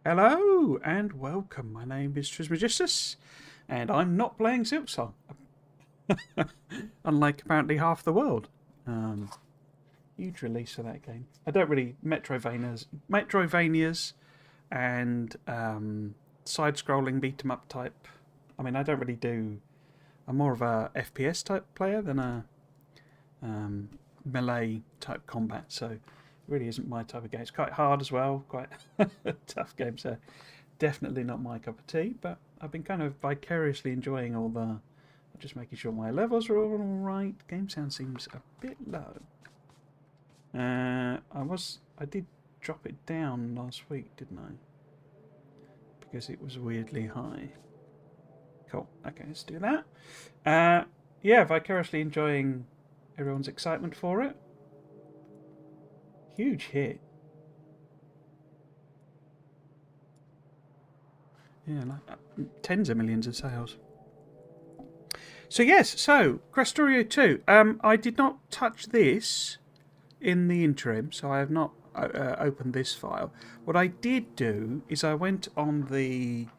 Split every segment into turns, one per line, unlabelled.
Hello and welcome. My name is Trismegistus, and I'm not playing Silksong, unlike apparently half the world. Huge release for that game. I don't really Metroidvanias, and side-scrolling beat 'em up type. I mean, I don't really do. I'm more of a FPS type player than a melee type combat. So it really isn't my type of game. It's quite hard as well, quite a tough game. So definitely not my cup of tea. But I've been kind of vicariously enjoying all the. Just making sure my levels are all right. Game sound seems a bit low. I did drop it down last week, didn't I? Because it was weirdly high. Cool. Okay, let's do that. Yeah, vicariously enjoying everyone's excitement for it. Huge hit. Yeah, like, tens of millions of sales. So yes, Krastorio 2. I did not touch this in the interim, so I have not opened this file. What I did do is I went on the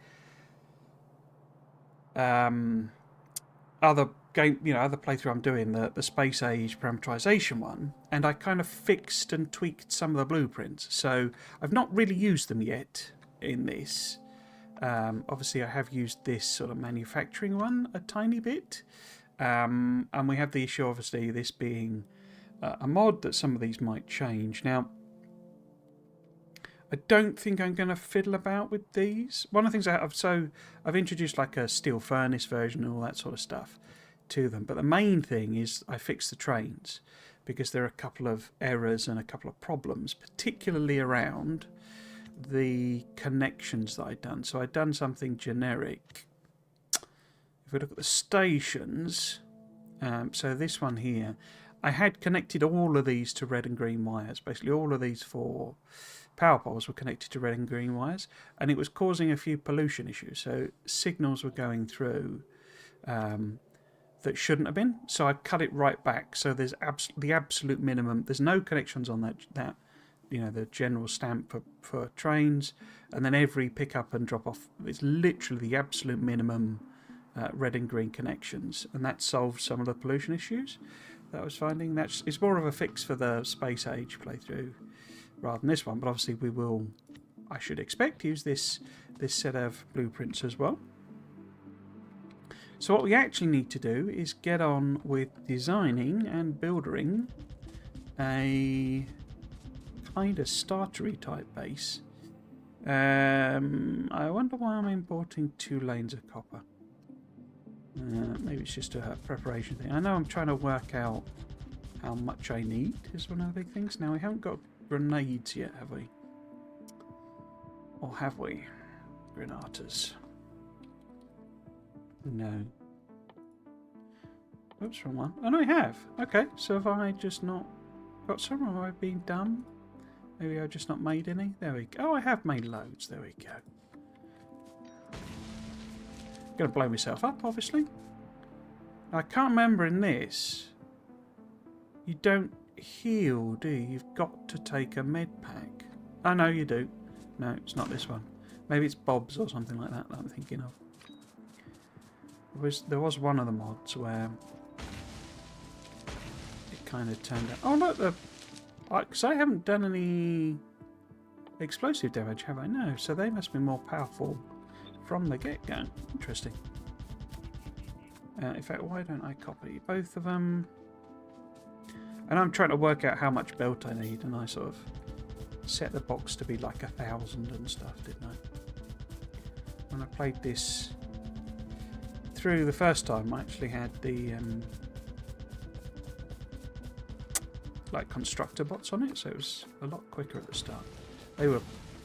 other game, other playthrough I'm doing, the Space Age parameterization one, and I kind of fixed and tweaked some of the blueprints. So I've not really used them yet in this. Obviously, I have used this sort of manufacturing one a tiny bit, and we have the issue, obviously, this being a mod that some of these might change. Now, I don't think I'm going to fiddle about with these. One of the things I've introduced like a steel furnace version and all that sort of stuff to them. But the main thing is I fixed the trains because there are a couple of errors and a couple of problems, particularly around the connections that I'd done. So I'd done something generic. If we look at the stations, so this one here, I had connected all of these to red and green wires. Basically, all of these four power poles were connected to red and green wires, and it was causing a few pollution issues. So signals were going through that shouldn't have been. So I cut it right back. So there's the absolute minimum. There's no connections on that the general stamp for trains, and then every pick up and drop off is literally the absolute minimum red and green connections, and that solved some of the pollution issues that I was finding. It's more of a fix for the Space Age playthrough rather than this one, but obviously we will, I should expect, use this set of blueprints as well. So what we actually need to do is get on with designing and building a kind of startery type base. I wonder why I'm importing 2 lanes of copper. Maybe it's just a preparation thing. I know I'm trying to work out how much I need is one of the big things. Now, we haven't got grenades yet, have we? Or have we? Granatas. No. Oops, wrong one. Oh, no, I have. Okay, so have I just not got some? Have I been dumb? Maybe I've just not made any? There we go. Oh, I have made loads. There we go. Going to blow myself up, obviously. I can't remember in this. You don't heal, do you? You've got to take a med pack. Oh, no, you do. No, it's not this one. Maybe it's Bob's or something like that I'm thinking of. There was one of the mods where it kind of turned out. Oh, look, because I haven't done any explosive damage, have I? No, so they must be more powerful from the get-go. Interesting. In fact, why don't I copy both of them? And I'm trying to work out how much belt I need, and I sort of set the box to be like 1,000 and stuff, didn't I? When I played this through the first time, I actually had the like constructor bots on it, so it was a lot quicker at the start. They were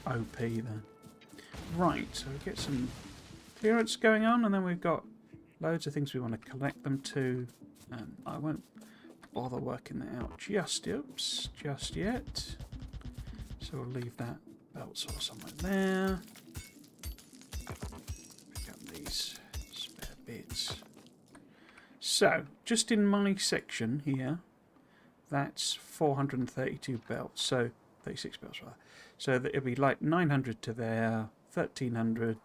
OP then. Right, so we get some clearance going on, and then we've got loads of things we want to connect them to. I won't bother working that out just yet. So we'll leave that belt sort of somewhere there. Pick up these spare bits. So, just in my section here, that's 432 belts. So 36 belts rather. So that it'll be like 900 to there, 1300,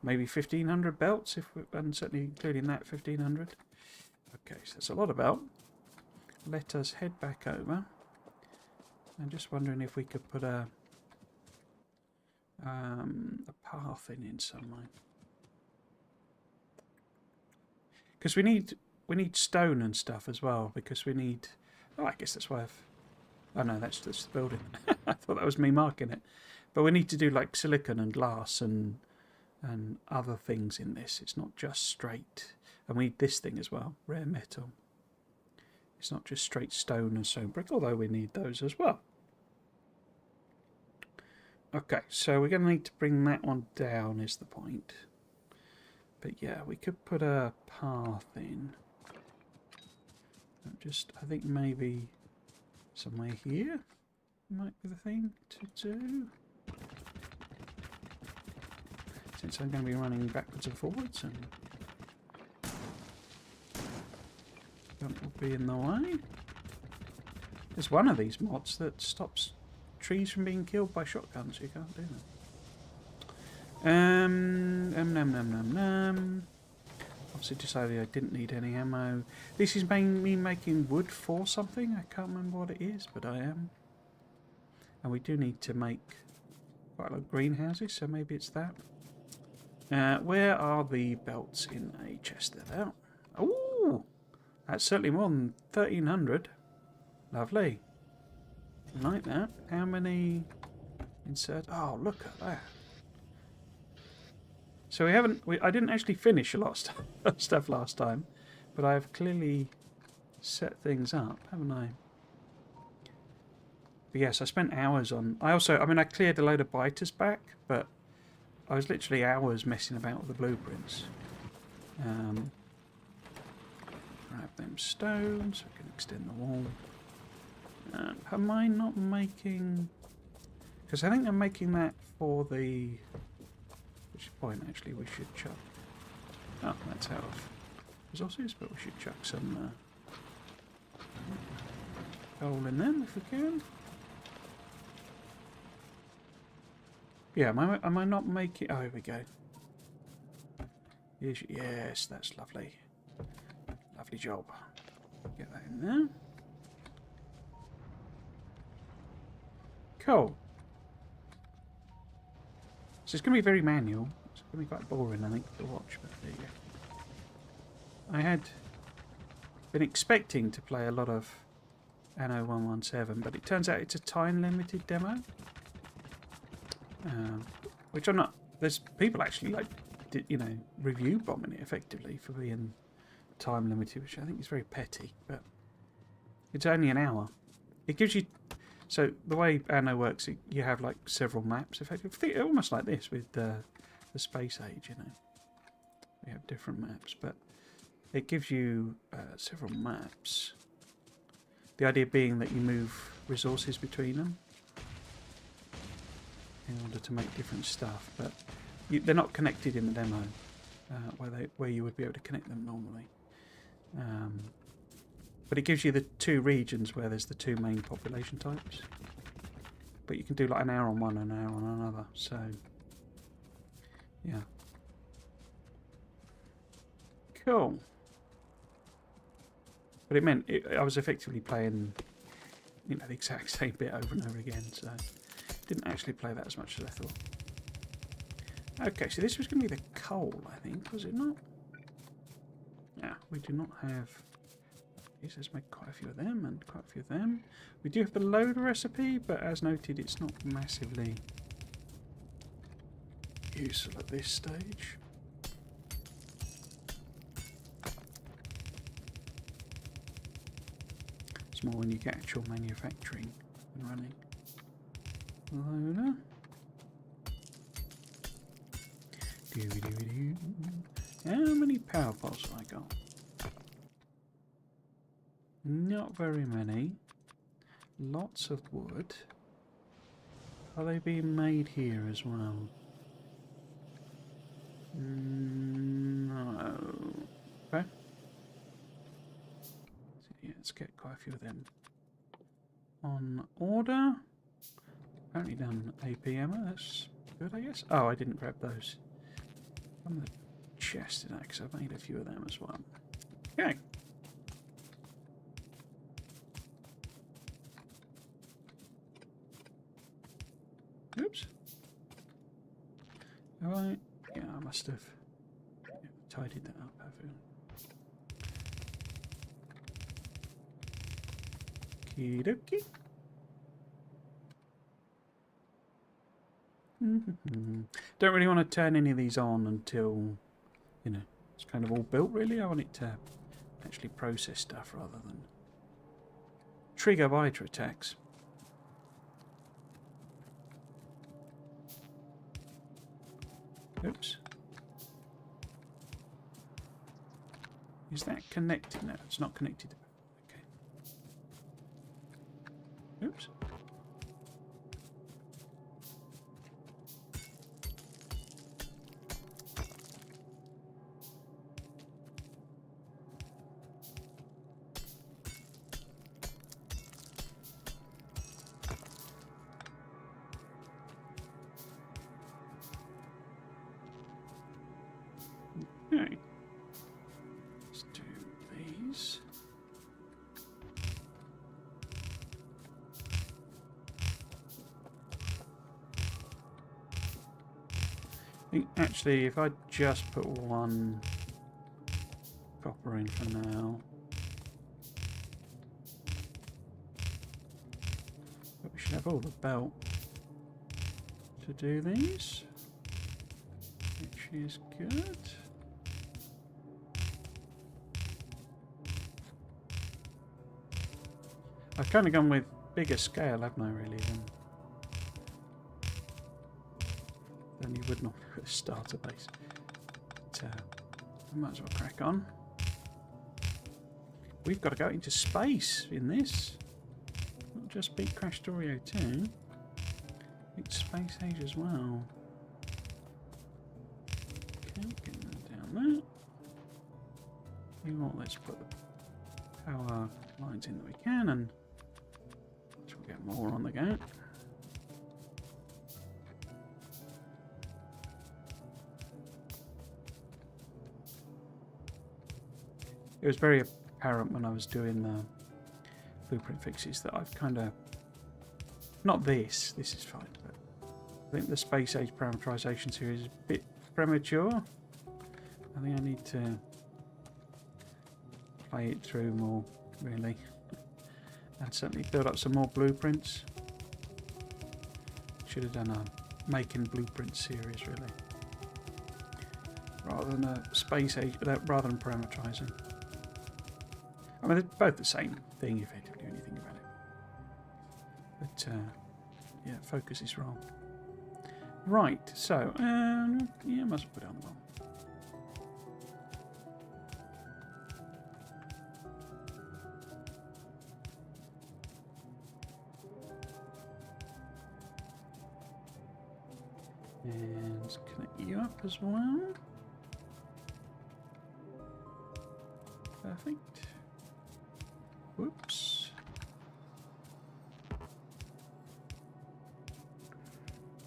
maybe 1500 belts, and certainly including that 1500. Okay, so that's a lot of belt. Let us head back over. I'm just wondering if we could put a path in some way. Because we need stone and stuff as well, because we need... Oh, I guess that's why I've... Oh no, that's just the building. I thought that was me marking it. But we need to do like silicon and glass and other things in this. It's not just straight. And we need this thing as well, rare metal. It's not just straight stone and stone brick, although we need those as well. Okay, so we're going to need to bring that one down is the point. But yeah, we could put a path in. I think maybe somewhere here might be the thing to do. Since I'm going to be running backwards and forwards, and that will be in the way. There's one of these mods that stops trees from being killed by shotguns. You can't do that. Obviously decided I didn't need any ammo. This is me making wood for something. I can't remember what it is, but I am. And we do need to make quite a lot of greenhouses, so maybe it's that. Where are the belts in a chest? They're out. Oh, that's certainly more than 1300. Lovely. Like that. How many insert? Oh, look at that. So I didn't actually finish a lot of stuff last time, but I've clearly set things up, haven't I? But yes, I spent hours on... I cleared a load of biters back, but I was literally hours messing about with the blueprints. Grab them stones, so I can extend the wall. Am I not making... Because I think I'm making that for the... Which point actually we should chuck... Oh, that's out of resources, but we should chuck some coal in them if we can. Yeah, am I not making... Oh, here we go. Yes, that's lovely. Lovely job. Get that in there. Cool. So it's going to be very manual. It's going to be quite boring, I think, to watch, but there you go. I had been expecting to play a lot of Anno 117, but it turns out it's a time-limited demo. Which I'm not... There's people actually, review bombing it effectively for being time-limited, which I think is very petty, but it's only an hour. It gives you... So the way Anno works, you have like several maps, effectively, almost like this with the space age. We have different maps, but it gives you several maps. The idea being that you move resources between them in order to make different stuff, but they're not connected in the demo where you would be able to connect them normally. But it gives you the two regions where there's the two main population types. But you can do like an hour on one and an hour on another. So, yeah. Cool. But it meant I was effectively playing the exact same bit over and over again. So, didn't actually play that as much as I thought. Okay, so this was going to be the coal, I think, was it not? Yeah, we do not have... Yes, let's make quite a few of them and quite a few of them. We do have the load recipe, but as noted, it's not massively useful at this stage. It's more when you get actual manufacturing and running. Loader. How many power pods have I got? Not very many. Lots of wood. Are they being made here as well? No. Okay. So yeah, let's get quite a few of them on order. Apparently done AP ammo, that's good, I guess. Oh, I didn't grab those from the chest today because I've made a few of them as well. Okay. Oops. Alright. Yeah, I must have tidied that up, have you? Okie dokie. Don't really want to turn any of these on until, you know, it's kind of all built, really. I want it to actually process stuff rather than trigger biter attacks. Oops. Is that connected? No, it's not connected. Okay. Oops. Okay. Let's do these. I think actually if I just put one copper in for now. But we should have all the belt to do these, which is good. I've kind of gone with bigger scale, haven't I, really, than you would not with a starter base. But, I might as well crack on. We've got to go into space in this. Not just beat Krastorio 2. Beat Space Age as well. Okay, getting down there. You know what, let's put the power lines in that we can, and we'll get more on the go. It was very apparent when I was doing the blueprint fixes that I've kind of... Not this is fine, but I think the Space Age parameterization series is a bit premature. I think I need to play it through more, really. And certainly build up some more blueprints. Should have done a making blueprint series, really. Rather than a Space Age, rather than parameterizing. I mean, they're both the same thing if you do anything about it. But, yeah, focus is wrong. Right, so, yeah, I must have put it on the wall. And connect you up as well. Perfect. Whoops.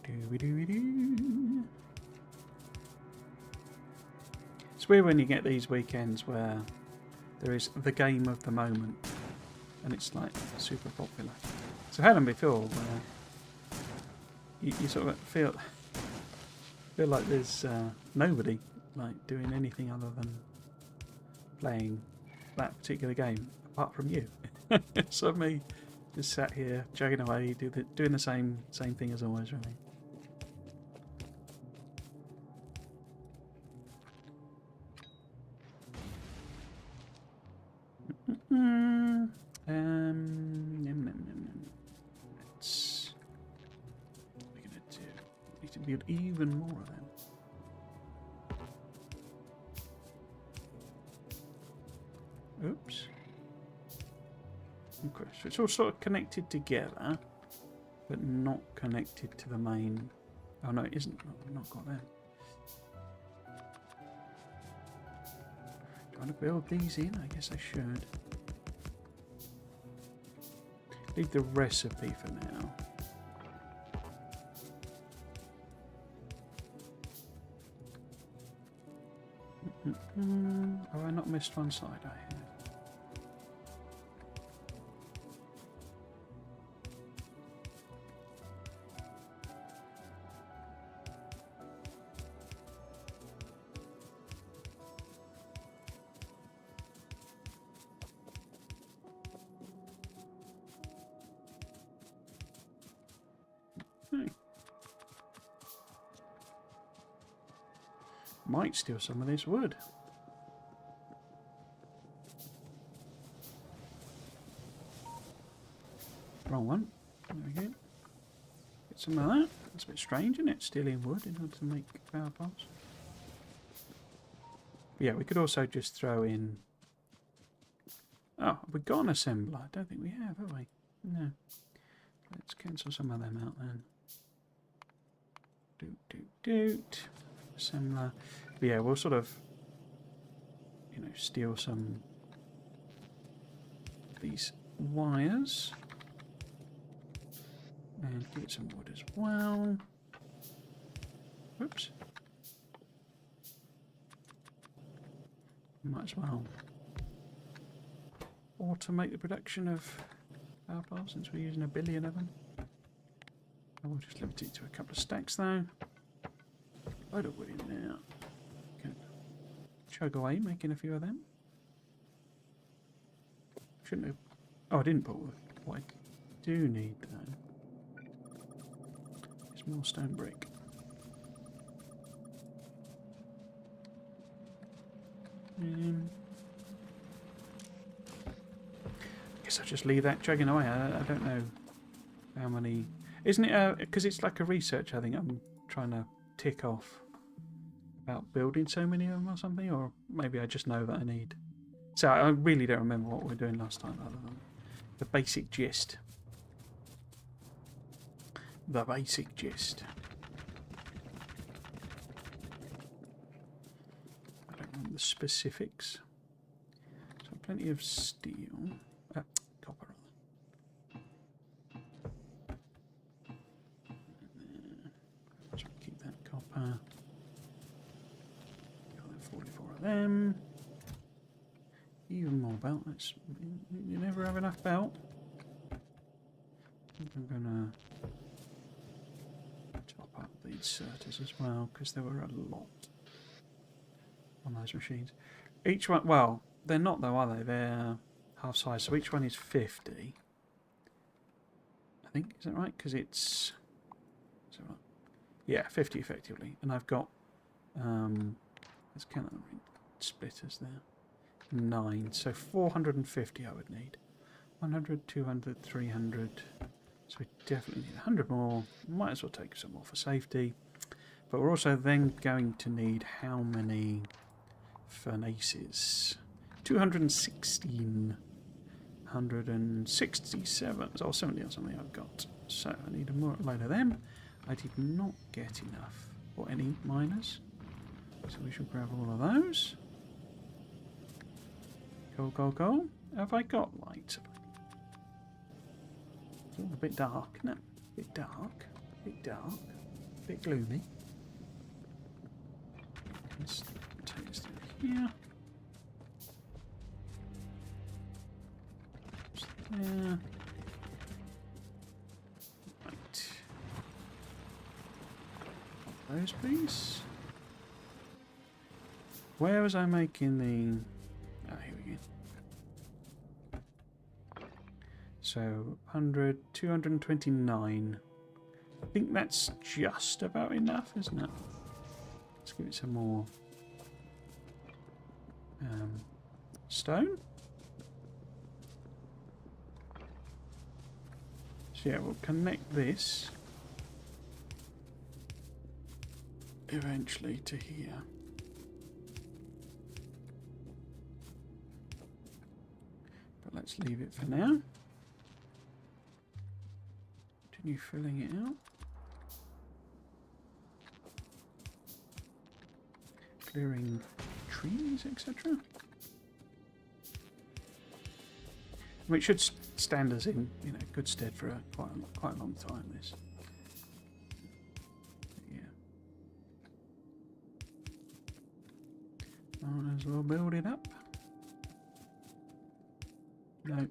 Doo-doo-doo. It's weird when you get these weekends where there is the game of the moment and it's like super popular. So I've had them before where you sort of feel like there's nobody like doing anything other than playing that particular game apart from you. So me just sat here chugging away, doing the same thing as always, really. Let's we're gonna do. Need to build even more of them. Oops. Okay, so it's all sort of connected together, but not connected to the main. Oh no, it isn't. I've not got them. Do I want to build these in? I guess I should. Leave the recipe for now. Have I not missed one side? I have. Might steal some of this wood. Wrong one. There we go. Get some of that. That's a bit strange, isn't it? Stealing wood in order to make power poles. Yeah, we could also just throw in... Oh, have we got an assembler? I don't think we have we? No. Let's cancel some of them out then. Doot. Assembler. But yeah, we'll sort of, you know, steal some of these wires. And get some wood as well. Whoops. Might as well automate the production of power poles since we're using 1 billion of them. And we'll just limit it to a couple of stacks though. Load of wood in there. Okay. Chug away, making a few of them. Shouldn't have. Oh, I didn't put wood. What I do need though is more stone brick. Guess I'll just leave that chugging away. I don't know how many. Isn't it? Because it's like a research. I think I'm trying to tick off about building so many of them or something, or maybe I just know that I need. So I really don't remember what we were doing last time, other than the basic gist. The basic gist. I don't remember the specifics. So plenty of steel, copper. Let's keep that copper. Got 44 of them. Even more belt. You never have enough belt. I'm gonna top up these inserters as well because there were a lot on those machines. Each one, well, they're not though, are they? They're half size, so each one is 50. I think, is that right? Because it's, is that right? Yeah, 50 effectively. And I've got, let's count the splitters there. 9, so 450 I would need. 100, 200, 300. So we definitely need 100 more. Might as well take some more for safety. But we're also then going to need how many furnaces? 216. 167. Or 70 or something I've got. So I need a more load of them. I did not get enough. Or any miners. So we should grab all of those. Go. Have I got light? It's all a bit dark, isn't it? A bit dark. A bit dark. A bit gloomy. Let's take this down here. Just there. Right. Those, please. Where was I making the... Oh, here we go. So 100, 229. I think that's just about enough, isn't it? Let's give it some more stone. So yeah, we'll connect this eventually to here. But let's leave it for now. Continue filling it out. Clearing trees, etc. I mean, it should stand us in, you know, good stead for quite a long time. This, yeah. Might as well build it up. No.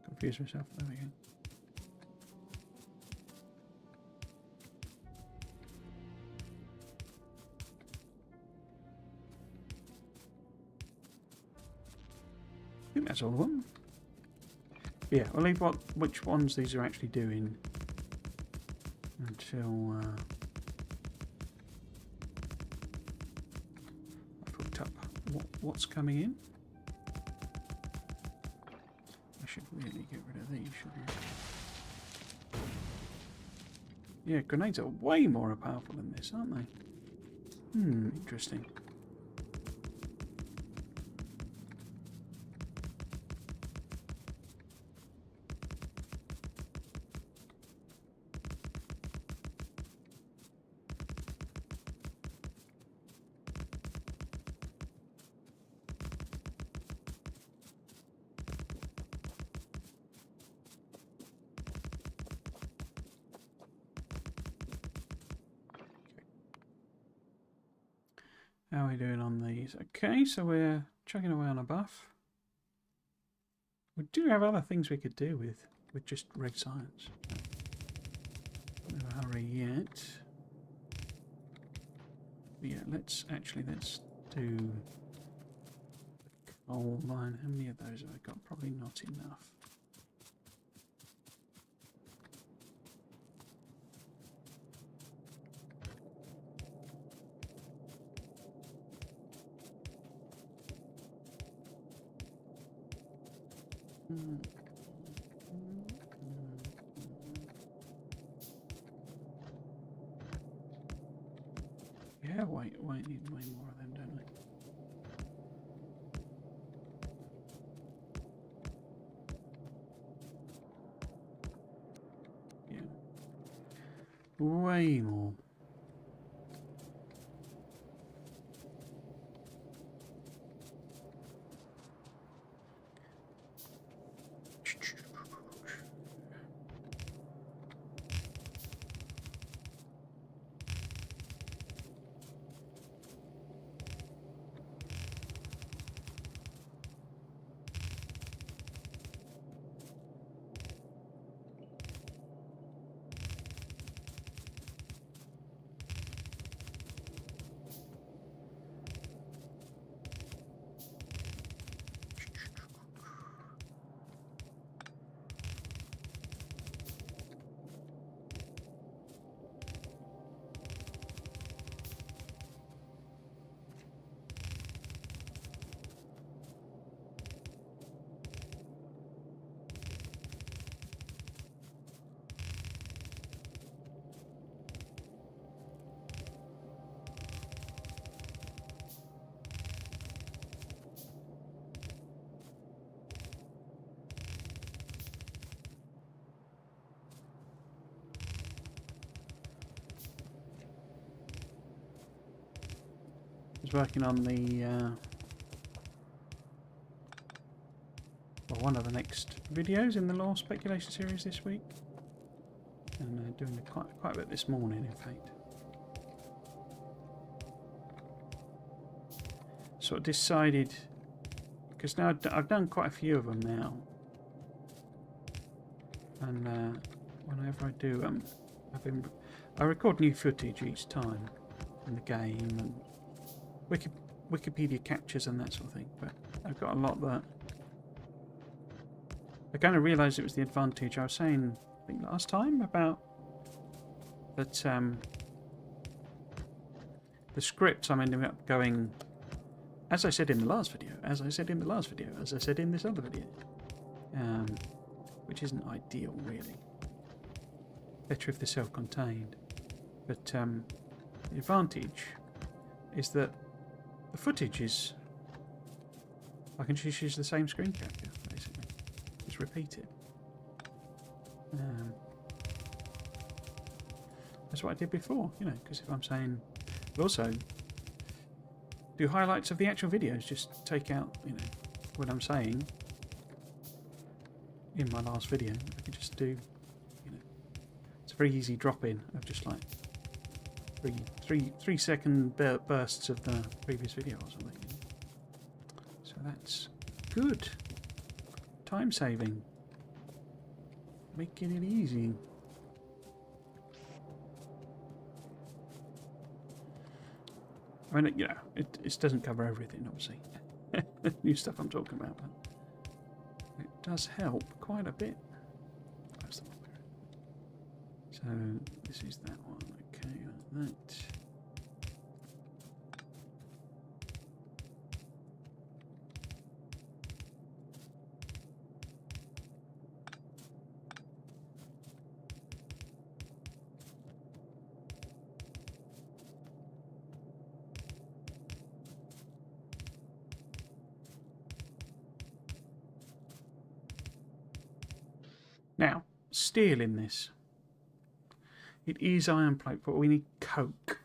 Confuse myself. There we go. I think that's all of them. Yeah, I'll leave which ones these are actually doing until I've hooked up what's coming in. I should really get rid of these, shouldn't I? Yeah, grenades are way more powerful than this, aren't they? Interesting. How are we doing on these? Okay, so we're chugging away on a buff. We do have other things we could do with just red science. No hurry yet. But yeah, let's do the coal mine. How many of those have I got? Probably not enough. Yeah, wait, need way more of them, don't we? Yeah. Way more. I was working on the well, one of the next videos in the Law Speculation series this week, and doing quite a bit this morning, in fact. Sort of decided, because now I've done quite a few of them now, and whenever I do them, I record new footage each time in the game and Wikipedia captures and that sort of thing, but I've got a lot that I kind of realised it was the advantage. I was saying, I think last time, about that the scripts I'm ending up going, as I said in the last video, as I said in the last video, as I said in this other video, which isn't ideal really. Better if they're self-contained, but the advantage is that the footage is, I can just use the same screen capture, basically. Just repeat it. That's what I did before, you know, because if I'm saying... Also, do highlights of the actual videos, just take out, you know, what I'm saying in my last video. I could just do, you know, it's a very easy drop-in of just like 3 second bursts of the previous video or something. So that's good. Time saving. Making it easy. I mean, you know, it doesn't cover everything, obviously. New stuff I'm talking about, but it does help quite a bit. That's the one. So this is that one. Okay, like that. Now, steel in this. It is iron plate, but we need coke.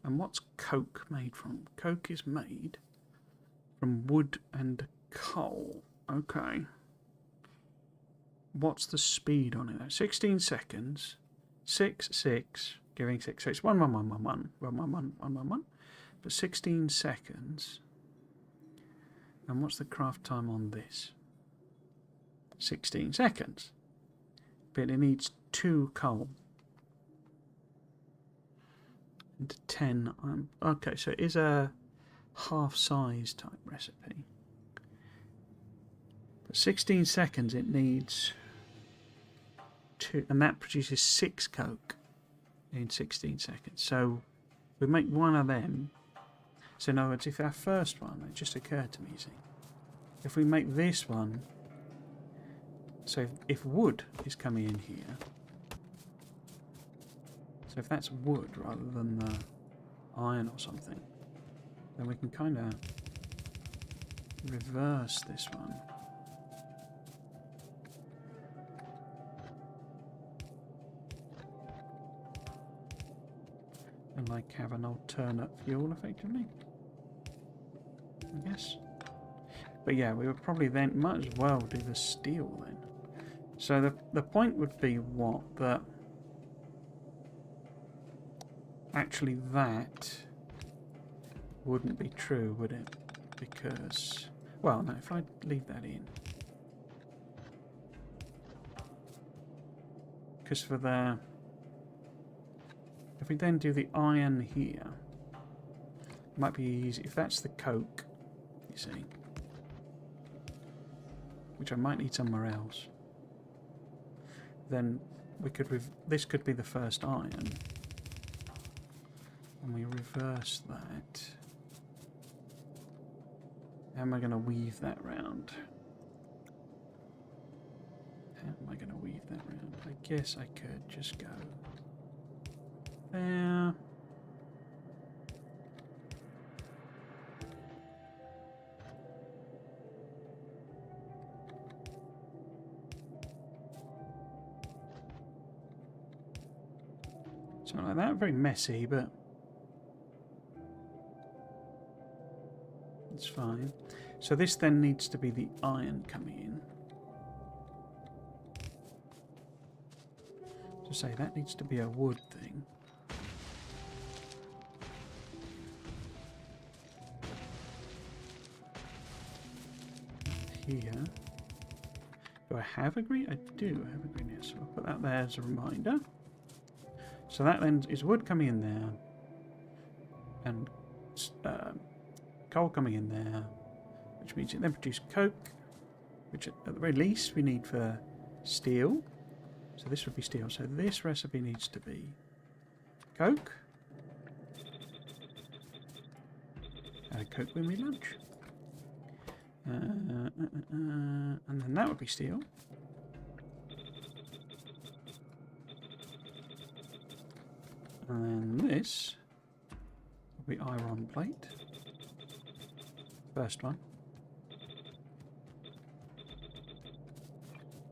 And what's coke made from? Coke is made from wood and coal. Okay. What's the speed on it? 16 seconds. 6, 6, giving 6. So it's 1, 1, 1, 1, 1, 1, 1, 1, 1, 1, 1. But 16 seconds. And what's the craft time on this? 16 seconds. But it needs 2 coal. And 10. Okay, so it is a half-size type recipe. But 16 seconds it needs 2. And that produces 6 coke in 16 seconds. So we make one of them. So in other words, if our first one, it just occurred to me, see, if we make this one, so if wood is coming in here, so if that's wood rather than the iron or something, then we can kind of reverse this one. And like have an alternate fuel effectively, I guess. But yeah, we would probably then, might as well do the steel then. So the point would be what? That actually that wouldn't be true, would it? Because, well, no, if I leave that in. Because for the, if we then do the iron here, it might be easy, if that's the coke, you see, which I might need somewhere else, then we could, this could be the first iron, and we reverse that. How am I going to weave that round? How am I going to weave that round? I guess I could just go there. Something like that. Very messy, but it's fine. So this then needs to be the iron coming in. To say that needs to be a wood thing. Here. Do I have a green? I do have a green here, so I'll put that there as a reminder. So that then is wood coming in there, and coal coming in there, which means it then produces coke, which at the very least we need for steel. So this would be steel. So this recipe needs to be coke. Had a coke when we lunch. And then that would be steel. And then this will be iron plate. First one.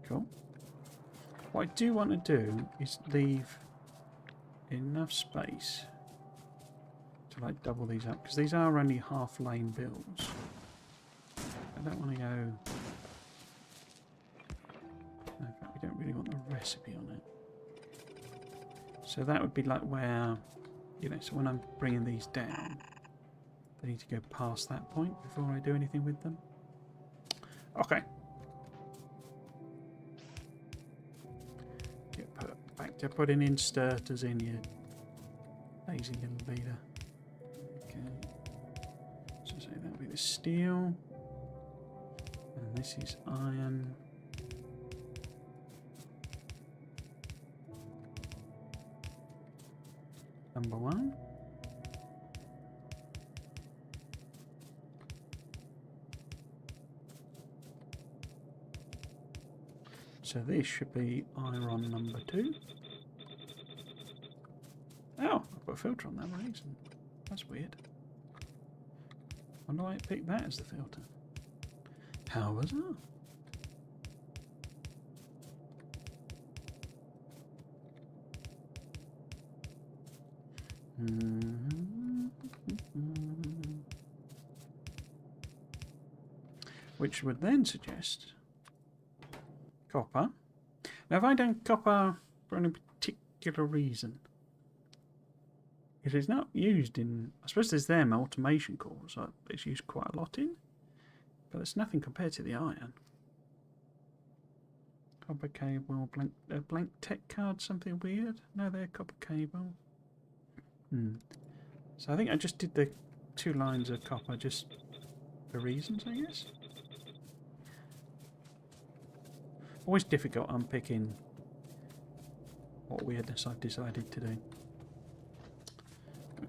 Cool. What I do want to do is leave enough space to like double these up, because these are only half lane builds. I don't want to go... No, in fact, we don't really want the recipe on it. So that would be like where, you know, so when I'm bringing these down, they need to go past that point before I do anything with them. Okay. Get put back to putting inserters in, you lazy little leader. Okay. So say that would be the steel. And this is iron. Number one. So this should be iron number 2. Oh, I put a filter on that by accident. That's weird. Wonder why it picked that as the filter. How bizarre. Which would then suggest copper. Now, have I done copper for any particular reason? It is not used in... I suppose there's them automation cores. It's used quite a lot in. But it's nothing compared to the iron. Copper cable, blank tech card, something weird? No, they're copper cable. So I think I just did the 2 lines of copper just for reasons, I guess. Always difficult unpicking what weirdness I've decided to do.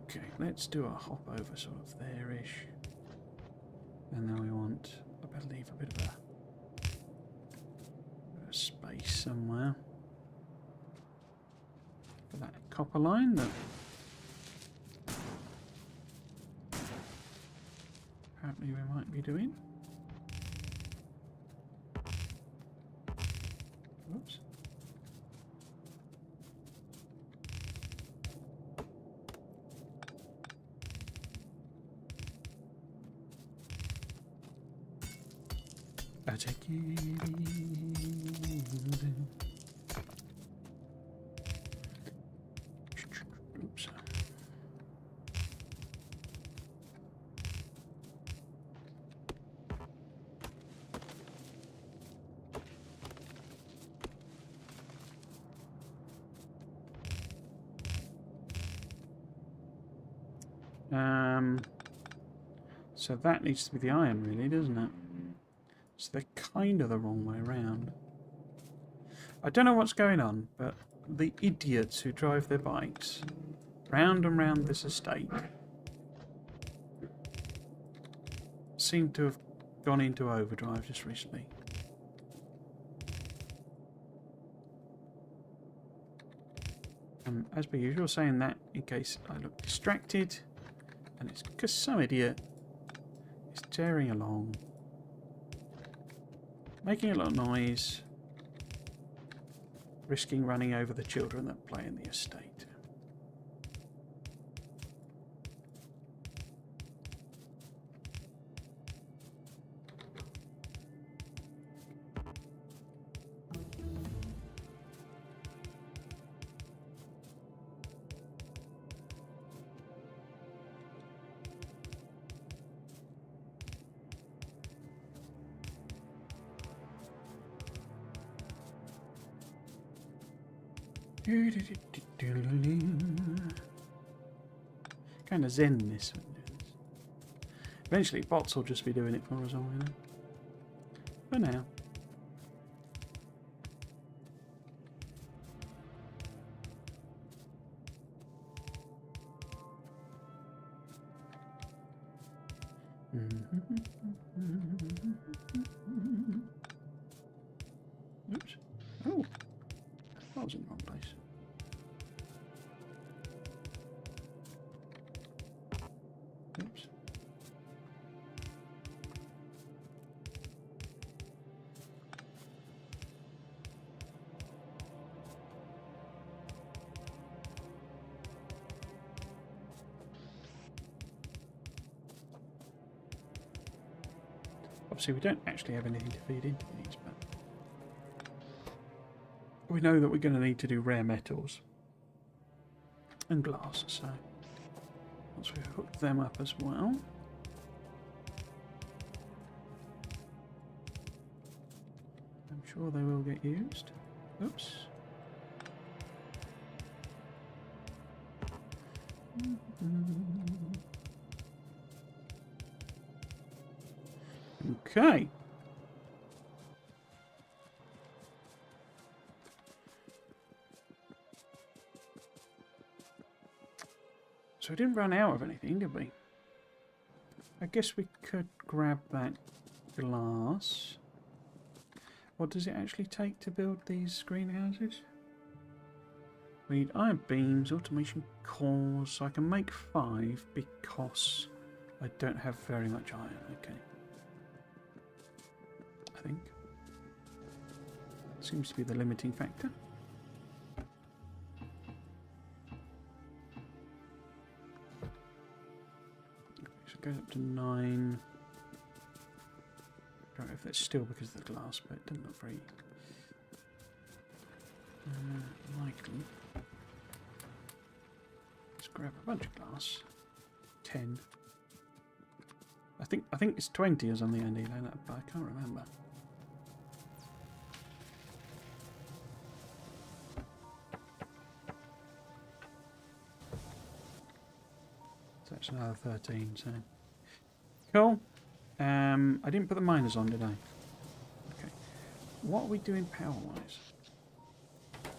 Okay, let's do a hop over sort of there-ish. And then we want, I better leave a bit of a space somewhere for that copper line that apparently we might be doing. Whoops. I take it. Oops. So that needs to be the iron, really, doesn't it? So they're kind of the wrong way around. I don't know what's going on, but the idiots who drive their bikes round and round this estate seem to have gone into overdrive just recently. As per usual, saying that in case I look distracted, and it's because some idiot is tearing along, making a lot of noise, risking running over the children that play in the estate. Kind of zen this one. Eventually bots will just be doing it for us all, you know. For now. Oops. Oh. I was in the wrong place. Oops. Obviously we don't actually have anything to feed into these, but we know that we're going to need to do rare metals and glass, so once we've hooked them up as well. I'm sure they will get used. Oops. Okay. So we didn't run out of anything, did we? I guess we could grab that glass. What does it actually take to build these greenhouses? We need iron beams, automation cores, so I can make 5 because I don't have very much iron. Okay. I think. Seems to be the limiting factor. So it goes up to 9. I don't know if that's still because of the glass, but it doesn't look very likely. Let's grab a bunch of glass. 10. I think it's 20 or something I need, but I can't remember. So that's another 13, so cool. I didn't put the miners on, did I? Okay. What are we doing power-wise?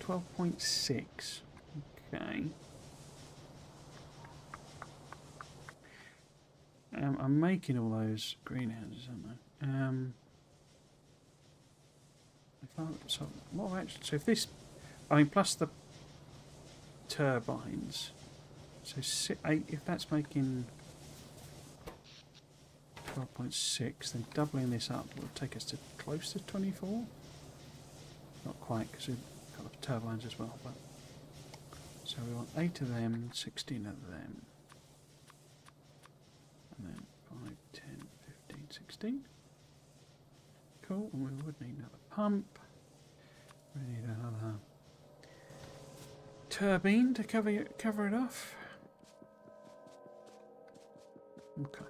12.6. Okay. I'm making all those greenhouses, aren't I? So what actually? So if this, I mean, plus the turbines. So 8. If that's making 12.6, then doubling this up will take us to close to 24. Not quite, because we've got the turbines as well. But so we want 8 of them, 16 of them. And then 5, 10, 15, 16. Cool, and we would need another pump. We need another turbine to cover it off. Okay.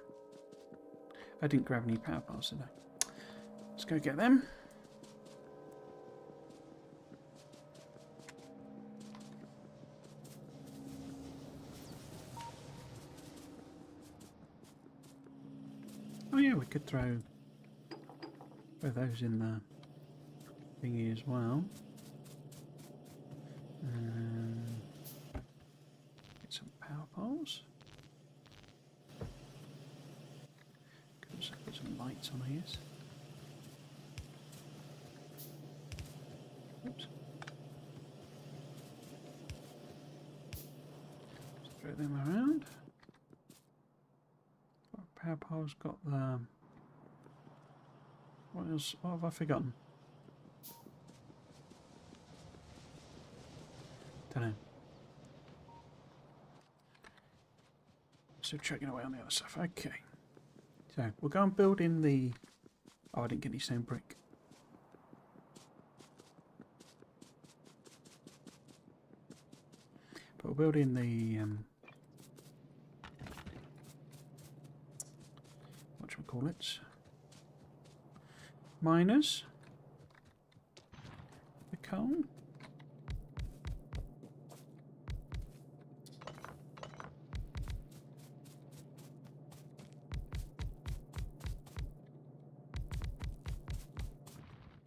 I didn't grab any power bars today. Let's go get them. Oh yeah, we could throw those in the thingy as well. Get some power poles. Put some lights on here. Oops. Just throw them around. Power pole's got the... What else? What have I forgotten? Don't know. Still checking away on the other stuff. Okay. So we'll go and build in the... Oh, I didn't get any stone brick. But we'll build in the... whatchamacallits? Miners. The coal.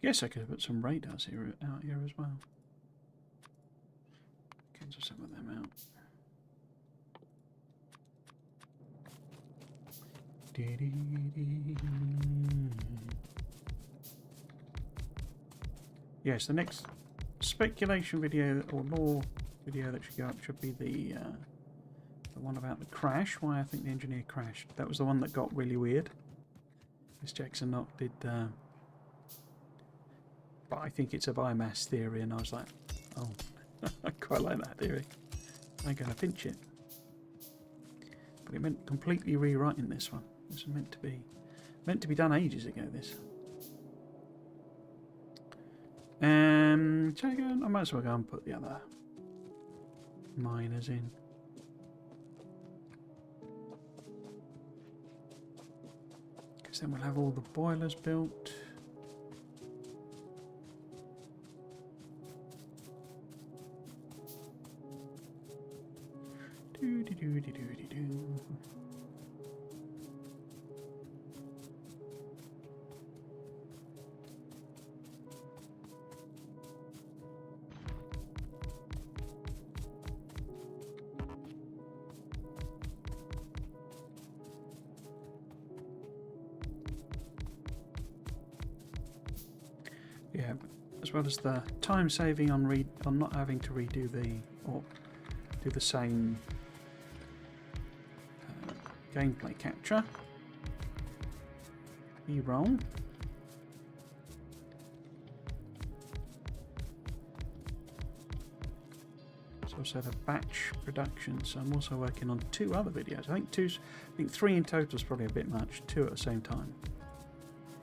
Guess I could have put some radars out here as well. Cancel some of them out. Yes, the next speculation video or lore video that should go up should be the one about the crash. Why I think the engineer crashed. That was the one that got really weird. Miss Jackson not did. But I think it's a biomass theory, and I was like, oh, I quite like that theory. I'm going to pinch it. But it meant completely rewriting this one. This was meant to be Meant to be done ages ago, this. Shall I go? I might as well go and put the other miners in. Because then we'll have all the boilers built. Yeah, as well as the time saving on not having to redo or do the same gameplay capture. B-roll. It's also the batch production, so I'm also working on 2 other videos. I think 3 in total is probably a bit much. 2 at the same time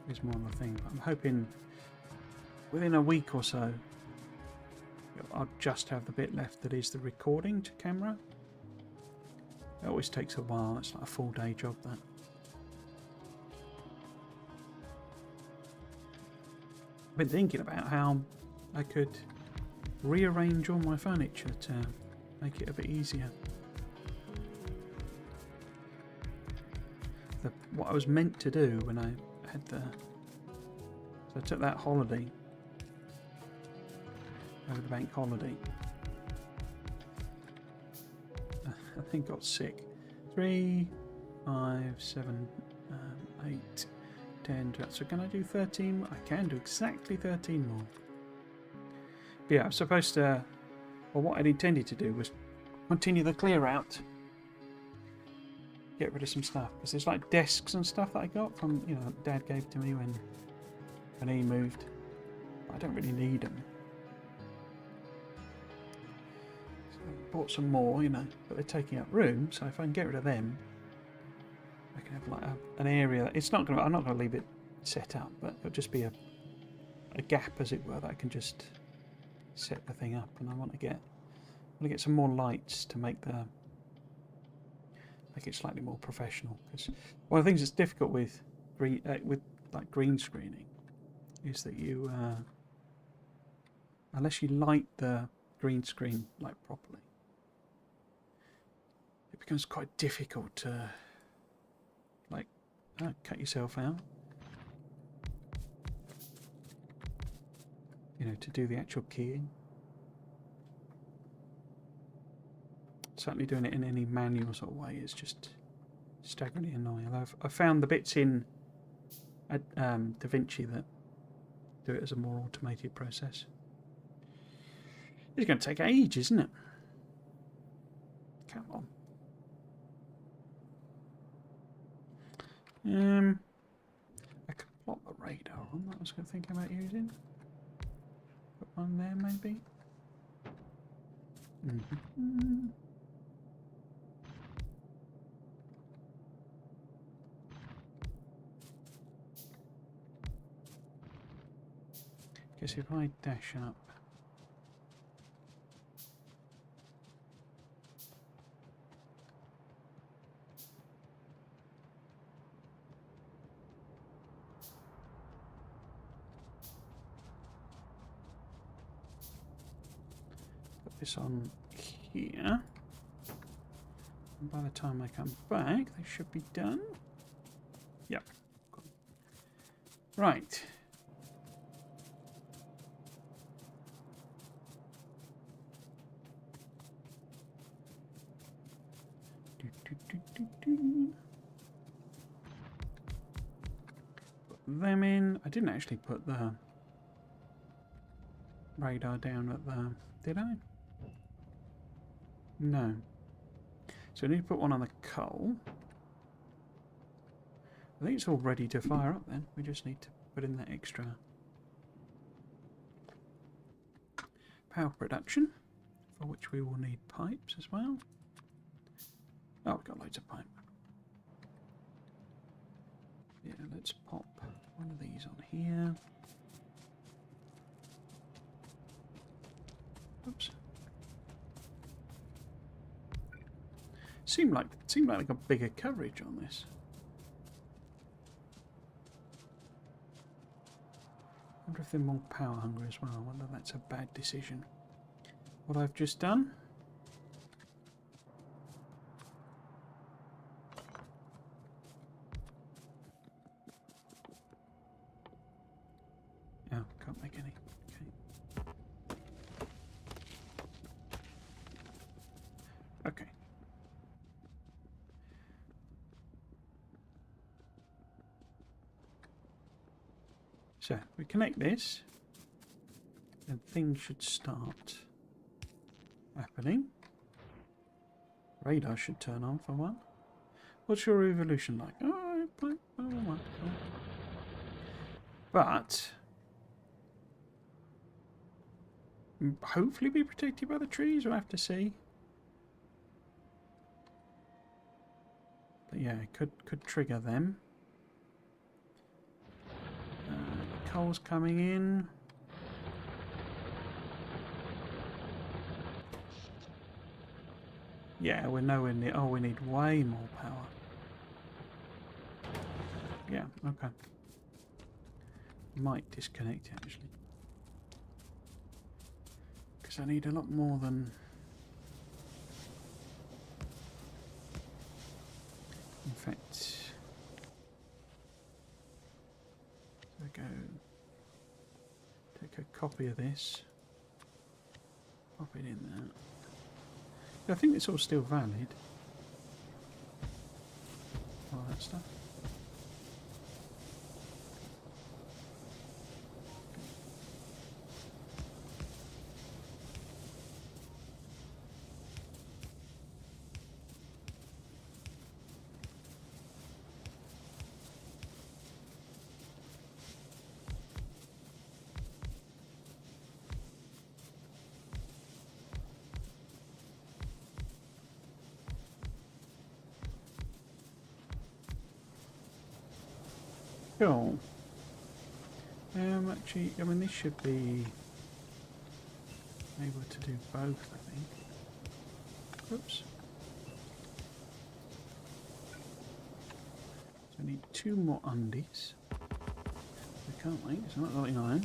is more of a thing. But I'm hoping within a week or so I'll just have the bit left that is the recording to camera. It always takes a while. It's like a full day job, that. I've been thinking about how I could rearrange all my furniture to make it a bit easier. What I was meant to do when I had so I took that holiday over the bank holiday. I think got sick. 3, 5, 7, 8, 10, 12. So can I do 13? I can do exactly 13 more. But yeah, I'm supposed to... Well, what I'd intended to do was continue the clear out. Get rid of some stuff. Because there's like desks and stuff that I got from, Dad gave to me when he moved. I don't really need them. Bought some more, but they're taking up room. So if I can get rid of them, I can have like an area. I'm not gonna leave it set up, but it'll just be a gap, as it were, that I can just set the thing up. And I want to get some more lights to make it slightly more professional. Because one of the things that's difficult with green screening is that you unless you light the green screen properly, it becomes quite difficult to cut yourself out, to do the actual keying. Certainly doing it in any manual sort of way is just staggeringly annoying. I've found the bits in DaVinci that do it as a more automated process. It's going to take ages, isn't it? Come on. I could plot the radar on. That was good thinking about using. Put one there, maybe. Guess if I dash up. This on here, and by the time I come back they should be done. Yep. Cool. Right. Put them in. I didn't actually put the radar down at the... Did I? No. So I need to put one on the coal. I think it's all ready to fire up then. We just need to put in that extra power production, for which we will need pipes as well. Oh, we've got loads of pipe. Yeah, let's pop one of these on here. Oops. Seemed like they got bigger coverage on this. Wonder if they're more power hungry as well. I wonder if that's a bad decision. What I've just done. Oh, can't make any. Okay. Okay. So we connect this, and things should start happening. Radar should turn on for one. What's your evolution like? Oh, but hopefully be protected by the trees. We'll have to see. But yeah, it could trigger them. Coal's coming in. Yeah, we're nowhere near. Oh, we need way more power. Yeah, okay. Might disconnect actually. Because I need a lot more than... In fact... There we go. Take a copy of this. Pop it in there. I think it's all still valid. All that stuff. Cool. Actually, I mean, this should be able to do both, I think. Oops. So I need 2 more undies. We can't wait, it's not got iron.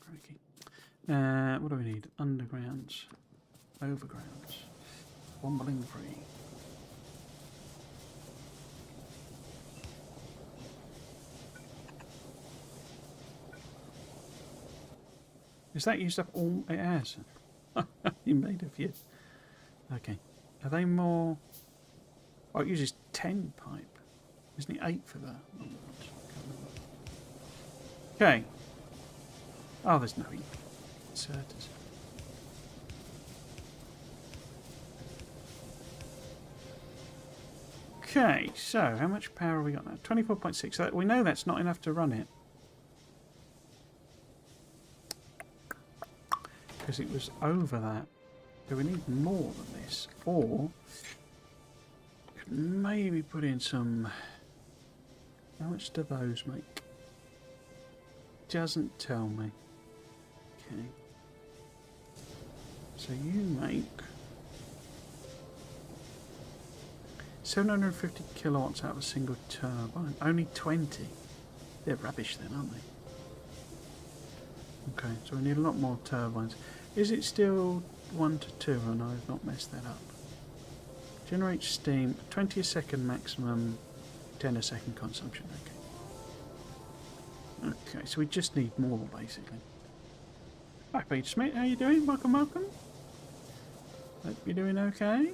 Crikey. What do we need? Undergrounds, overgrounds, wombling free. Is that used up all it has? You made a few. Okay. Are they more... Oh, it uses 10 pipe. Isn't it 8 for the... Okay. Oh, there's no inserters. Okay, so how much power have we got now? 24.6. So we know that's not enough to run it. Because it was over that. Do we need more than this? Or could maybe put in some... How much do those make? Doesn't tell me. Okay. So you make 750 kilowatts out of a single turbine. Only 20. They're rubbish then, aren't they? Okay, so we need a lot more turbines. Is it still 1 to 2 and I've not messed that up? Generate steam, 20 a second maximum, 10 a second consumption. Okay. Okay, so we just need more basically. Hi Peter Smith, how you doing? Welcome, welcome. Hope you're doing okay.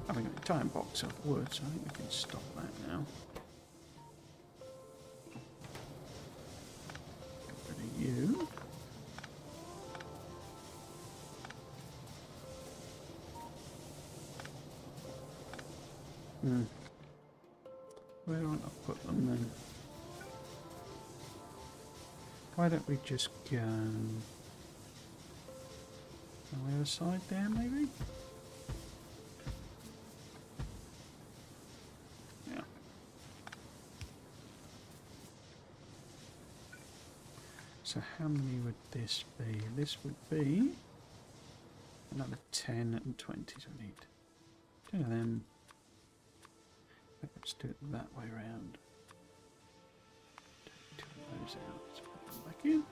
I've got a time box of wood, so I think we can stop that now. Get rid of you. Where do I put them then? Why don't we just go on the other side there, maybe? Yeah. So how many would this be? This would be another 10 and 20, so we need 10 of them. Let's do it that way around. Take 2 of those out. Let's put them back in.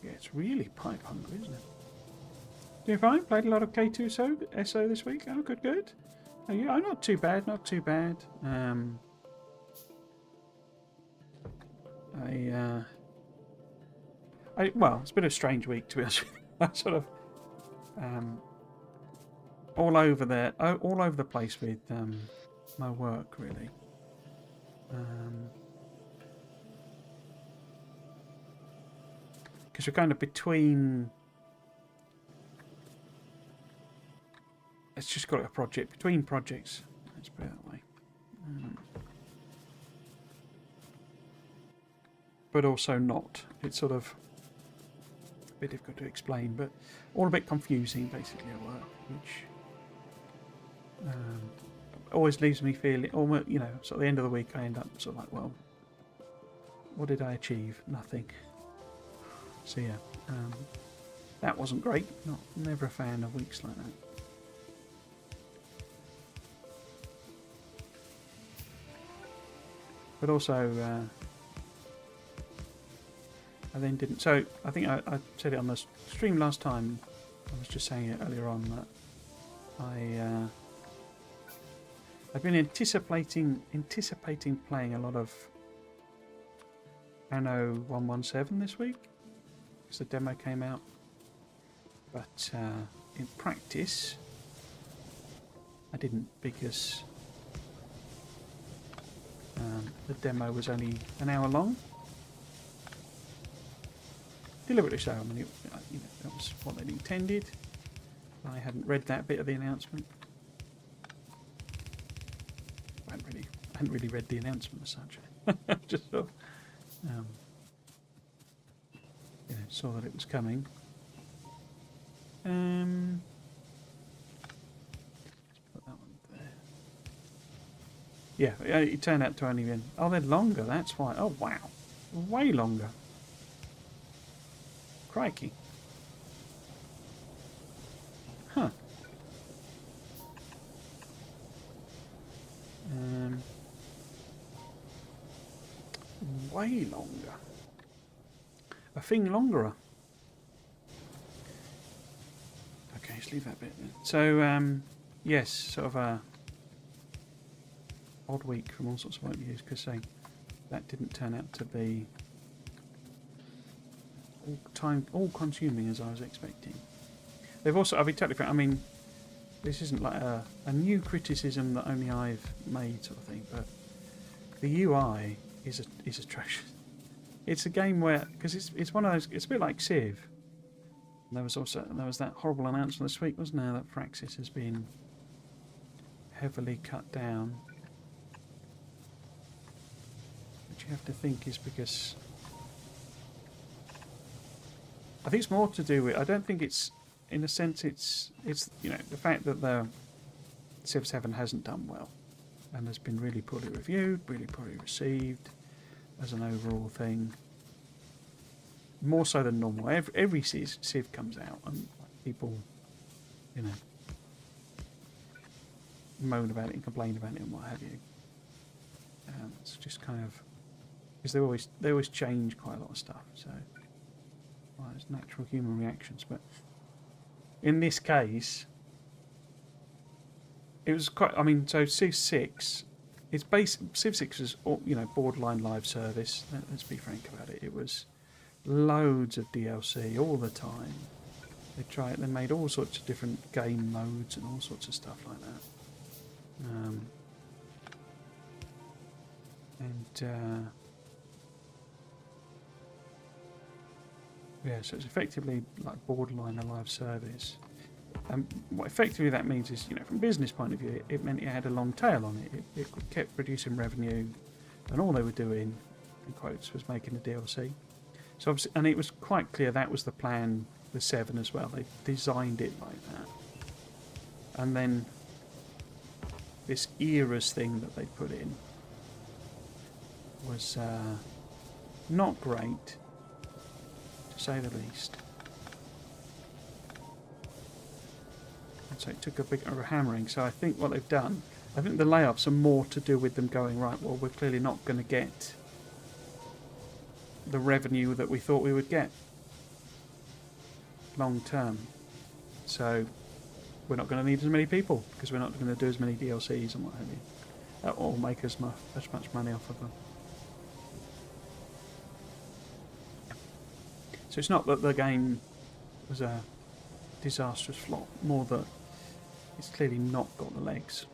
Yeah, it's really pipe hungry, isn't it? Doing fine. Played a lot of K2 SO this week. Oh, good, good. Oh, yeah, not too bad, not too bad. Well, it's been a strange week, to be honest with you. I sort of all over the place with my work, really. Because we're kind of between. It's just got a project between projects. Let's put it that way. But also not. It's sort of a bit difficult to explain, but all a bit confusing basically at work, which always leaves me feeling, almost, you know, so at the end of the week I end up sort of like, well, what did I achieve? Nothing. So yeah, that wasn't great. Never a fan of weeks like that. But also, I then didn't. So I think I said it on the stream last time. I was just saying it earlier on that I've been anticipating playing a lot of Anno 117 this week because the demo came out. But in practice, I didn't because the demo was only an hour long. Deliberately so. I mean, that was what they'd intended. I hadn't read that bit of the announcement. I hadn't really read the announcement as such. Just sort of, saw that it was coming. Let's put that one there. Yeah, it turned out to only be. Oh, they're longer. That's why. Oh wow, way longer. Crikey. Huh. Way longer. A thing longerer. Okay, let's leave that bit then. So, yes, sort of a odd week from all sorts of point of views, because that didn't turn out to be all consuming as I was expecting. They've also, I'll be totally frank, I mean, this isn't like a new criticism that only I've made sort of thing, but the UI is atrocious. It's a game where, because it's one of those, it's a bit like Civ. And there was that horrible announcement this week, wasn't there, that Praxis has been heavily cut down. Which you have to think is because I think it's more to do with, I don't think it's, in a sense, it's the fact that the Civ 7 hasn't done well and has been really poorly reviewed, really poorly received as an overall thing. More so than normal. Every Civ comes out and people, moan about it and complain about it and what have you. It's just kind of, because they always change quite a lot of stuff. So, well, it's natural human reactions. But in this case, it was quite. I mean, so Civ 6, Civ 6 is borderline live service. Let's be frank about it. It was loads of DLC all the time. They made all sorts of different game modes and all sorts of stuff like that. And yeah, so it's effectively like borderline a live service. And what effectively that means is, from a business point of view, it meant it had a long tail on it. It kept producing revenue, and all they were doing, in quotes, was making a DLC. So obviously, and it was quite clear that was the plan with 7 as well. They designed it like that. And then this eras thing that they put in was not great, to say the least. And so it took a bit of a hammering. So I think what they've done, I think the layoffs are more to do with them going, right, well, we're clearly not going to get the revenue that we thought we would get long term. So we're not going to need as many people because we're not going to do as many DLCs and what have you, or make as much money off of them. So it's not that the game was a disastrous flop, more that it's clearly not got the legs.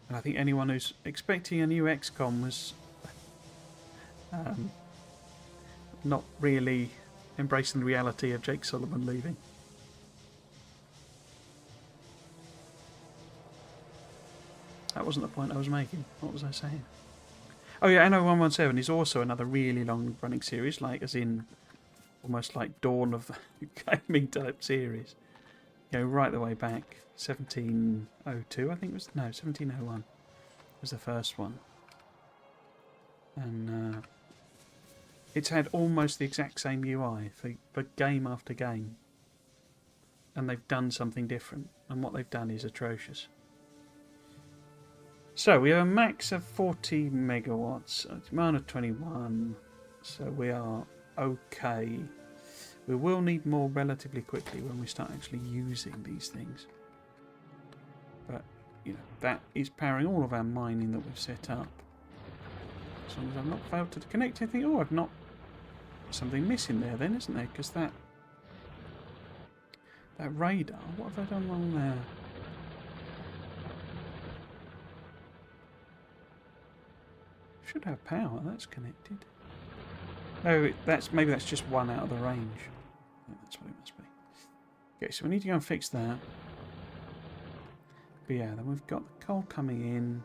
And I think anyone who's expecting a new XCOM was not really embracing the reality of Jake Sullivan leaving. That wasn't the point I was making. What was I saying? Oh yeah, NO 117 is also another really long running series, like as in almost like Dawn of the Gaming type series. Right the way back. 1702, I think it was. No, 1701 was the first one. And it's had almost the exact same UI for game after game. And they've done something different. And what they've done is atrocious. So we have a max of 40 megawatts, a demand of 21. So we are okay. We will need more relatively quickly when we start actually using these things. But, that is powering all of our mining that we've set up. As long as I've not failed to connect anything. Oh, I've not... Something missing there then, isn't there? Because that radar, what have I done wrong there? Should have power, that's connected. No, maybe that's just one out of the range. Yeah, that's what it must be. Okay, so we need to go and fix that. But yeah, then we've got the coal coming in.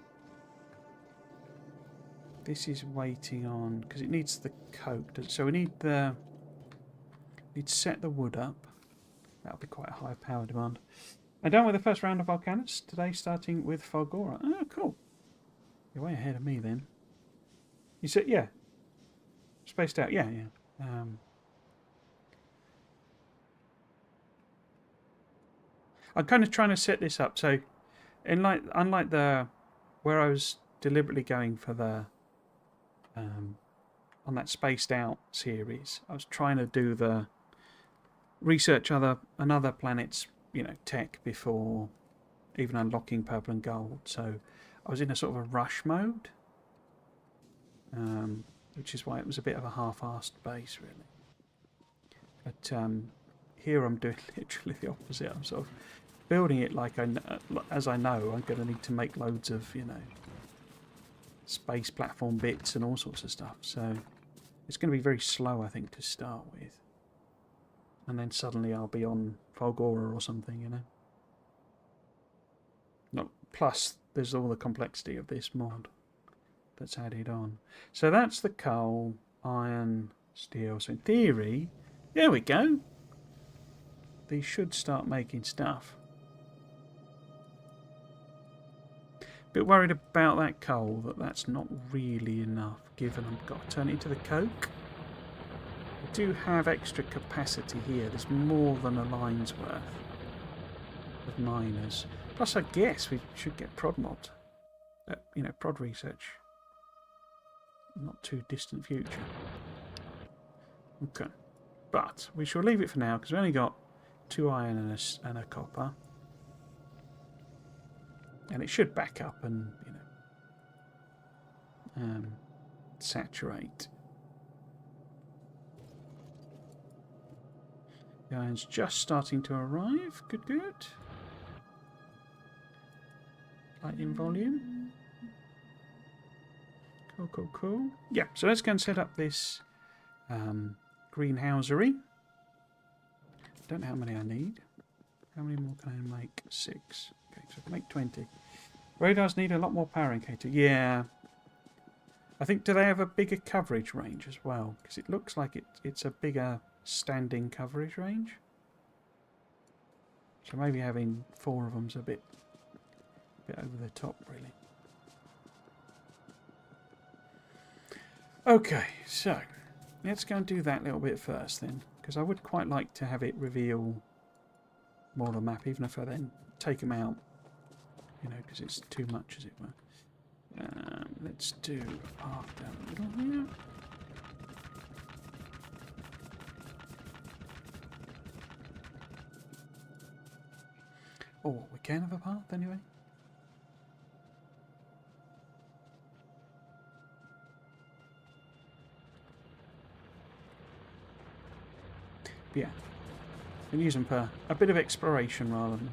This is waiting on, because it needs the coke. So we need to set the wood up. That'll be quite a high power demand. I'm done with the first round of volcanoes. Today starting with Falgora. Oh, cool. You're way ahead of me then. You said, yeah. Spaced out, yeah. I'm kind of trying to set this up. So, unlike where I was deliberately going for the on that spaced out series, I was trying to do the research another planet's tech before even unlocking purple and gold. So I was in a sort of a rush mode, which is why it was a bit of a half-assed base really. But here I'm doing literally the opposite. I'm sort of building it like as I know I'm going to need to make loads of space platform bits and all sorts of stuff. So it's going to be very slow, I think, to start with. And then suddenly I'll be on Falgora or something, No, plus, there's all the complexity of this mod that's added on. So that's the coal, iron, steel. So in theory, there we go. These should start making stuff. Bit worried about that coal, that's not really enough, given I've got to turn it into the coke. I do have extra capacity here. There's more than a line's worth of miners. Plus, I guess we should get prod mod. Prod research. Not too distant future. Okay. But we shall leave it for now, because we only got 2 iron and a copper. And it should back up and, saturate. The iron's just starting to arrive. Good, good. Light in volume. Cool, cool, cool. Yeah, so let's go and set up this greenhousery. Don't know how many I need. How many more can I make? 6. Okay, so I can make 20. Radars need a lot more power indicator. Yeah. I think, do they have a bigger coverage range as well? Because it looks like it's a bigger standing coverage range. So maybe having 4 of them's a bit over the top, really. Okay, so let's go and do that little bit first then, because I would quite like to have it reveal more of the map, even if I then take them out, you know, because it's too much, as it were. Let's do a path down the middle here. Oh, we can have a path anyway. But yeah, we can use them for a bit of exploration rather than...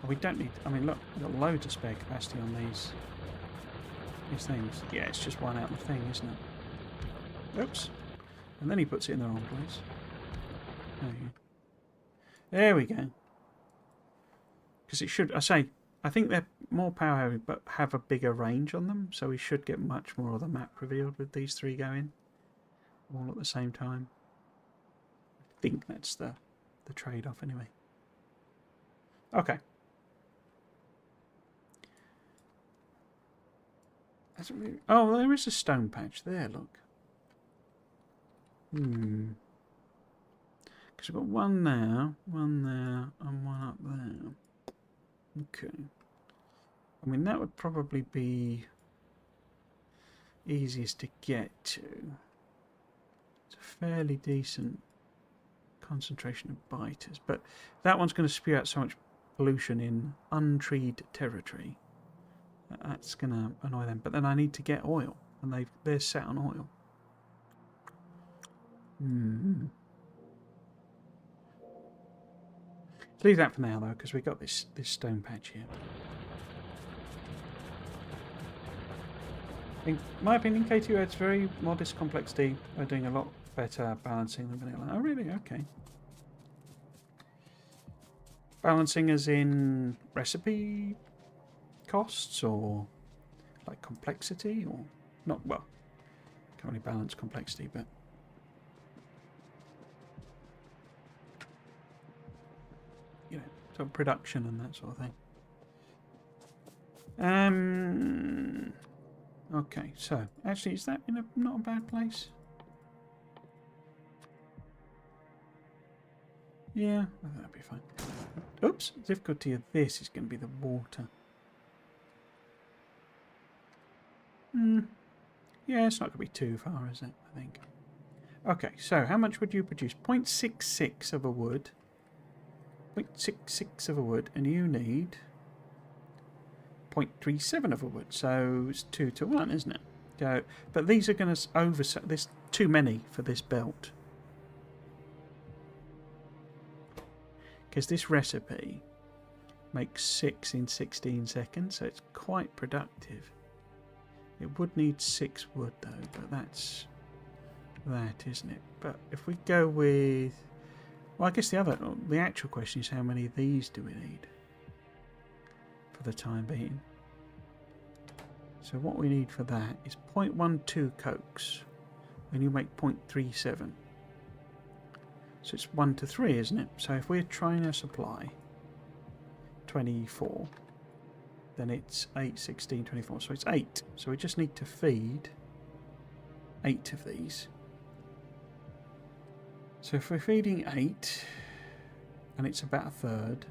We don't need... I mean, look, we've got loads of spare capacity on these things. Yeah, it's just one out of the thing, isn't it? Oops. And then he puts it in the wrong place. There we go. Because it should... I think they're more power heavy, but have a bigger range on them, so we should get much more of the map revealed with these 3 going. All at the same time. I think that's the trade-off anyway. Okay. Oh, there is a stone patch there, look. Because we've got one there, and one up there. Okay. I mean, that would probably be easiest to get to. It's a fairly decent concentration of biters, but that one's going to spew out so much pollution in untreed territory. That's going to annoy them. But then I need to get oil, and they're set on oil. Let's leave that for now, though, because we've got this stone patch here. In my opinion, K2 adds very modest complexity. They're doing a lot better balancing than vanilla. Oh, really? Okay. Balancing as in recipe costs, or like complexity, or not? Well, can't really balance complexity, but you know, sort of production and that sort of thing. Okay, so actually, is that in not a bad place? Yeah, that'd be fine. Oops, the difficulty of this is going to be the water. Yeah, it's not going to be too far, is it? I think. Okay, so how much would you produce? 0.66 of a wood. 0.66 of a wood, and you need 0.37 of a wood. So it's 2 to 1, isn't it? So, but these are going to overset. There's too many for this belt. Because this recipe makes 6 in 16 seconds, so it's quite productive. It would need 6 wood though, but that's that, isn't it? But if we go with... Well, I guess the actual question is how many of these do we need for the time being? So what we need for that is 0.12 cokes, and you make 0.37. So it's 1 to 3, isn't it? So if we're trying to supply 24, then it's 8, 16, 24. So it's 8. So we just need to feed 8 of these. So if we're feeding 8, and it's about a third,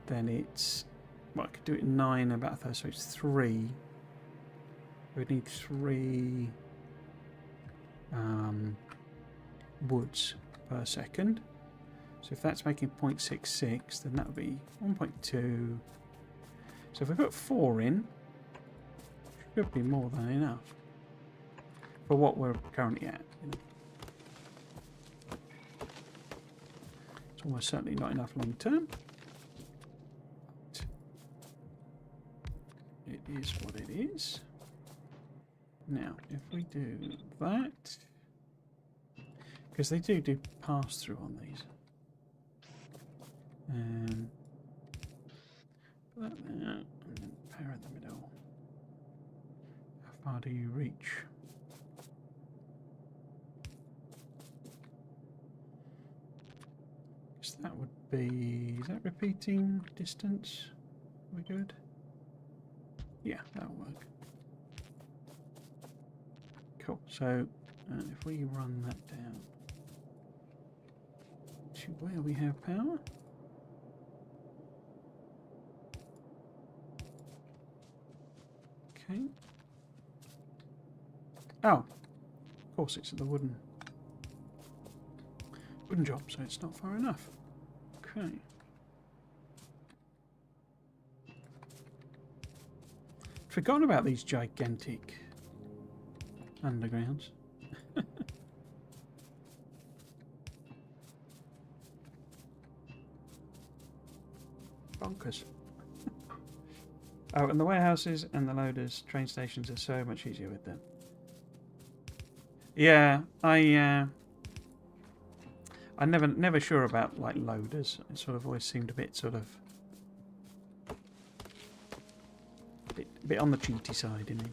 then it's... Well, I could do it in 9, about a third, so it's 3. We need 3 woods per second. So if that's making 0.66, then that would be 1.2. So if we put 4 in, it should be more than enough for what we're currently at. You know. It's almost certainly not enough long term. It is what it is. Now, if we do that, because they do pass through on these. Put that there, and then power in the middle. How far do you reach? Guess that would be... Is that repeating distance? Are we good? Yeah, that'll work. Cool. So, if we run that down to where we have power. Okay. Oh, of course it's the wooden job, so it's not far enough. Okay. Forgotten about these gigantic undergrounds. Bonkers. Oh, and the warehouses and the loaders, train stations are so much easier with them. Yeah, I'm never sure about like loaders. It sort of always seemed a bit sort of bit on the cheaty side, you know.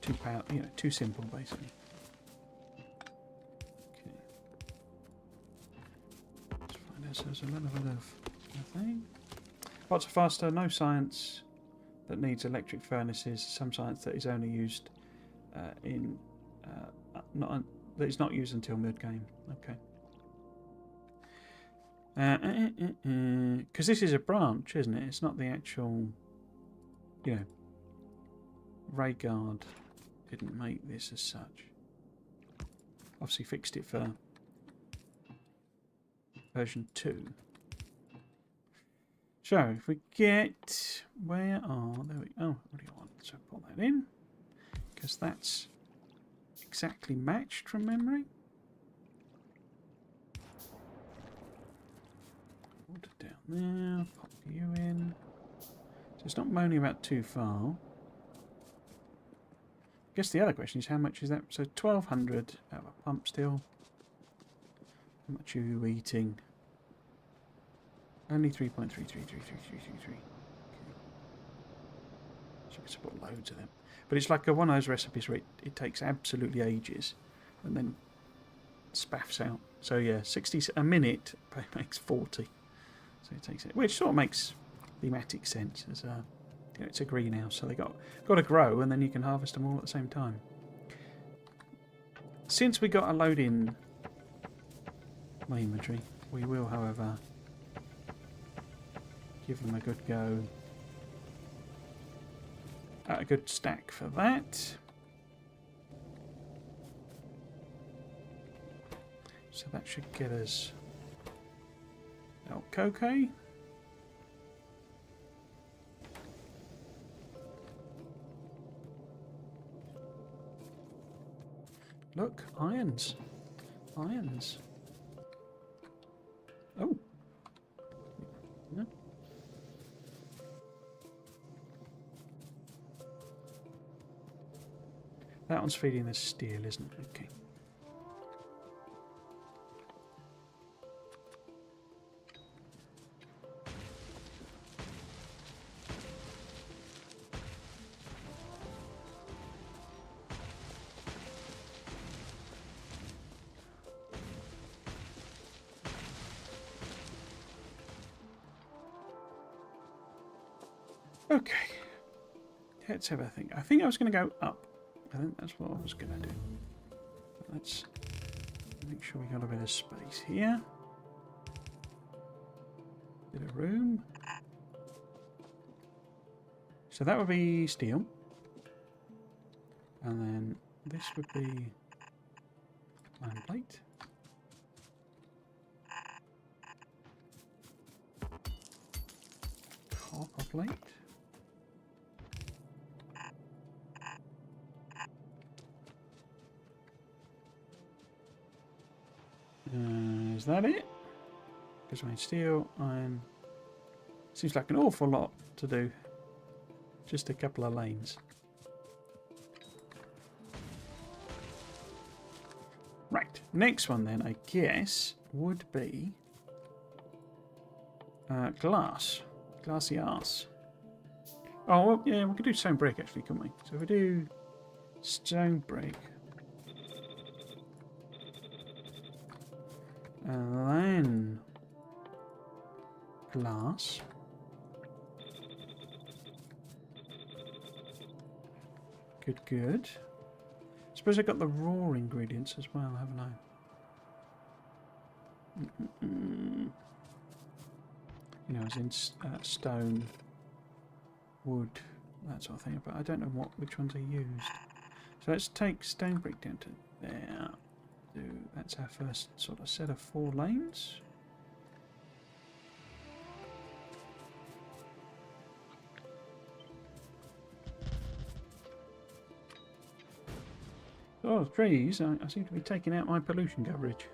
Too too simple basically. Okay. Let's find ourselves a little bit of nothing. Lots of faster, no science that needs electric furnaces, some science that is only used that is not used until mid-game. Okay. Because this is a branch, isn't it? It's not the actual, you know, Rayguard didn't make this as such. Obviously fixed it for version 2. So, if we get... Where are... There we... Oh, what do you want? So put that in. Because that's exactly matched from memory. Put it down there. Pop you in. So it's not moaning about too far. I guess the other question is how much is that? So 1,200 out of a pump still. How much are you eating? Only 3.3333333. Okay. So I can support loads of them. But it's like one of those recipes where it takes absolutely ages and then spaffs out. So yeah, 60 a minute makes 40. So it takes it, which sort of makes thematic sense as a, you know, it's a greenhouse, so they got to grow and then you can harvest them all at the same time. Since we got a load in my inventory, we will, however, give them a good go. A good stack for that. So that should get us El Coque. Look, irons. Irons. Oh. No. That one's feeding the steel, isn't it? Okay. Okay. Let's have a think. I think I was going to go up. I think that's what I was going to do. Let's make sure we got a bit of space here. Bit of room. So that would be steel. And then this would be iron plate. Copper plate. Is that it? Because I mean, steel, iron. Seems like an awful lot to do. Just a couple of lanes. Right, next one then, I guess, would be glass. Glassy arse. Oh, well, yeah, we could do stone brick actually, couldn't we? So if we do stone brick. And then glass. Good, good. Suppose I got the raw ingredients as well, haven't I? You know, as in stone, wood, that sort of thing. But I don't know which ones I used. So let's take stone brick down to there. That's our first sort of set of 4 lanes. Oh, trees! I seem to be taking out my pollution coverage.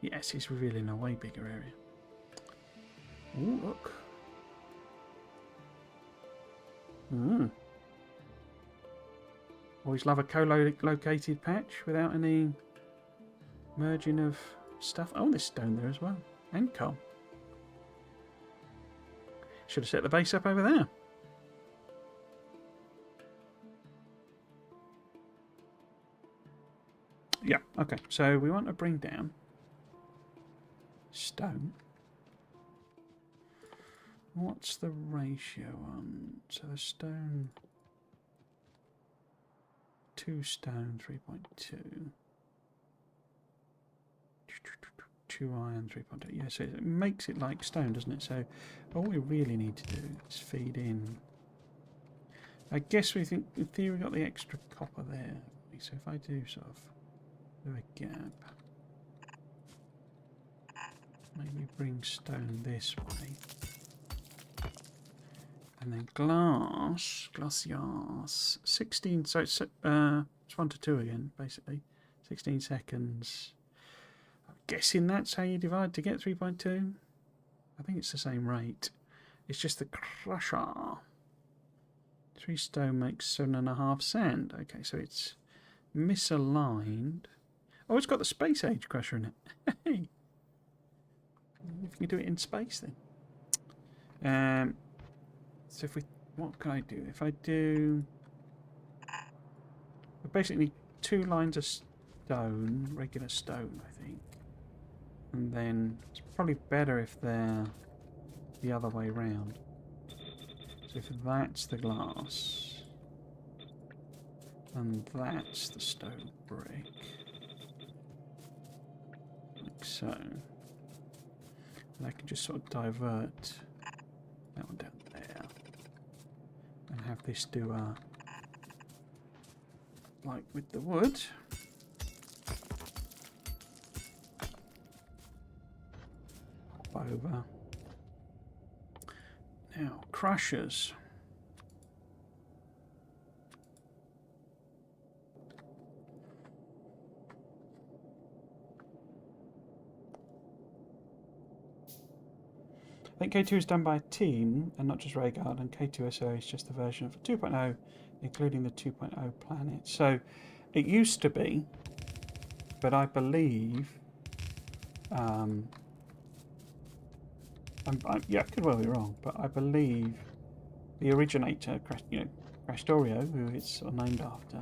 Yes, it's revealing a way bigger area. Oh, look. Always love a co-located patch without any merging of stuff. Oh, there's stone there as well. And coal. Should have set the base up over there. Yeah, okay. So we want to bring down stone. What's the ratio on? So the stone... 2 stone, 3.2. 2 iron, 3.2. Yeah, so it makes it like stone, doesn't it? So all we really need to do is feed in. I guess we think, in theory, we've got the extra copper there. So if I do sort of do a gap, maybe bring stone this way. And then glaciers, 16, so it's 1 to 2 again, basically. 16 seconds. I'm guessing that's how you divide to get 3.2. I think it's the same rate. It's just the crusher. 3 stone makes 7.5 sand. Okay, so it's misaligned. Oh, it's got the space age crusher in it. Hey! If you can do it in space then. So if we, what can I do? If I do, basically 2 lines of stone, regular stone, I think. And then it's probably better if they're the other way round. So if that's the glass, and that's the stone brick, like so. And I can just sort of divert that one down there. And have this do like with the wood. Hop over. Now, crushers. I think K2 is done by a team and not just Rayguard, and K2SO is just the version of 2.0, including the 2.0 planet. So it used to be, but I believe, yeah, I could well be wrong, but I believe the originator, Krastorio, who it's sort of named after,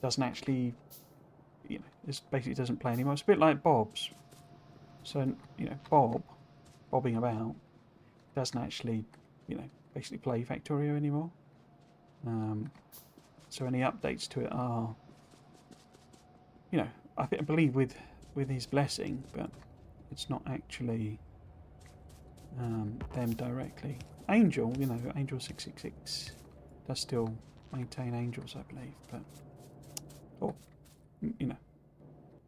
doesn't actually, it basically doesn't play anymore. It's a bit like Bob's. So, bobbing about, doesn't actually, basically play Factorio anymore. So any updates to it are, I believe with his blessing, but it's not actually them directly. Angel, Angel 666 does still maintain Angels, I believe, but or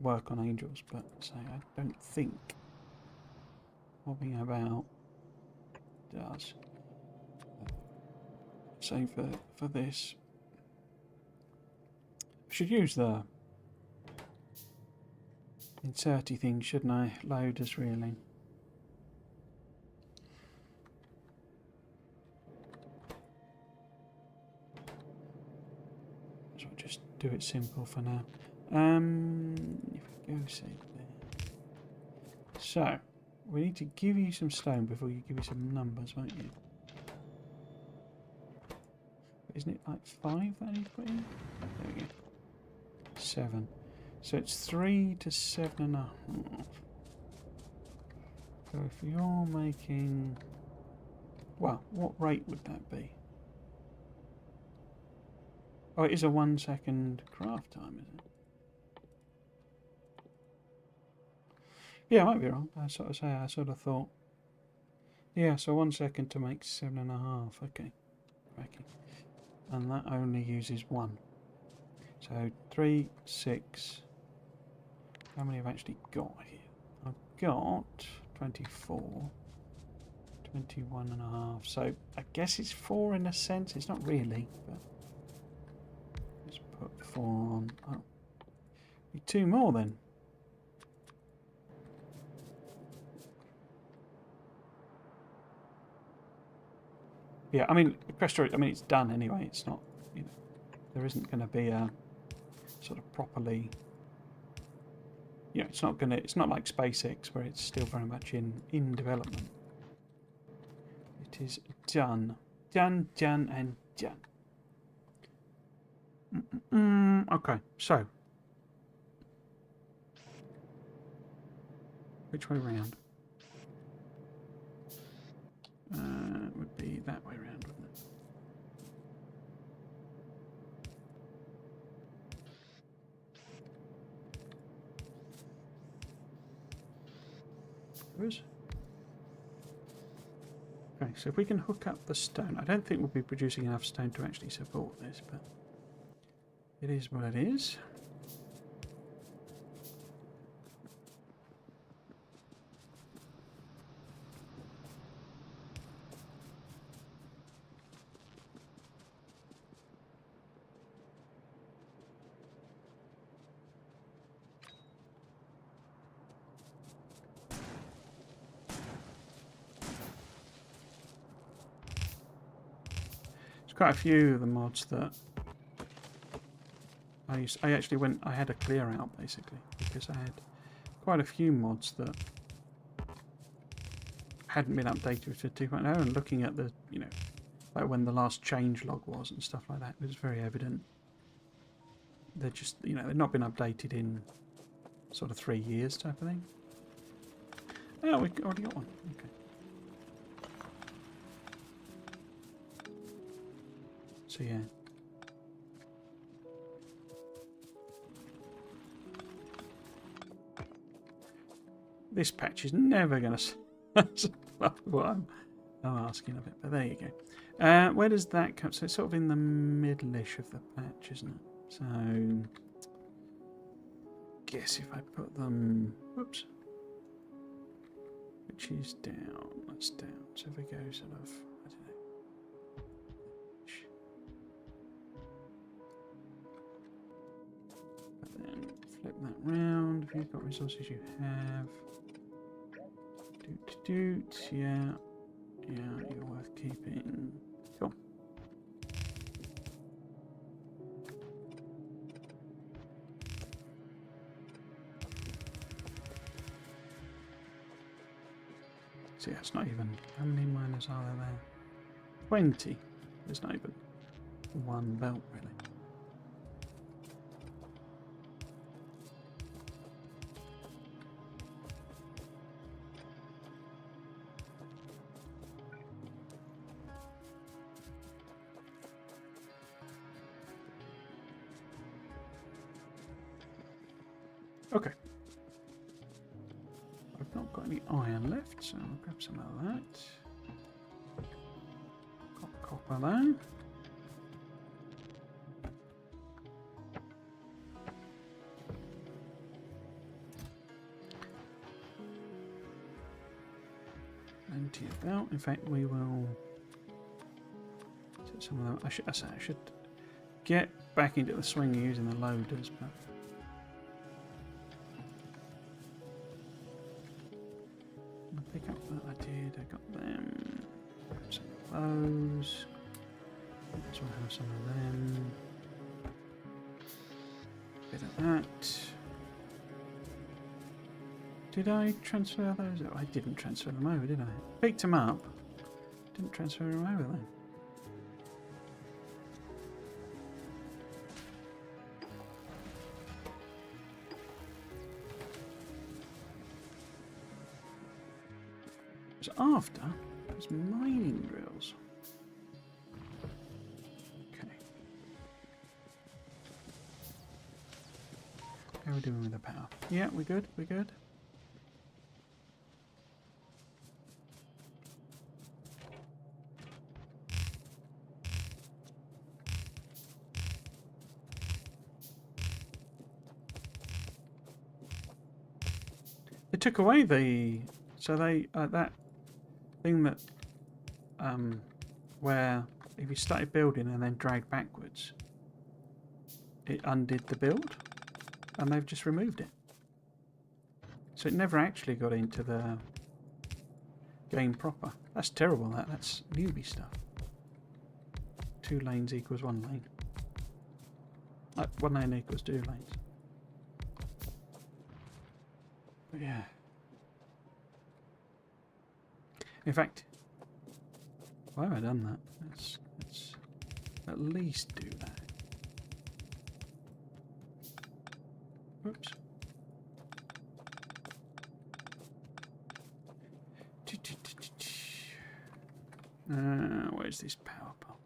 work on Angels, but say I don't think bobbing about does. Same for this. I should use the Inserty things, shouldn't I? Loaders, really. So I'll just do it simple for now. If we go save there. So, we need to give you some stone before you give you some numbers, won't you? Isn't it like 5 that I need to put in? There we go. 7. So it's 3 to 7.5. So if you're making... Well, what rate would that be? Oh, it is a 1 second craft time, is it? Yeah, I might be wrong. I sort of thought. Yeah, so 1 second to make 7.5. Okay. Cracking. And that only uses 1. So 3, 6. How many have I actually got here? I've got 24. 21.5. So I guess it's 4 in a sense. It's not really, but let's put 4 on. Oh, need 2 more then. Yeah, I mean, Krastorio, I mean, it's done anyway. It's not, you know, there isn't going to be a sort of properly, you know, it's not like SpaceX where it's still very much in development. It is done. Done, and done. Okay, so. Which way round? It would be that way round, wouldn't it? Okay, so if we can hook up the stone, I don't think we'll be producing enough stone to actually support this, but it is what it is. Quite a few of the mods that I had a clear out basically because I had quite a few mods that hadn't been updated to 2.0, and looking at the, you know, like when the last change log was and stuff like that, it was very evident they're just, you know, they've not been updated in sort of 3 years type of thing. Oh, we already got one. Okay. So yeah. This patch is never going to supply what I'm asking of it, but there you go. Where does that come? So it's sort of in the middle-ish of the patch, isn't it? So, guess if I put them, whoops, which is down, that's down. So if we go sort of, I don't know. But then flip that round. If you've got resources, you have. Yeah, you're worth keeping. Cool. So yeah, it's not even. How many miners are there? 20. There's not even one belt really. Okay. I've not got any iron left, so I'll grab some of that. Got copper there. Plenty of belt. In fact, we will set some of them. I should get back into the swing of using the loaders, but pick up that I did. I got them. Some of those. So I have some of them. Bit of that. Did I transfer those? Oh, I didn't transfer them over, did I? Picked them up. Didn't transfer them over then. It was after. It was mining drills. Okay. How are we doing with the power? Yeah, we're good. We're good. They took away the that thing that where if you started building and then dragged backwards, it undid the build, and they've just removed it. So it never actually got into the game proper. That's terrible. That's newbie stuff. 2 lanes equals 1 lane. 1 lane equals 2 lanes. But yeah. In fact, why have I done that? Let's at least do that. Oops. Where's this power pole?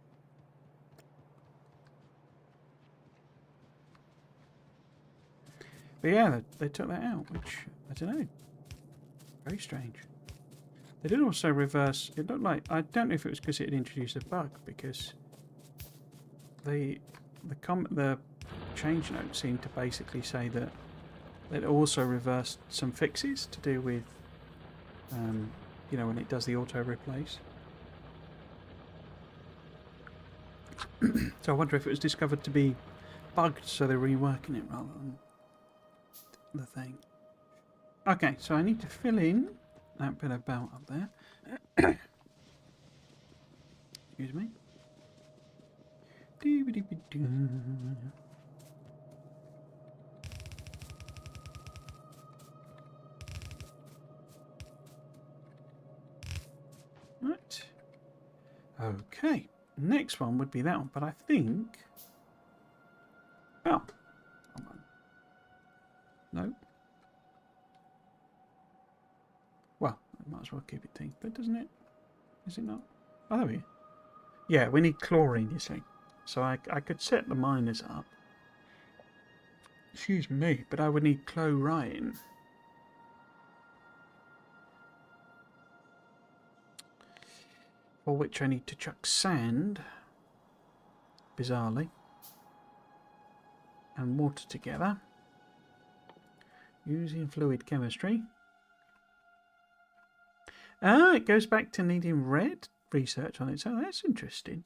But yeah, they took that out, which, I don't know. Very strange. They did also reverse. It looked like, I don't know if it was because it had introduced a bug, because the change note seemed to basically say that it also reversed some fixes to do with, you know, when it does the auto replace. So I wonder if it was discovered to be bugged, so they're reworking it rather than the thing. Okay, so I need to fill in that bit of belt up there. Excuse me. Right. Okay. Next one would be that one, but I think. Oh. Hold on. No. Well, I might as well keep it teeth, but doesn't it? Is it not? Oh, there we go. Yeah, we need chlorine, you see. So I could set the miners up. Excuse me, but I would need chlorine. For which I need to chuck sand, bizarrely, and water together, using fluid chemistry. Ah, it goes back to needing red research on it, so that's interesting.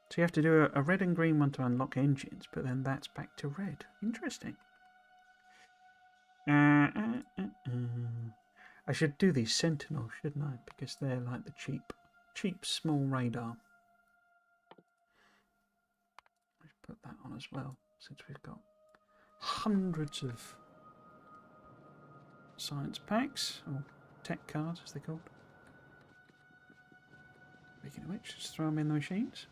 So you have to do a red and green one to unlock engines, but then that's back to red. Interesting. I should do these sentinels, shouldn't I? Because they're like the cheap small radar. Let's put that on as well, since we've got hundreds of science packs, or tech cards as they're called. Speaking of which, just throw them in the machines.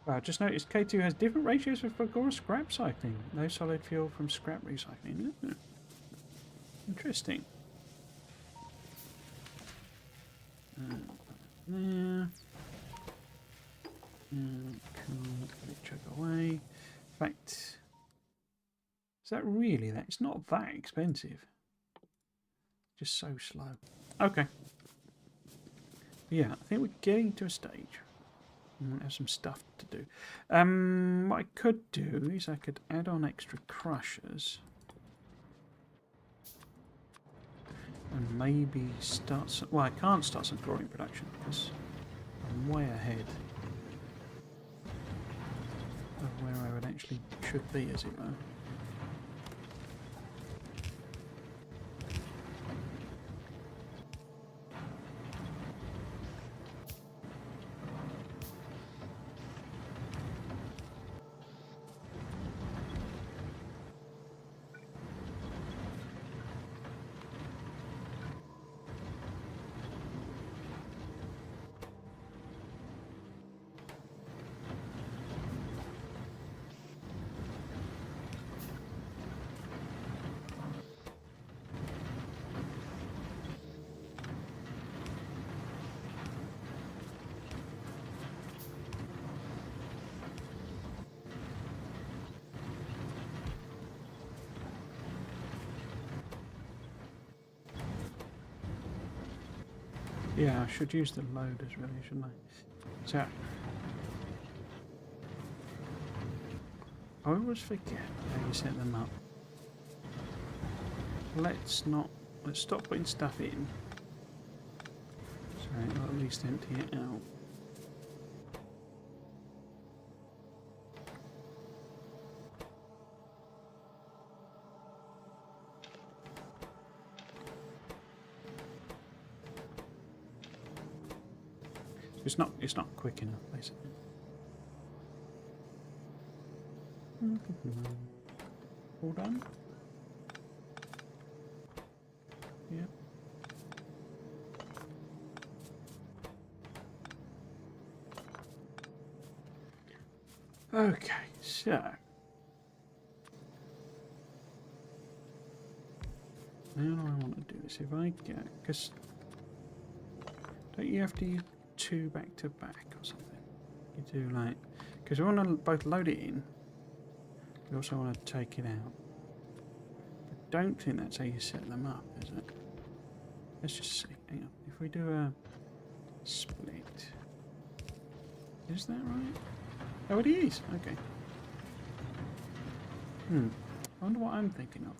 Wow, just noticed K2 has different ratios for scrap cycling. No solid fuel from scrap recycling. Interesting. There. Cool. Let it chug away. In fact, is that really that? It's not that expensive. Just so slow. Okay. Yeah, I think we're getting to a stage. I have some stuff to do. What I could do is I could add on extra crushers. And maybe start some... Well, I can't start some chlorine production because I'm way ahead of where I would actually should be, as it were. Yeah, I should use the loaders really, shouldn't I? So I always forget how you set them up. Let's stop putting stuff in. Sorry, I'll at least empty it out. It's not quick enough, basically. All done? Yep. Okay, so now what I want to do is if I get, because don't you have to use 2 back to back or something? You do like, because we want to both load it in, we also want to take it out. I don't think that's how you set them up, is it? Let's just see. Hang on. If we do a split, is that right? Oh, it is. Okay. I wonder what I'm thinking of.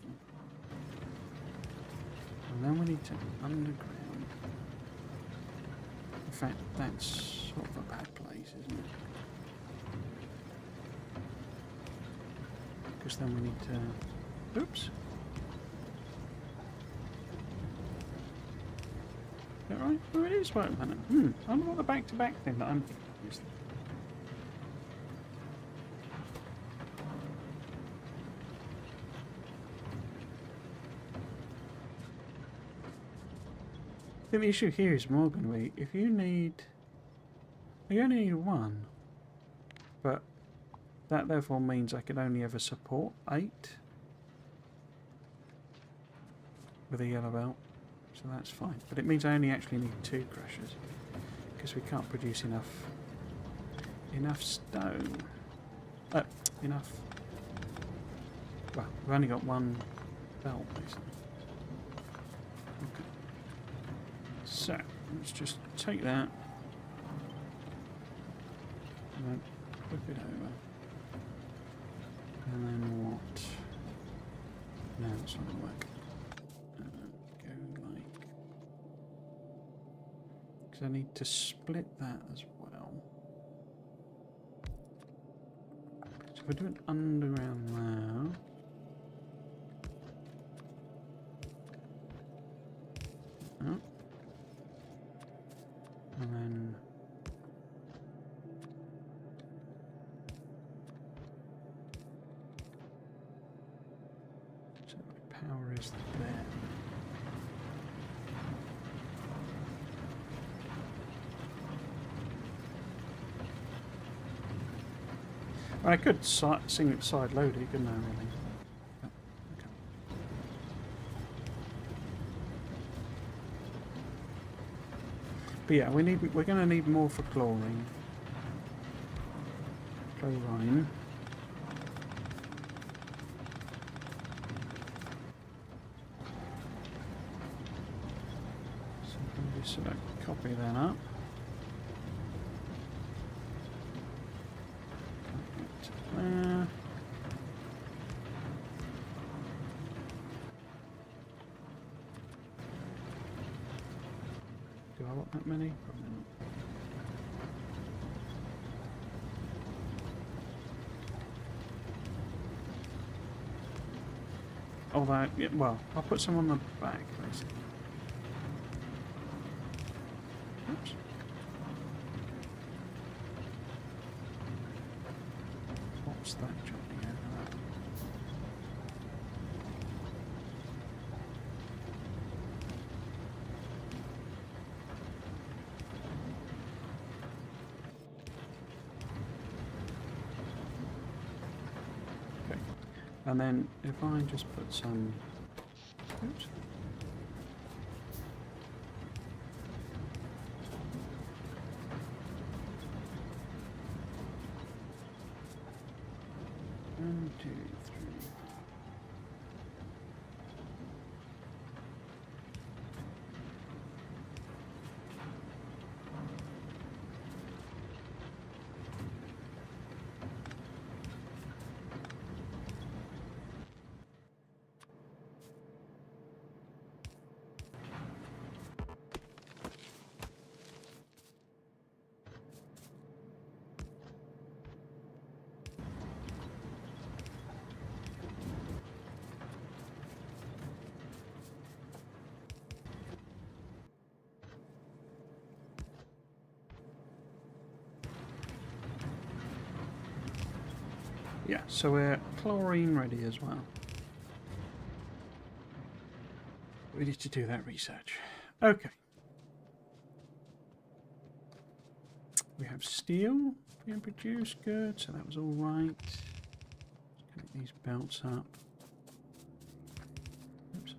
And then we need to underground. In fact, that's sort of a bad place, isn't it? Because then we need to... Oops. Is that right? Oh, it is. Wait a minute. I wonder what the back-to-back thing that I'm thinking is. I think the issue here is more going to be if you only need 1, but that therefore means I can only ever support 8 with a yellow belt, so that's fine. But it means I only actually need 2 crushers because we can't produce enough stone. Enough. Well, we've only got 1 belt basically. Okay. So, let's just take that and then flip it over. And then what? No, it's not going to work. Go like... Because I need to split that as well. So if I do an underground now... Oh. And then so my power is there. I could sing it side loaded, couldn't I really? But, okay. But yeah, we're going to need more for chlorine. Chlorine. So I'm just copy that up. There. Do I want that many? Probably not. Although, yeah, well, I'll put some on the back, basically. Oops. What's that jumping over that? Okay. And then if I just put some... Oops. One, two, three. Yeah, so we're chlorine ready as well. We need to do that research. Okay. We have steel being produced. Good, so that was all right. Let's get these belts up. Oops.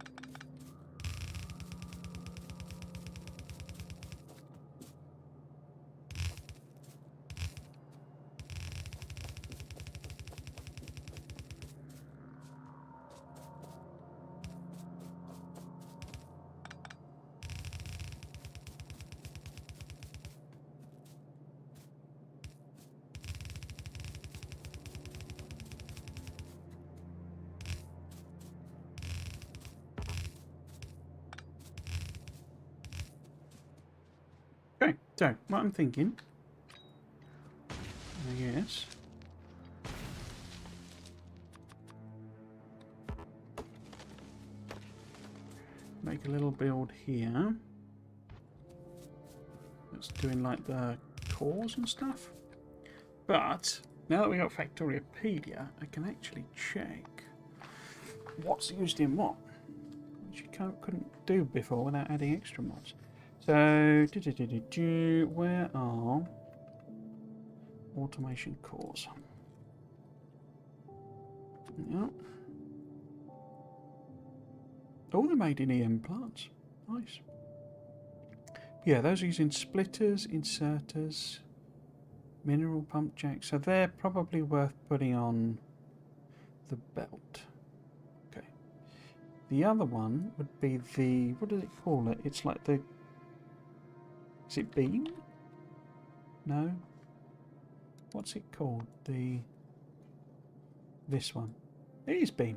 Okay, so what I'm thinking, I guess, make a little build here. That's doing like the cores and stuff. But now that we got Factoriopedia, I can actually check what's used in what, which you couldn't do before without adding extra mods. So, where are automation cores? Yep. Oh, they're made in EM plants. Nice. Yeah, those are using splitters, inserters, mineral pump jacks. So they're probably worth putting on the belt. Okay. The other one would be the, what does it call it? It's like the, is it beam? No. What's it called? This one. It is beam.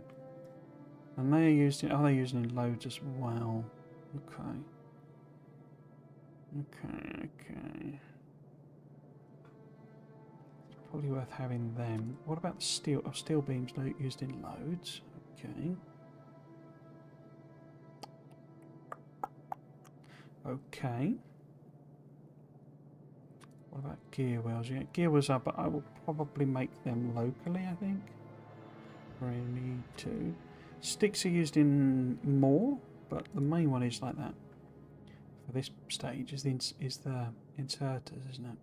And they're used in, are they using in loads as well? Okay. Okay. It's probably worth having them. What about the steel? Oh, steel beams used in loads. Okay. Okay. What about gear wheels? Yeah, gear wheels are, but I will probably make them locally, I think. Where I need to. Sticks are used in more, but the main one is like that. For this stage is the inserters, isn't it?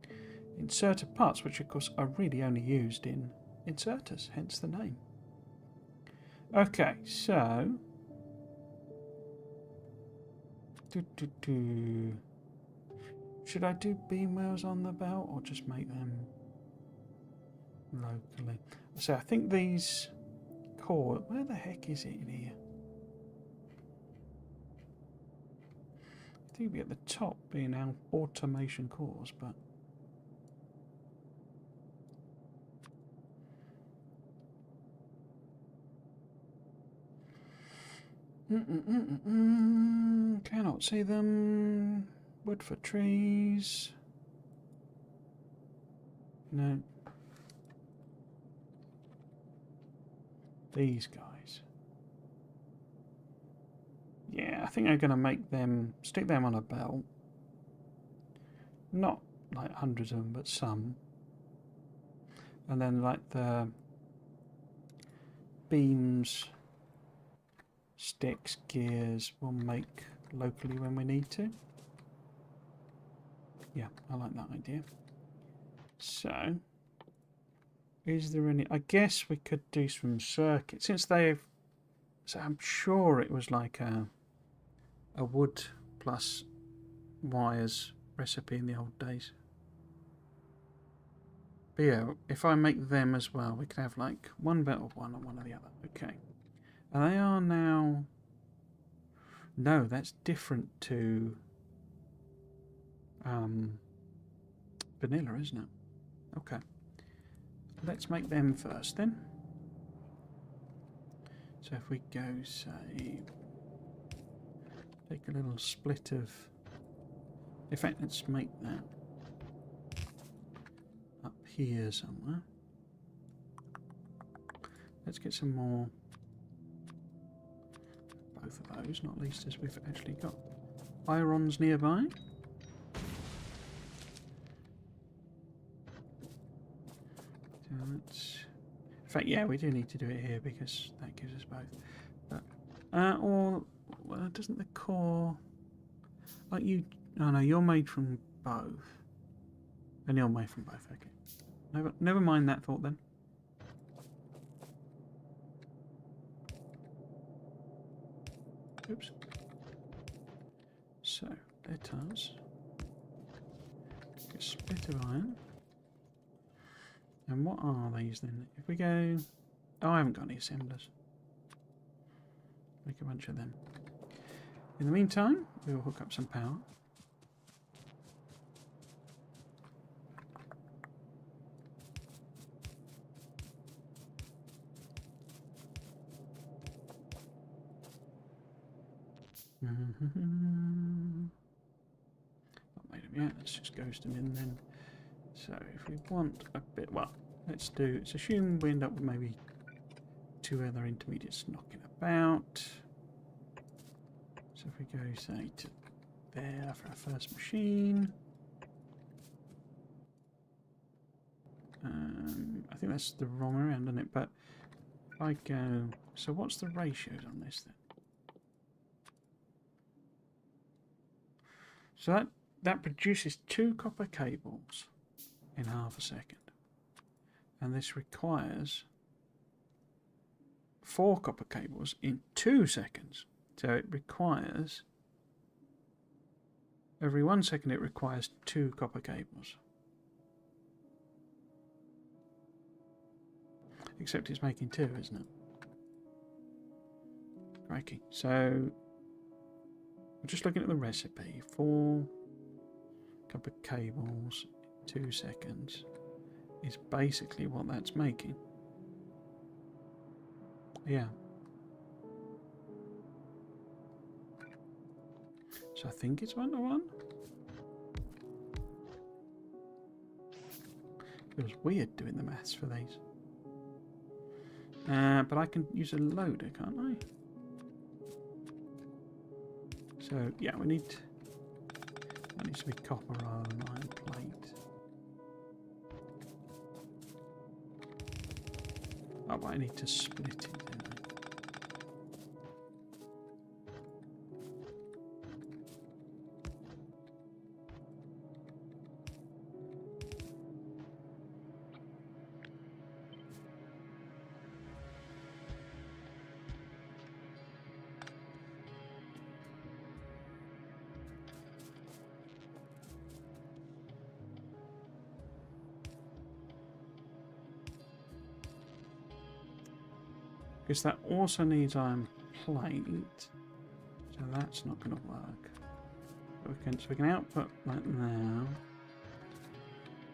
Yeah. Inserter parts, which of course are really only used in inserters, hence the name. Okay, so should I do beam wheels on the belt or just make them locally? So I think these core, where the heck is it in here? I think it'd be at the top being our automation cores, but cannot see them. Wood for trees. No. These guys. Yeah, I think I'm going to make them, stick them on a belt. Not like hundreds of them, but some. And then like the beams, sticks, gears, we'll make locally when we need to. Yeah, I like that idea. So, is there any... I guess we could do some circuits. Since they've... So I'm sure it was like a wood plus wires recipe in the old days. But yeah, if I make them as well, we could have like one belt of one and one of the other. Okay. And they are now... No, that's different to vanilla, isn't it? Okay. Let's make them first then. So if we go, say, take a little split of... In fact, let's make that up here somewhere. Let's get some more, both of those, not least as we've actually got irons nearby. So that's... In fact, yeah, we do need to do it here because that gives us both. But, or well, doesn't the core... Like you... Oh no, you're made from both. And you're made from both, okay. Never mind that thought then. Oops. So, let us get a split of iron. And what are these then? If we go... Oh, I haven't got any assemblers. Make a bunch of them. In the meantime, we will hook up some power. Not made them yet, let's just ghost them in then. So if we want a bit, well, let's assume we end up with maybe 2 other intermediates knocking about. So if we go, say, to there for our first machine. I think that's the wrong way around, isn't it? But if I go... So what's the ratios on this then? So that produces 2 copper cables in half a second. And this requires 4 copper cables in 2 seconds. So it requires... Every 1 second it requires 2 copper cables. Except it's making 2, isn't it? Crikey. So, I'm just looking at the recipe. 4 copper cables, 2 seconds is basically what that's making. Yeah. So I think it's 1-to-1. Feels weird doing the maths for these. But I can use a loader, can't I? So yeah, that needs to be copper rather than iron plate. Oh, but I need to split it, don't I? Because that also needs iron plate, so that's not going to work. But we can output that now,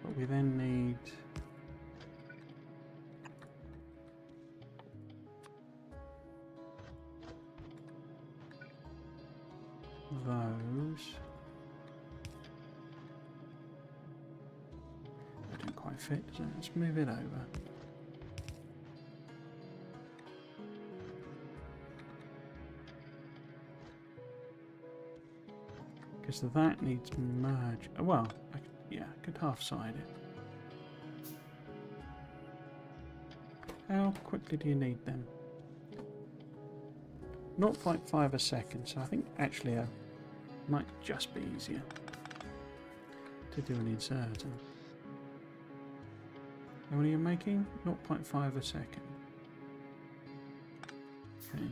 but we then need those. That didn't quite fit, so let's move it over. Because that needs merge. Well, yeah, I could half side it. How quickly do you need them? 0.5 a second, so I think actually it might just be easier to do an inserter. How many are you making? 0.5 a second. Okay.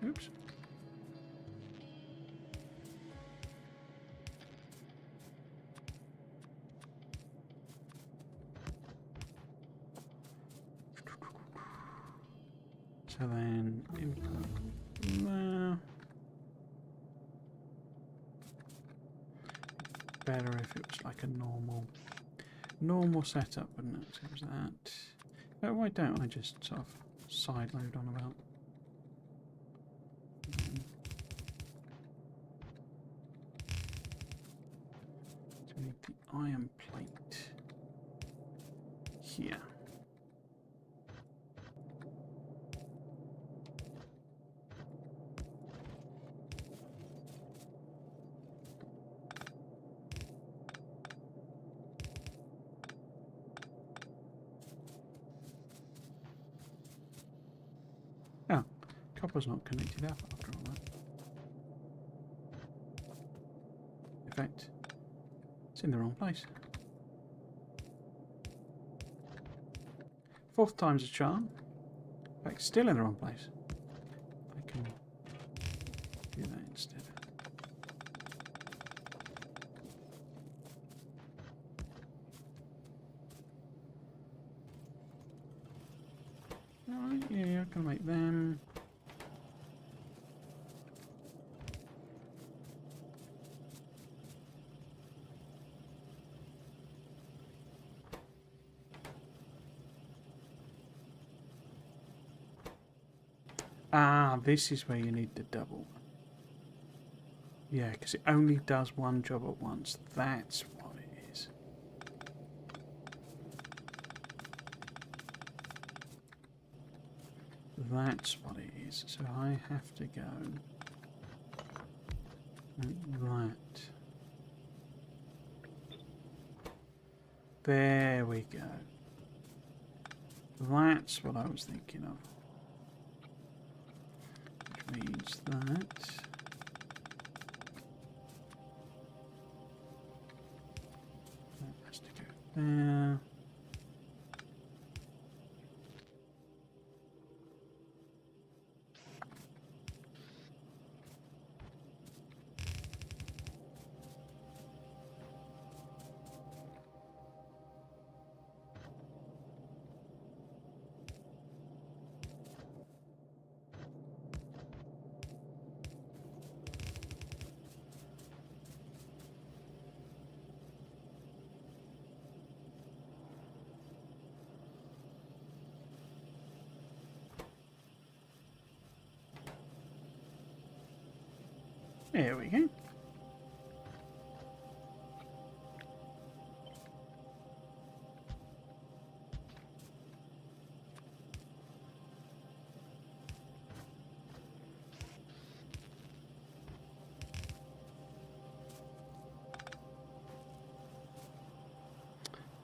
Oops. So then input there. Better if it was like a normal setup, wouldn't it? So it was that. But why don't I just sort of side load on about? So we need the iron plate. here. Oh, copper's not connected up after all that. In fact, it's in the wrong place. Fourth time's a charm. In fact, still in the wrong place. I can do that instead. Alright, yeah, I can make them. Ah, this is where you need the double. Yeah, because it only does one job at once. That's what it is. That's what it is. So I have to go like that. There we go. That's what I was thinking of. Which means that. That has to go there. There we go.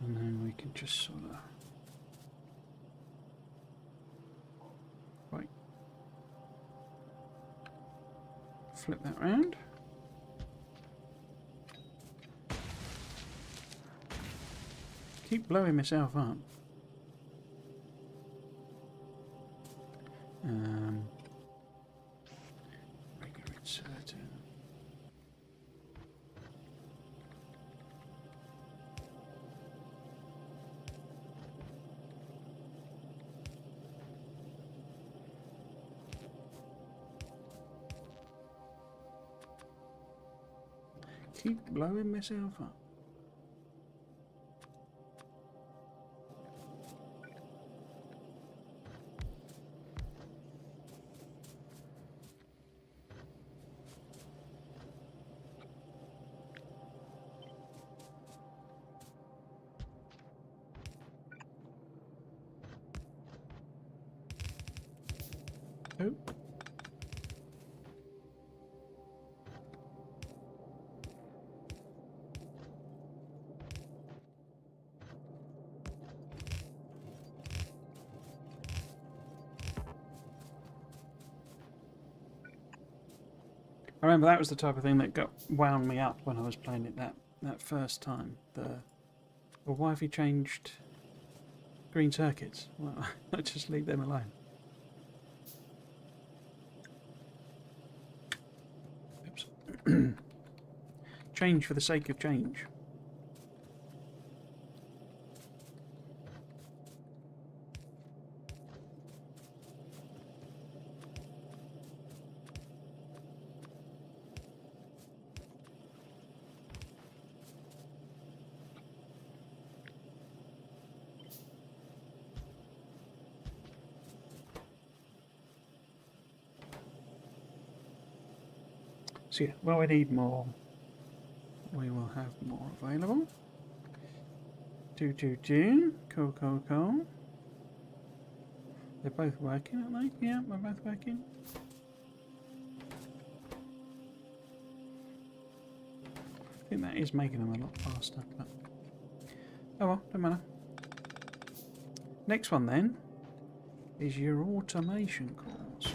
And then we can just sort of right, flip that round. Keep blowing myself up. Regular inserter. Keep blowing myself up. Oh. I remember that was the type of thing that wound me up when I was playing it that first time. Well, why have you changed green circuits? Well, let's just leave them alone. Oops. Change for the sake of change. So yeah, well, we need more. We will have more available. Do. Cool, cool, cool. They're both working, aren't they? Yeah, they're both working. I think that is making them a lot faster, but oh well, don't matter. Next one then is your automation cores.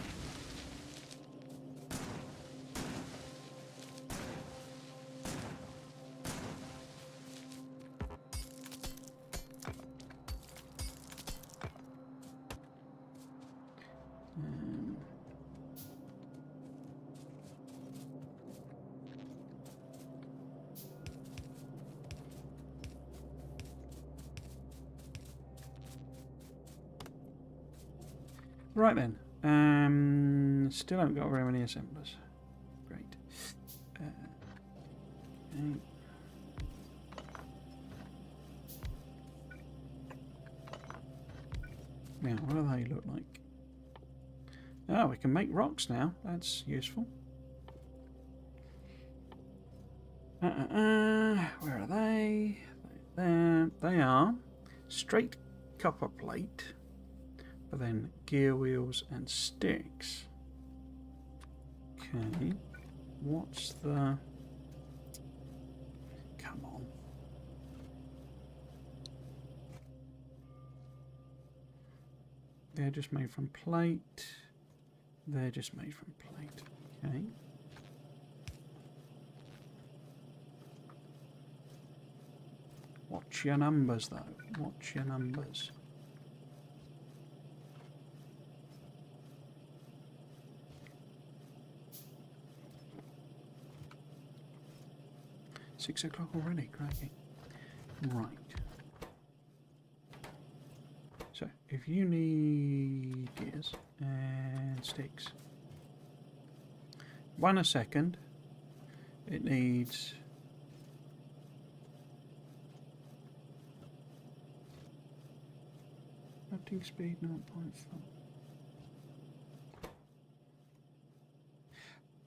Right then, still haven't got very many assemblers. Great. Okay. Now, what do they look like? Oh, we can make rocks now. That's useful. Where are they? There. They are. Straight copper plate. But then gear wheels and sticks. Okay. What's the... Come on. They're just made from plate. They're just made from plate. Okay. What's your numbers though? What's your numbers? Six o'clock already, cracking. Right. So, if you need gears and sticks, 1 a second, it needs crafting speed 0.5.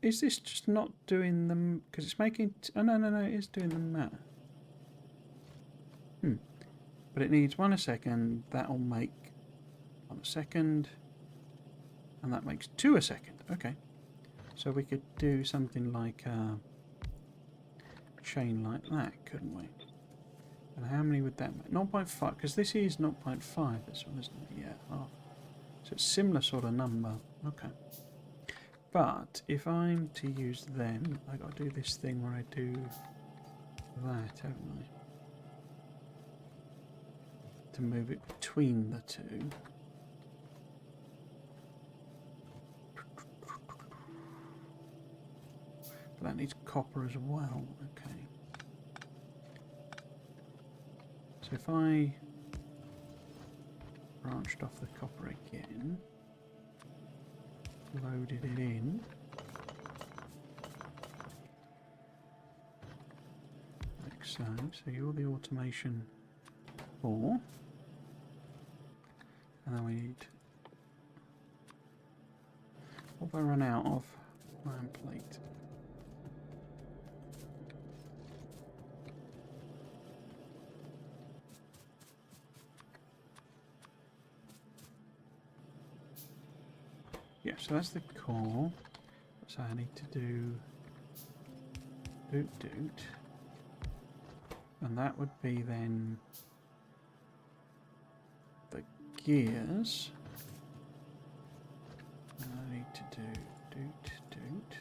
Is this just not doing them because it's making? Oh no, it is doing the math. But it needs 1 a second. That'll make 1 a second, and that makes 2 a second. Okay, so we could do something like a chain like that, couldn't we? And how many would that make? 0.5, because this is 0.5. This one, isn't it? Yeah, half. So it's similar sort of number. Okay. But if I'm to use them, I got to do this thing where I do that, haven't I? To move it between the two. But that needs copper as well. Okay. So if I branched off the copper again, loaded it in, like so. So you're the automation 4, and then we need. What have I run out of? Iron plate. Yeah, so that's the core. So I need to do doot. And that would be then the gears. And I need to do doot.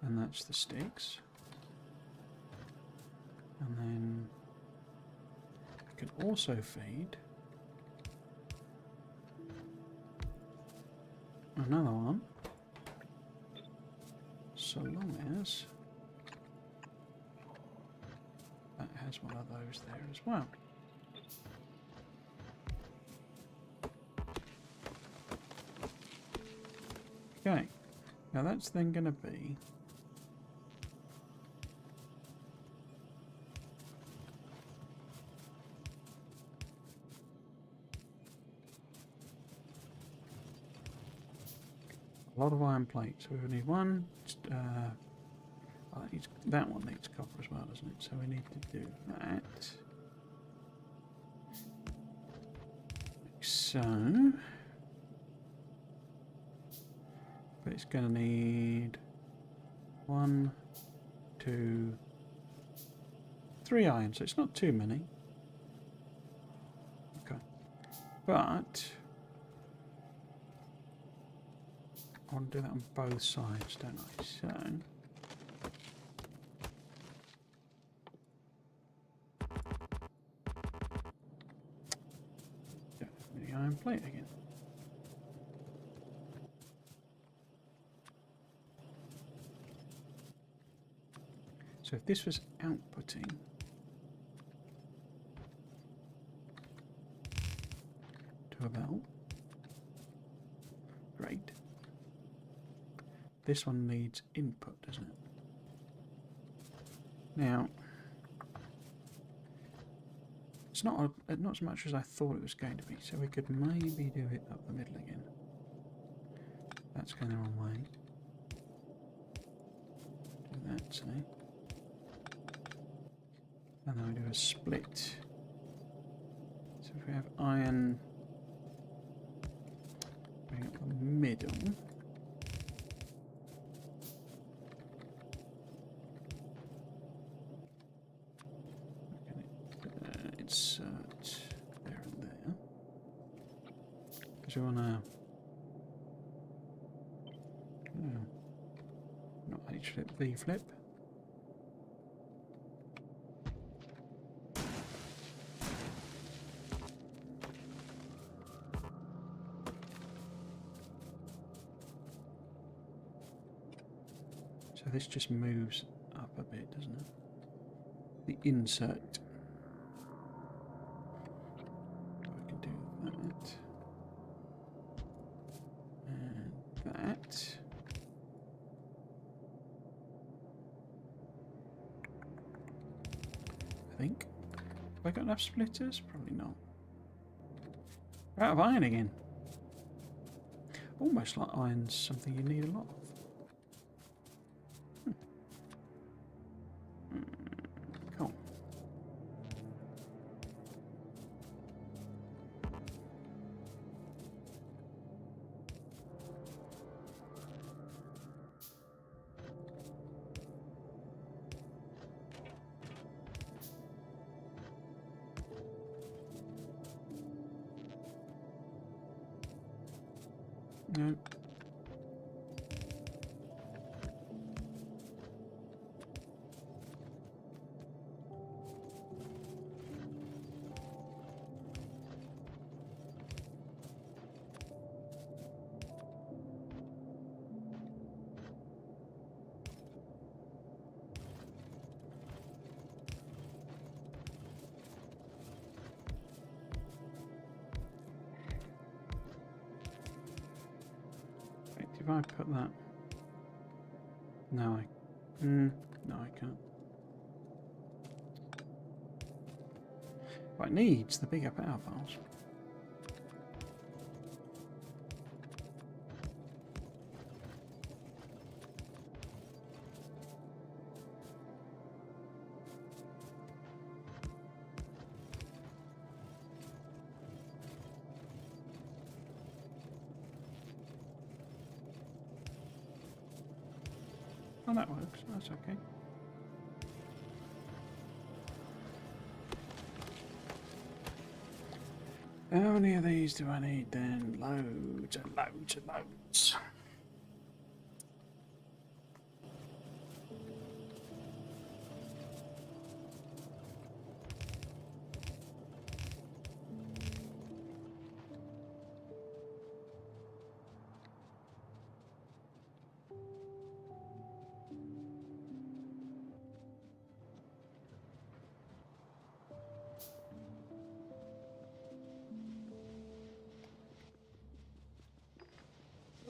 And that's the sticks. And then I can also feed another one, so long as that has one of those there as well. Okay, now that's then going to be a lot of iron plates. So we need one Oh, that one needs copper as well, doesn't it? So we need to do that. Like so. But it's going to need 1, 2, 3 iron, so it's not too many. Okay. But I want to do that on both sides, don't I? So the iron plate again. So if this was outputting to a belt, great. This one needs input, doesn't it? Now, it's not as much as I thought it was going to be, so we could maybe do it up the middle again. That's going the wrong way. Do that, say. And then we do a split. So if we have iron going up the middle. Insert there and there. Because we want to. Not H flip, V flip. So this just moves up a bit, doesn't it? The insert. I can do that. And that. I think. Have I got enough splitters? Probably not. We're out of iron again. Almost like iron's something you need a lot of. Cool. No. If I put that, no, no, I can't. Well, it needs the bigger power files. Oh, that works. That's okay. How many of these do I need then? Loads and loads and loads.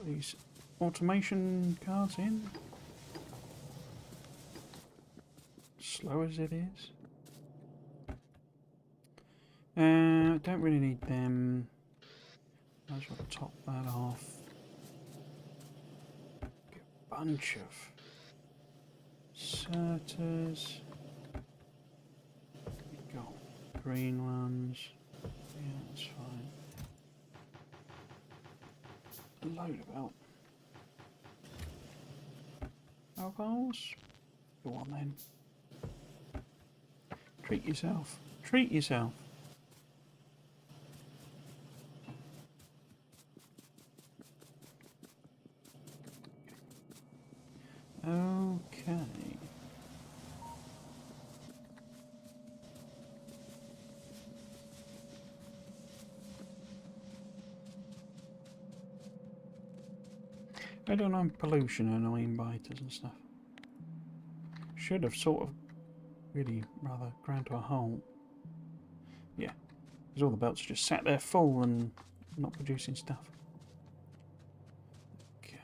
These automation cards in. Slow as it is. Don't really need them. Might as well top that off. Get a bunch of Inserters. We've got green ones. Yeah, that's fine. A load about. Mobiles? Go on then. Treat yourself. Treat yourself. Okay. I don't know pollution annoying biters and stuff. Should have sort of really rather ground to a halt. Yeah, because all the belts are just sat there full and not producing stuff. Okay.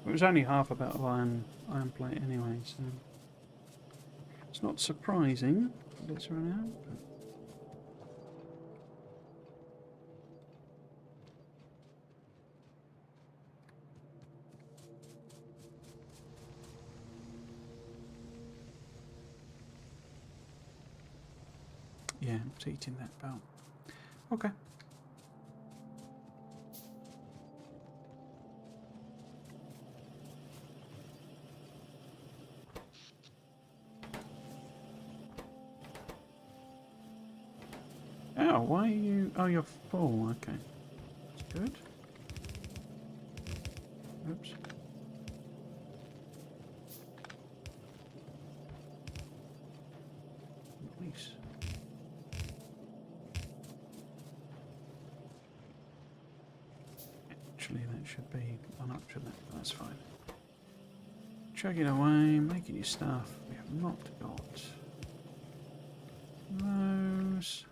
It was only half a bit of iron plate anyway, so it's not surprising that it's run out. But yeah, it's eating that belt. Okay. Oh, why are you... Oh, you're full. Okay. That's good. Oops. Nice. Actually, that should be on up to that. That's fine. Chugging away, making your stuff. We have not got those.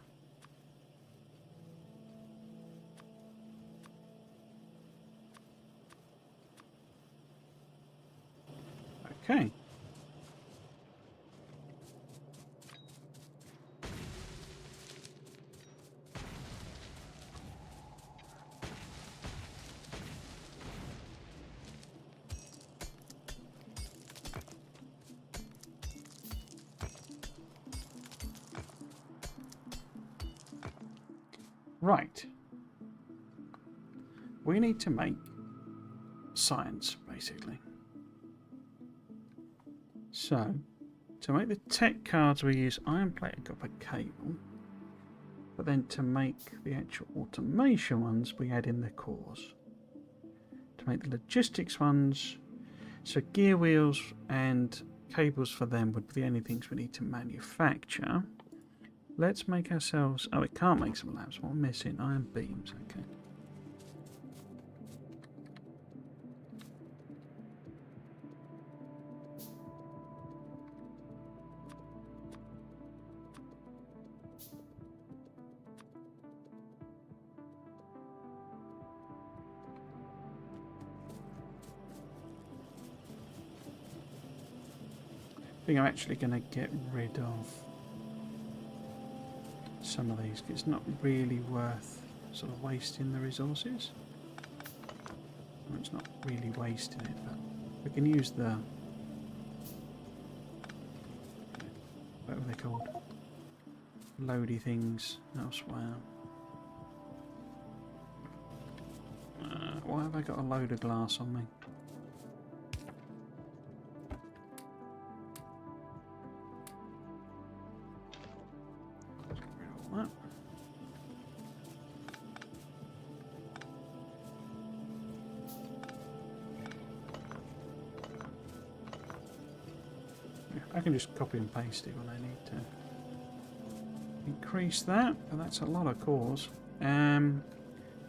Okay. Right. We need to make science, basically. So, to make the tech cards we use iron plate and copper cable. But then to make the actual automation ones, we add in the cores. To make the logistics ones, so gear wheels and cables for them would be the only things we need to manufacture. Let's make ourselves... Oh, it can't make some lamps. What am I missing? Iron beams. Okay. I think I'm actually going to get rid of some of these. It's not really worth sort of wasting the resources. Well, it's not really wasting it, but we can use the... What were they called? loady things elsewhere. Why have I got a load of glass on me? Get rid of all that. I can just copy and paste it when I need to. Increase that, but that's a lot of cores.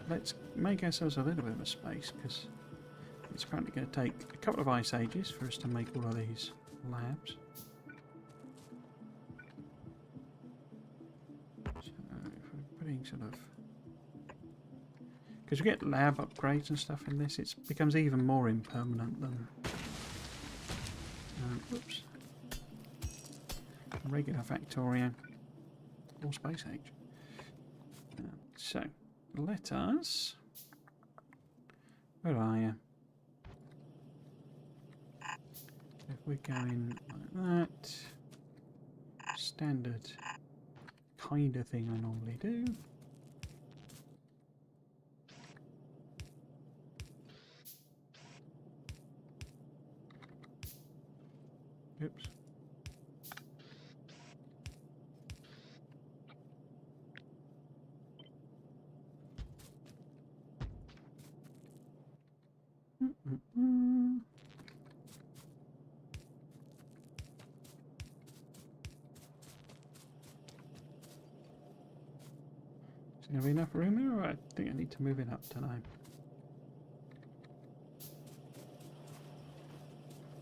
Let's make ourselves a little bit of a space, because it's apparently going to take a couple of ice ages for us to make all of these labs. So if we're putting sort of... because we get lab upgrades and stuff in this, it becomes even more impermanent than... oops. Regular Factorio or Space Age. So, let us... where are you? If we're going like that, standard kind of thing I normally do. Oops. Is there going to be enough room here, or I think I need to move it up tonight?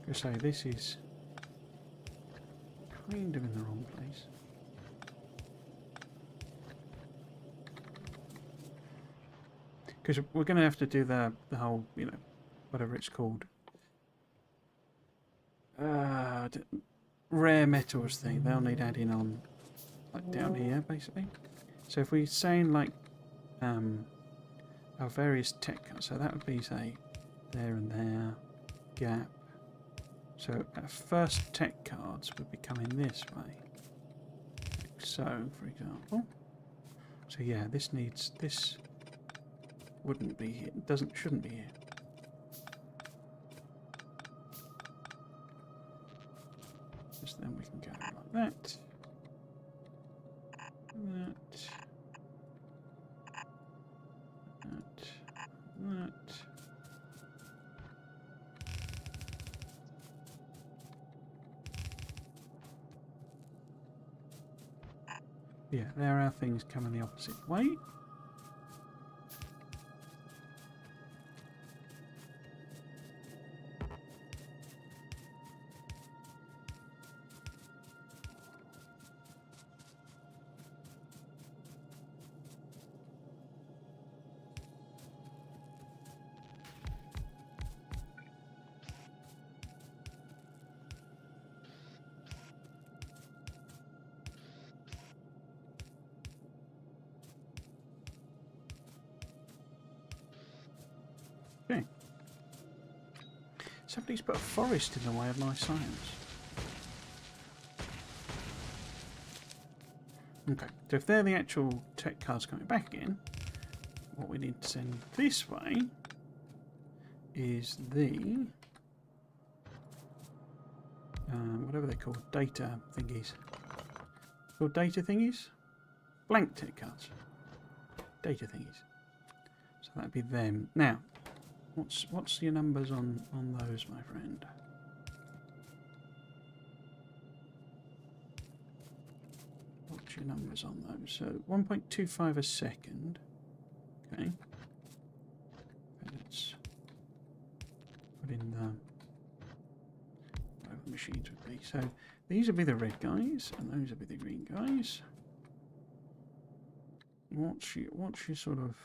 I say this is kind of in the wrong place. Because we're going to have to do the whole, you know, whatever it's called, rare metals thing. They'll need adding on, like down here, basically. So if we saying like our various tech, so that would be say there and there, gap. So our first tech cards would be coming this way. Like so, for example. So yeah, this needs this. Wouldn't be here. Shouldn't be here. Just then we can go like that. That. Yeah, there are things coming the opposite way. Okay. Somebody's put a forest in the way of my science. Okay, so if they're the actual tech cards coming back again, what we need to send this way is the whatever they're called, data thingies. Called data thingies? Blank tech cards. Data thingies. So that'd be them. Now, what's your numbers on those, my friend? What's your numbers on those? So 1.25 a second. Okay. Let's put in the whatever the machines would be. So these would be the red guys, and those would be the green guys. What's your sort of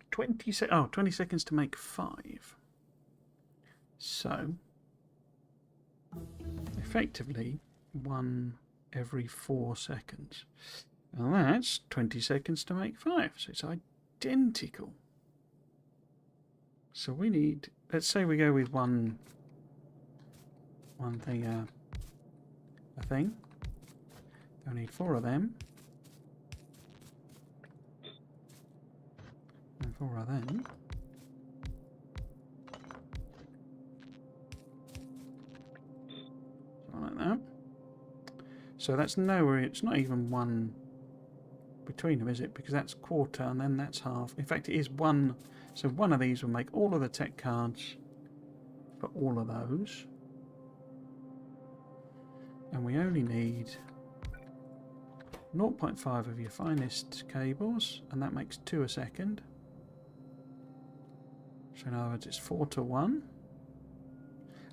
20 seconds to make 5. So effectively 1 every 4 seconds. Now that's 20 seconds to make 5. So it's identical. So we need, let's say we go with one thing, a thing. Don't need 4 of them. And 4 of them. Something like that. So that's nowhere, it's not even one between them, is it? Because that's quarter and then that's half. In fact, it is one. So one of these will make all of the tech cards for all of those. And we only need 0.5 of your finest cables, and that makes 2 a second. So in other words, it's 4 to 1.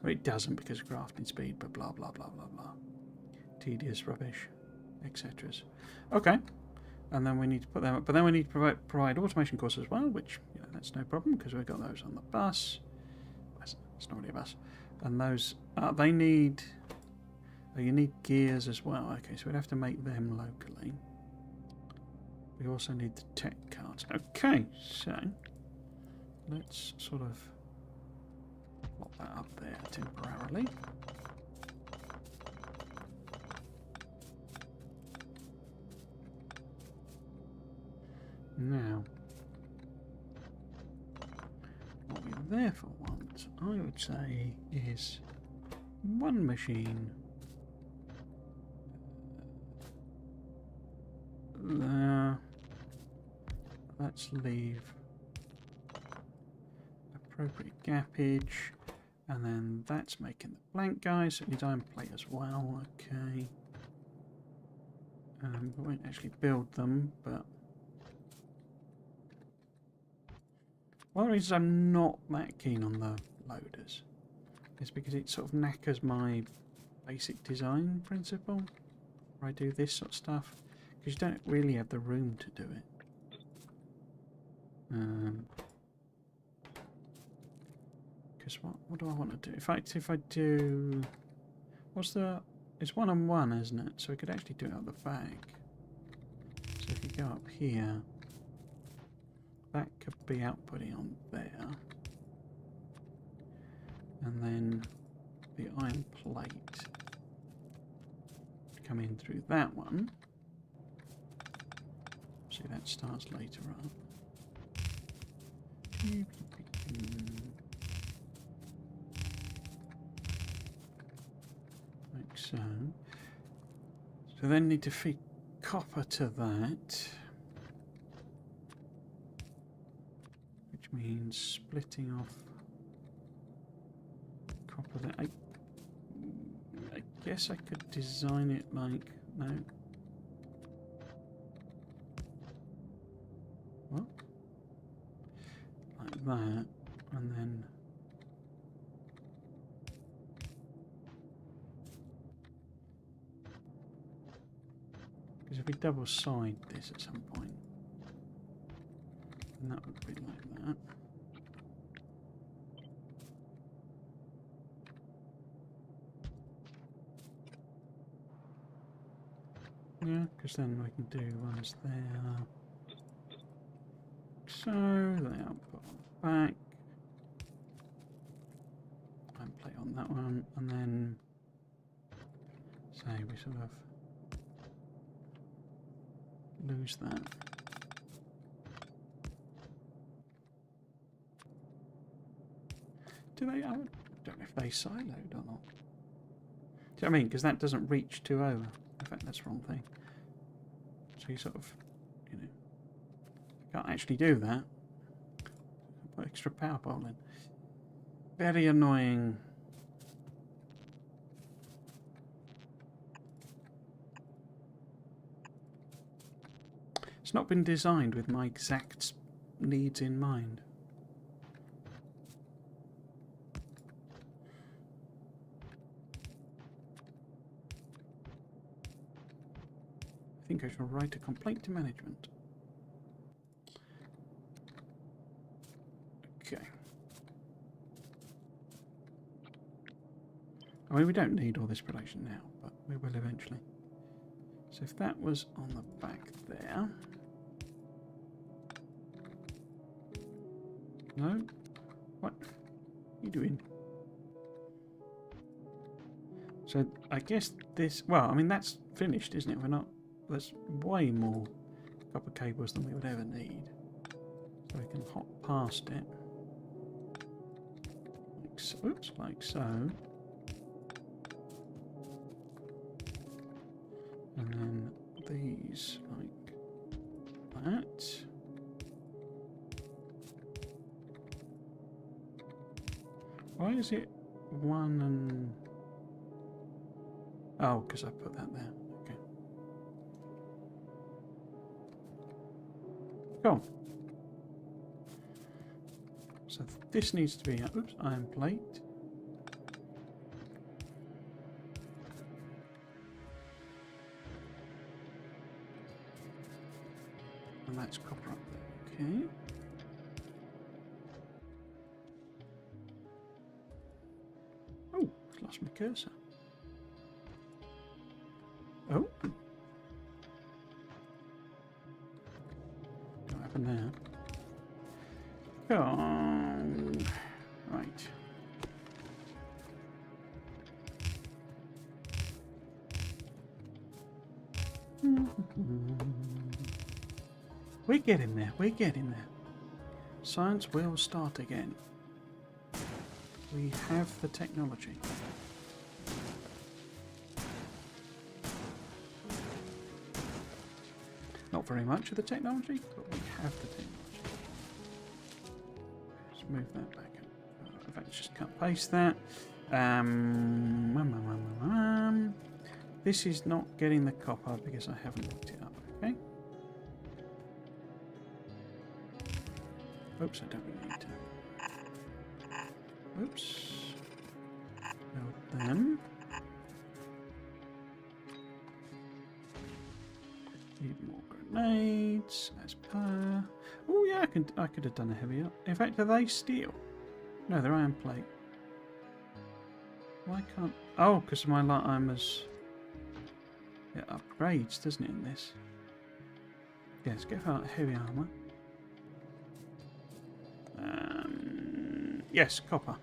Well, it doesn't because of crafting speed, but blah, blah, blah, blah, blah. Tedious rubbish, etc. Okay. And then we need to put them up. But then we need to provide automation courses as well, which, you know, that's no problem because we've got those on the bus. It's not really a bus. And those, they need... Oh, you need gears as well. Okay, so we'd have to make them locally. We also need the tech cards. Okay, so let's sort of plop that up there temporarily. Now, what we therefore want, I would say, is one machine there. Let's leave appropriate gappage, and then that's making the blank guys. So it needs iron plate as well. Okay. We won't actually build them, but one of the reasons I'm not that keen on the loaders is because it sort of knackers my basic design principle where I do this sort of stuff, because you don't really have the room to do it. Because what do I want to do? If I do, what's the? It's 1 on 1, isn't it? So we could actually do it at the back. So if you go up here, that could be outputting on there, and then the iron plate come in through that one. See, that starts later on. Like so. So then need to feed copper to that, which means splitting off copper there. I guess I could design it like, no. What? Like that, and then because if we double side this at some point, then that would be like that. Yeah, because then we can do ones there. So they output on the back. And play on that one, and then say we sort of lose that. Do they? I don't know if they siloed or not. Do you know what I mean? Because that doesn't reach 2 over. In fact, that's the wrong thing. So you sort of, you know, can't actually do that. Put extra power pole in. Very annoying. It's not been designed with my exact needs in mind. I think I shall write a complaint to management. Okay. I mean, we don't need all this production now, but we will eventually. So if that was on the back there... No? What are you doing? So I guess this... Well, I mean, that's finished, isn't it? We're not... There's way more copper cables than we would ever need. So we can hop past it. Like so. Oops, like so. And then these like that. Why is it one and... Oh, because I put that there. Okay. Cool. So this needs to be an iron plate. And that's copper up there. Okay. Oh, I've lost my cursor. Oh. What happened there? Go on. Right. We're getting there. We're getting there. Science will start again. We have the technology. Not very much of the technology, but we have the technology. Let's move that back up. In fact, just cut paste that. This is not getting the copper because I haven't looked it up. Okay. Oops, I don't really need to. Oops. Build them. Need more grenades, as per. Oh yeah, I could have done a heavier. In fact, are they steel? No, they're iron plate. Why can't... Oh, because my light armor's... It upgrades, doesn't it, in this? Yeah, let's go for heavy armor. Yes, copper.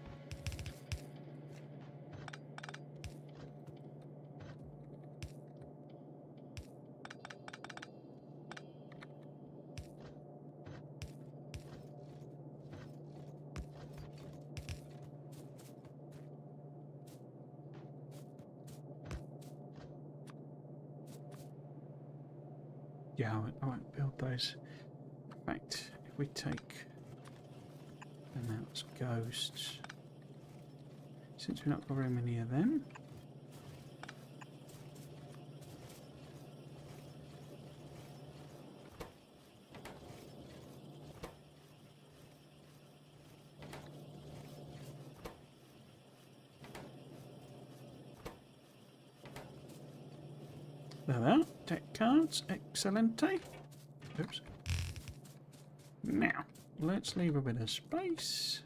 Yeah, I won't build those. In fact, if we take them out as ghosts, since we're not got very many of them. There they are. Tech cards. Excelente. Oops. Now, let's leave a bit of space.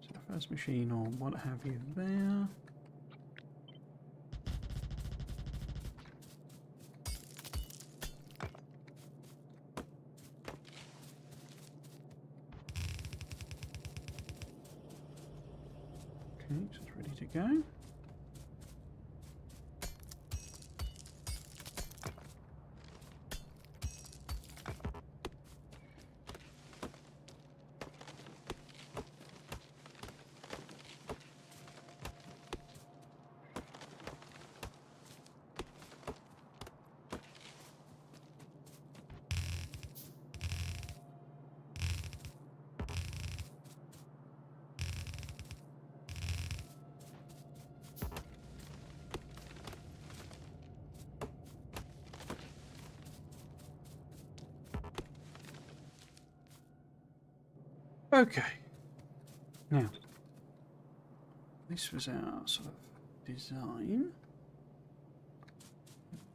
So the first machine or what have you there. Okay, so it's ready to go. Okay. Now, this was our sort of design.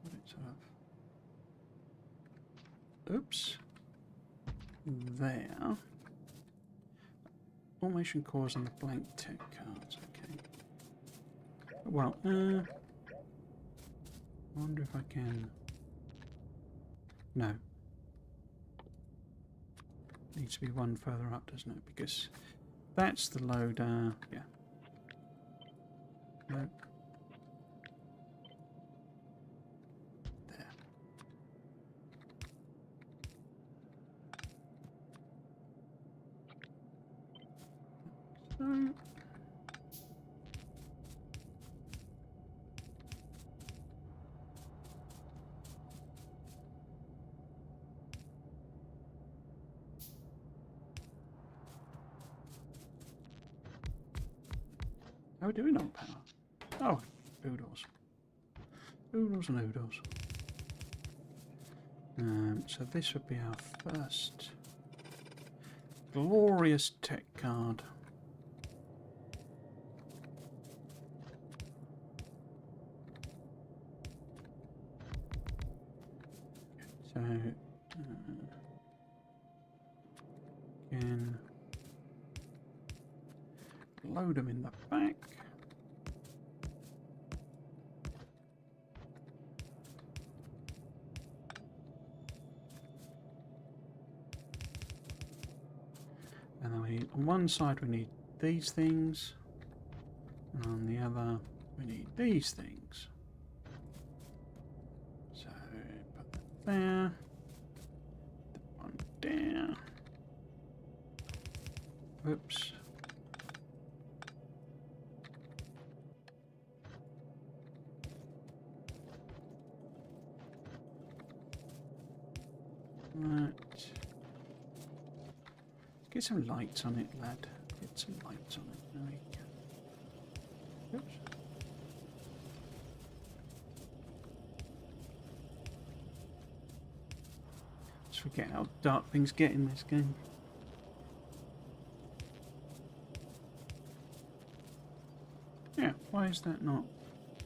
What it sort of... Oops. There. Formation cores on the blank tech cards. Okay. Well, I wonder if I can... No. Needs to be one further up, doesn't it? Because that's the loader. Yeah. No. No. How are we doing on power? Oh, oodles. Oodles and oodles. So this would be our first glorious tech card. So, again, load them in the back. And then we, on one side we need these things, and on the other we need these things. So put that there, that one there. Oops. Right. Get some lights on it, lad. Get some lights on it. There we go. Oops. Just forget how dark things get in this game. Yeah, why is that not?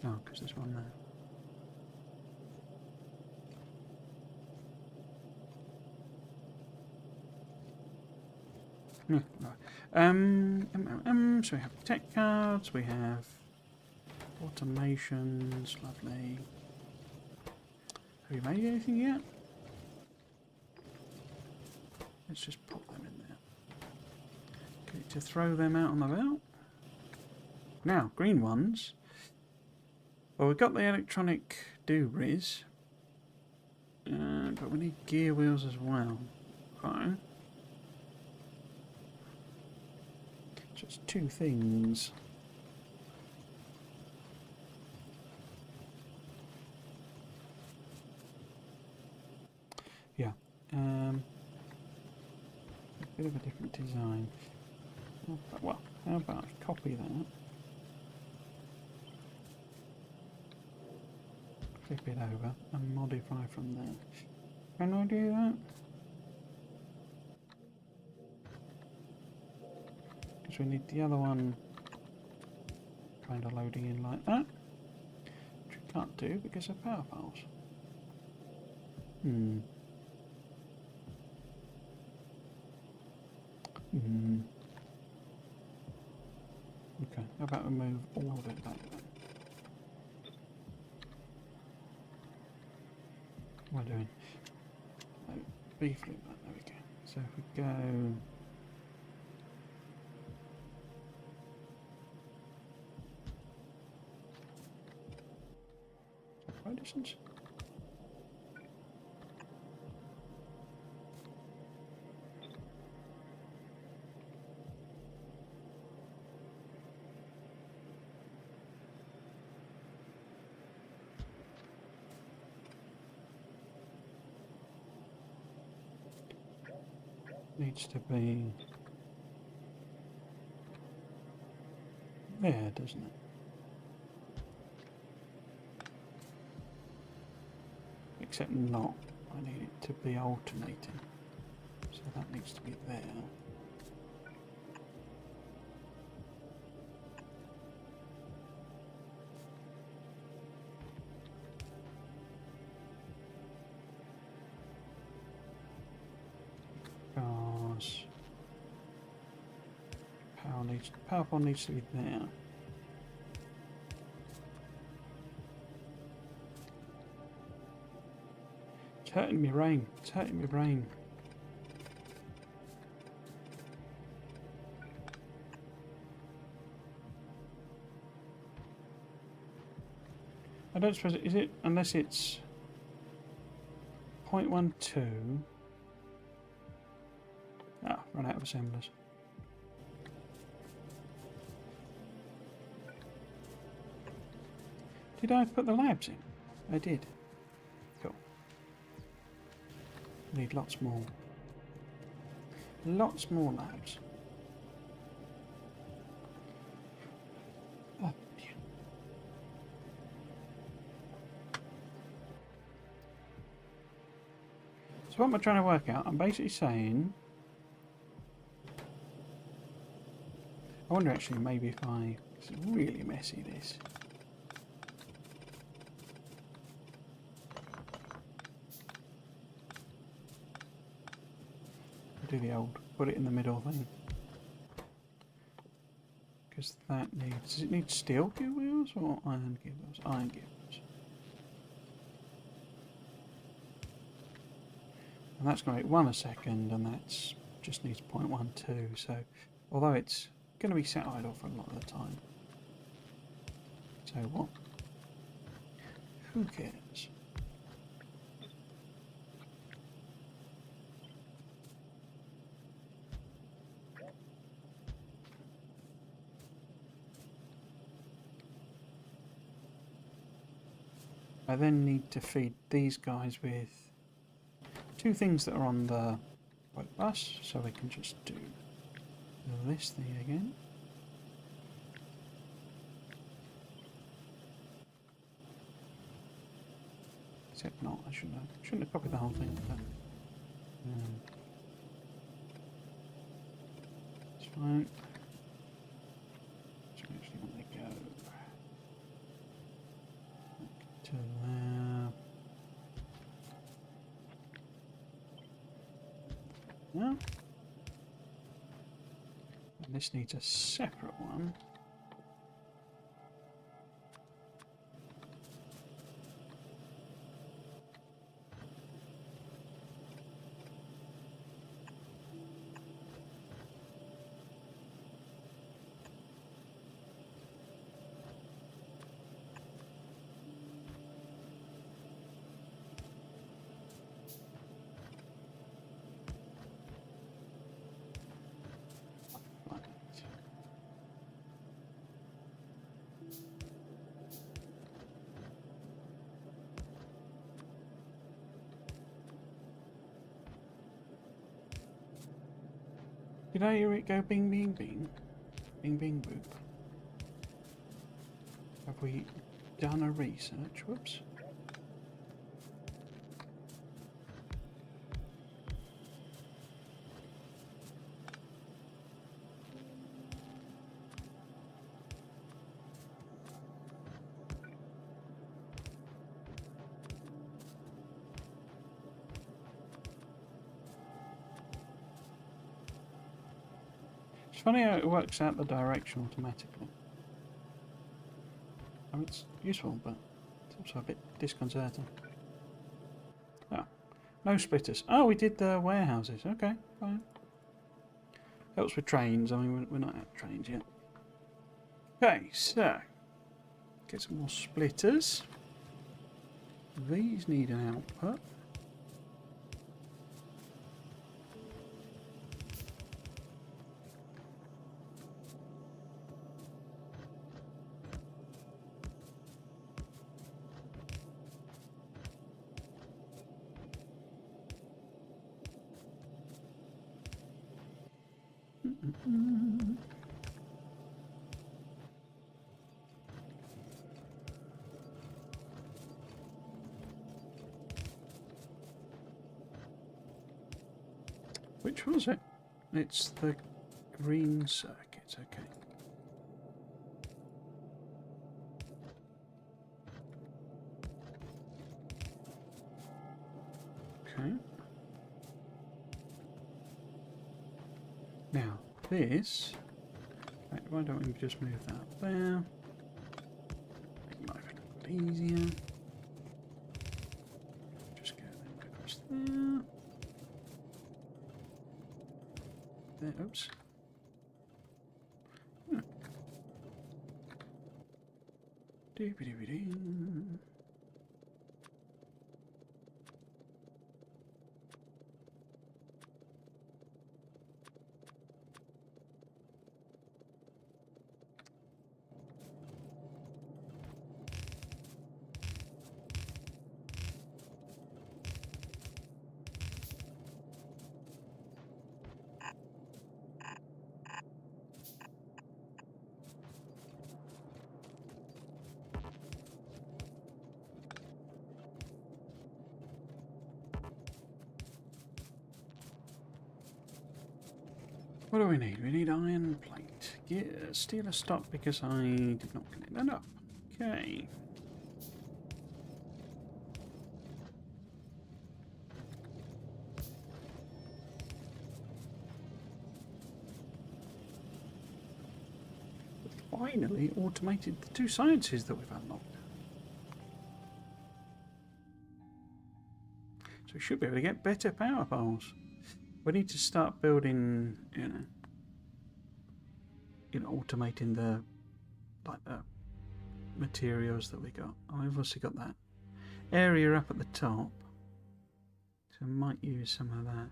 Oh, because there's one there. Yeah, right. So we have tech cards, we have automations, lovely. Have you made anything yet? Let's just pop them in there. Okay, to throw them out on the belt. Now, green ones. Well, we've got the electronic do-riz, but we need gear wheels as well. Okay. Just two things. Yeah. A bit of a different design. Well, how about I copy that? Flip it over and modify from there. Can I do that? Because we need the other one kind of loading in like that. Which we can't do because of power files. Okay, how about we move all of it back then? What am I doing? Oh, B flip that, there we go. So if we go... Right distance? Needs to be there, doesn't it? Except not. I need it to be alternating. So that needs to be there. Because power pole needs to be there. It's hurting my brain. It's hurting my brain. I don't suppose it is it unless it's 0.12. Ah, run out of assemblers. Did I put the labs in? I did. Cool. Need lots more. Lots more labs. Oh, yeah. So what am I trying to work out? I'm basically saying... I wonder actually maybe if I... It's really messy this. Do the old put it in the middle thing, because that needs, does it need steel gear wheels or iron gear wheels? Iron gear wheels. And that's going to make 1 a second, and that's just needs 0.12, so although it's going to be set idle for a lot of the time, so what, who cares? I then need to feed these guys with 2 things that are on the boat bus, so we can just do this thing again. Except not, I shouldn't have copied the whole thing, but it's fine. So actually want to go to there. No. And this needs a separate one. Did I hear it go bing bing bing? Bing bing boop. Have we done a research? Whoops. It's funny how it works out the direction automatically. I mean, it's useful, but it's also a bit disconcerting. Oh, no splitters. Oh, we did the warehouses. Okay, fine. Helps with trains. I mean, we're not at trains yet. Okay, so get some more splitters. These need an output. Which was it? It's the green circuit, okay. Okay. Now, this... Right, why don't we just move that there? Make life a little easier. Just go across there. There, oops. Doo-ba-doo-ba-doo. What do we need? We need iron plate. Steal a stop because I did not connect that up. Okay. Finally automated the 2 sciences that we've unlocked. So we should be able to get better power poles. We need to start building, automating the materials that we got. Oh, we've also got that area up at the top, so I might use some of that.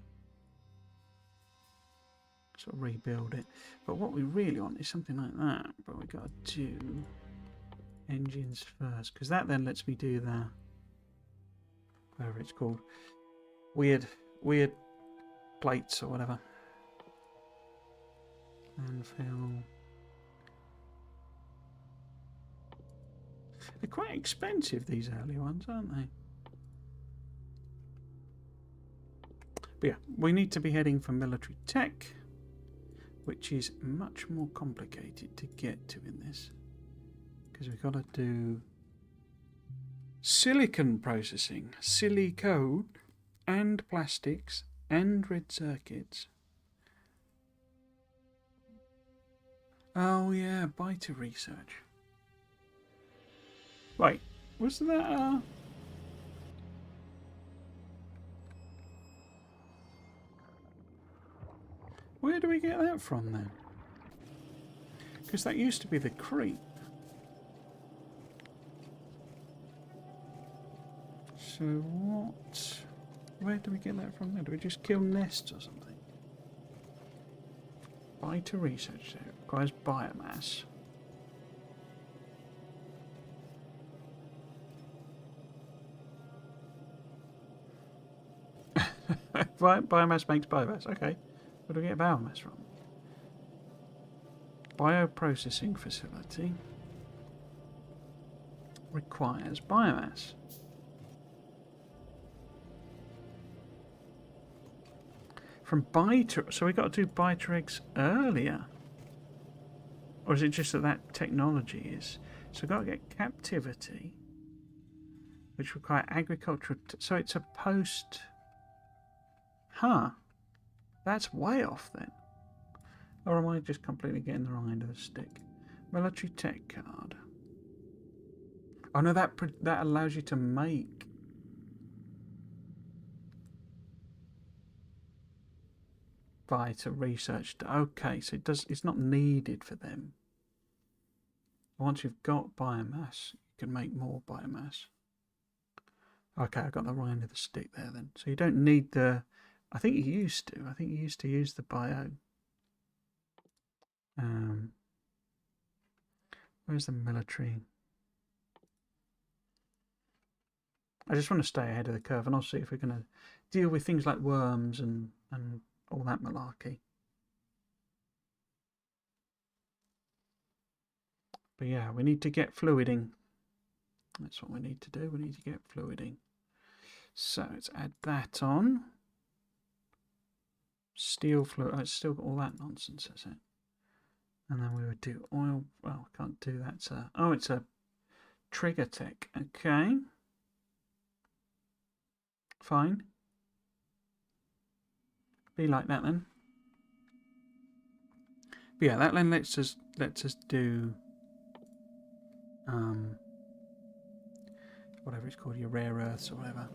Sort of rebuild it. But what we really want is something like that. But we got to do engines first, because that then lets me do the whatever it's called, weird plates or whatever. And fill. They're quite expensive, these early ones, aren't they? But yeah, we need to be heading for military tech, which is much more complicated to get to in this, because we've got to do silicon processing, silicone, and plastics, and red circuits. Oh yeah, beta research. Wait, was that where do we get that from then? Because that used to be the creep. So what? Where do we get that from then? Do we just kill nests or something? Beta research, so it requires biomass. Biomass makes biomass. Okay. Where do we get biomass from? Bioprocessing facility requires biomass. From biter, so we got to do biter eggs earlier, or is it just that technology is? So we've got to get captivity, which require agricultural. So it's a post. Huh. That's way off then. Or am I just completely getting the wrong end of the stick? Military tech card. Oh no, that allows you to make. Beta research. Okay, so it's not needed for them. Once you've got biomass, you can make more biomass. Okay, I got the wrong end of the stick there then. So you don't need the. I think you used to. I think you used to use the bio. Where's the military? I just want to stay ahead of the curve, and I'll see if we're going to deal with things like worms and all that malarkey. But yeah, we need to get fluiding. That's what we need to do. We need to get fluiding. So let's add that on. Steel fluid. Oh, it's still got all that nonsense, is it? And then we would do oil. Well, I can't do that. Oh, it's a trigger tech. Okay. Fine. Be like that then. But yeah, that then lets us do whatever it's called, your rare earths or whatever.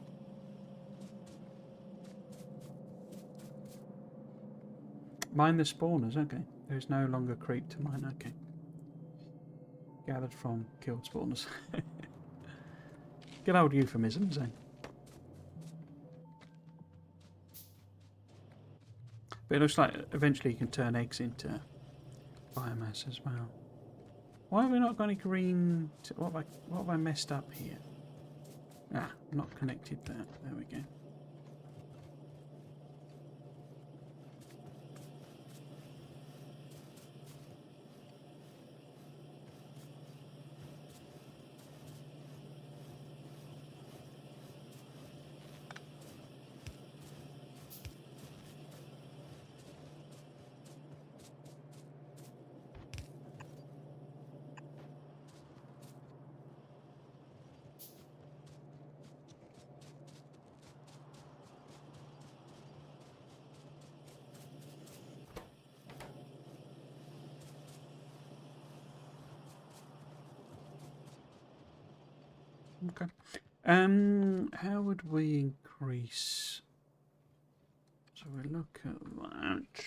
Mine the spawners, okay. There's no longer creep to mine, okay. Gathered from killed spawners. Good old euphemisms, eh? But it looks like eventually you can turn eggs into biomass as well. Why have we not got any green... What have I messed up here? Ah, not connected that. There we go. Okay. How would we increase? So we look at that.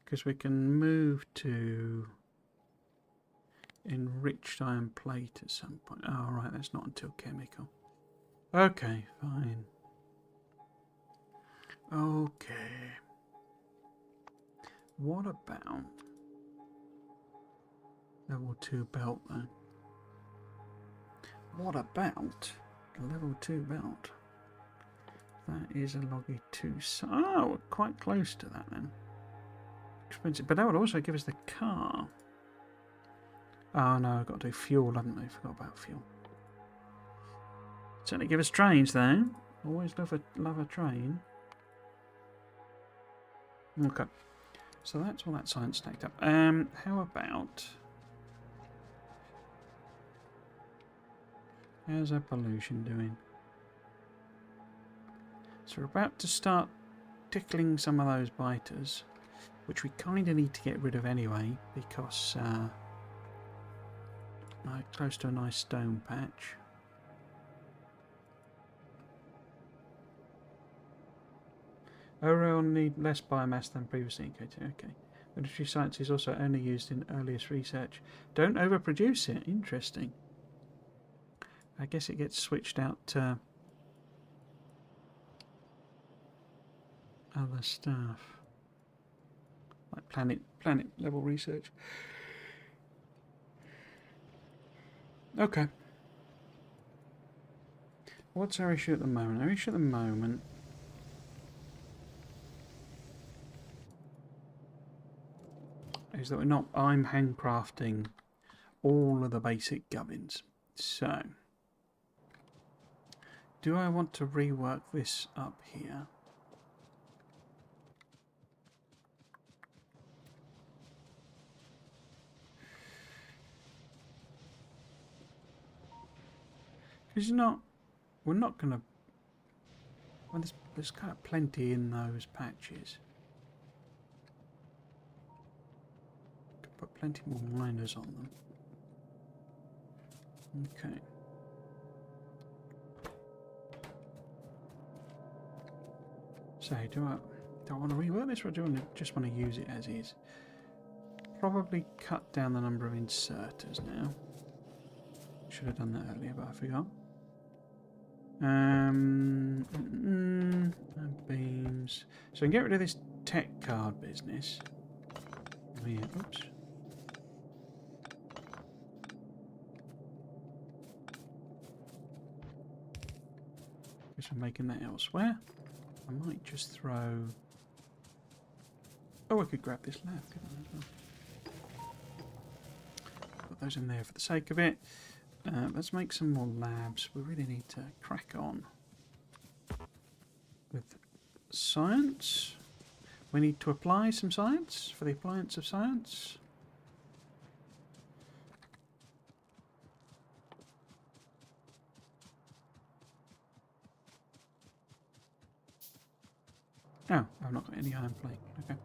Because we can move to enriched iron plate at some point. Oh, right, that's not until chemical. Okay, fine. Okay. What about level 2 belt then? What about a level 2 belt? That is a loggy 2. Oh, we're quite close to that then. Expensive, but that would also give us the car. Oh no, I've got to do fuel, haven't I? Forgot about fuel. Certainly give us trains though. Always love a train. Okay. So that's all that science stacked up. How about... How's our pollution doing? So we're about to start tickling some of those biters, which we kind of need to get rid of anyway, because close to a nice stone patch. Overall need less biomass than previously indicated. Okay. Military science is also only used in earliest research. Don't overproduce it. Interesting. I guess it gets switched out to other stuff. Like planet level research. Okay. What's our issue at the moment? Our issue at the moment is that I'm handcrafting all of the basic gubbins. So, do I want to rework this up here? Because we're not going to... Well, there's kind of plenty in those patches. Could put plenty more miners on them. Okay. So, do I want to rework this, or do I just want to use it as is? Probably cut down the number of inserters now. Should have done that earlier, but I forgot. Beams. So I can get rid of this tech card business. Oh yeah, oops. Guess I'm making that elsewhere. I might just throw... Oh, I could grab this lab, couldn't I, as well? Put those in there for the sake of it. Let's make some more labs. We really need to crack on with science. We need to apply some science for the appliance of science. Oh, I've not got any iron plate. Okay.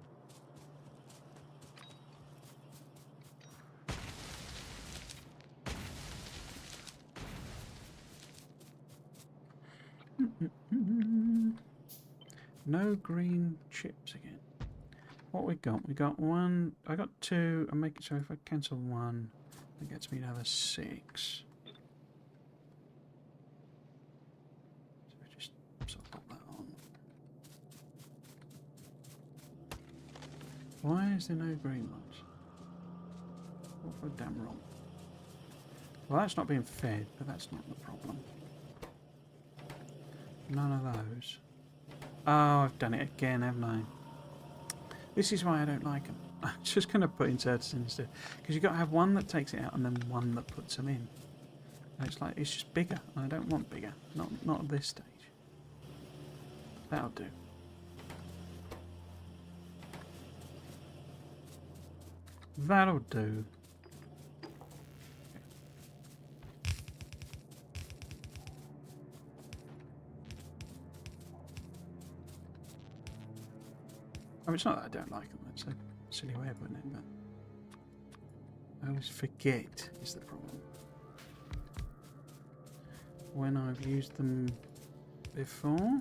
No green chips again. What we got? We got one. I got two. I'm making so if I cancel one, that gets me another 6. So I just sort of pop that on. Why is there no green ones? What for damn wrong? Well, that's not being fed, but that's not the problem. None of those. Oh, I've done it again, haven't I? This is why I don't like them. I'm just going to put inserters in instead. Because you've got to have one that takes it out and then one that puts them in. And it's like, it's just bigger. And I don't want bigger. Not at this stage. That'll do. That'll do. I mean, it's not that I don't like them, that's a silly way of putting it, but I always forget is the problem. when I've used them before.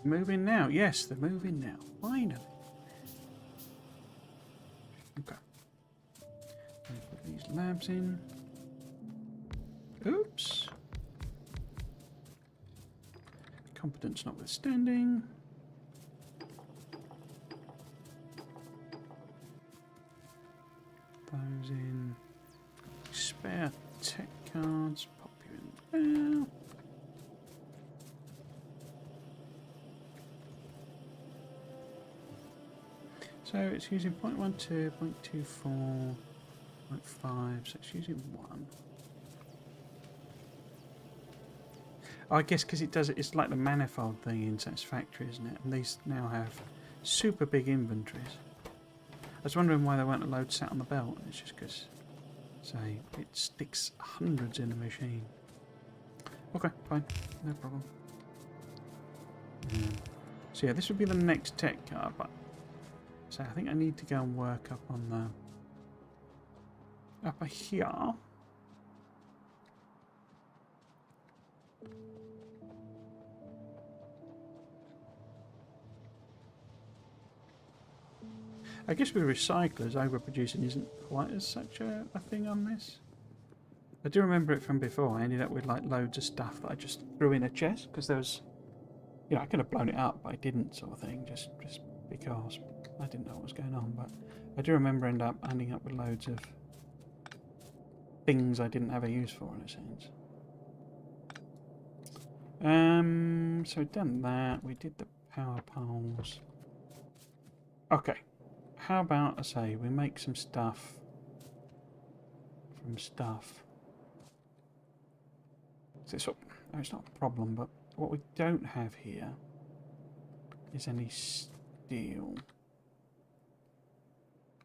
Moving now. Yes, they're moving now. Finally. Okay. Put these labs in. Oops. Competence notwithstanding. Those in. Spare tech cards. Pop you in there. So it's using 0.12, 0.24, 0.5, so it's using 1. I guess because it does it, it's like the manifold thing in Satisfactory, isn't it? And these now have super big inventories. I was wondering why there weren't a load sat on the belt. It's just because, say, it sticks hundreds in a machine. Okay, fine, no problem. So yeah, this would be the next tech card, but so I think I need to go and work up on the upper here. I guess with recyclers, overproducing isn't quite as such a thing on this. I do remember it from before. I ended up with like loads of stuff that I just threw in a chest because there was, you know, I could have blown it up, but I didn't, sort of thing, just because I didn't know what was going on. But I do remember ending up with loads of things I didn't have a use for, in a sense. So we've done that. We did the power poles. Okay. How about, I say, we make some stuff from stuff. So it's not a problem, but what we don't have here is any steel.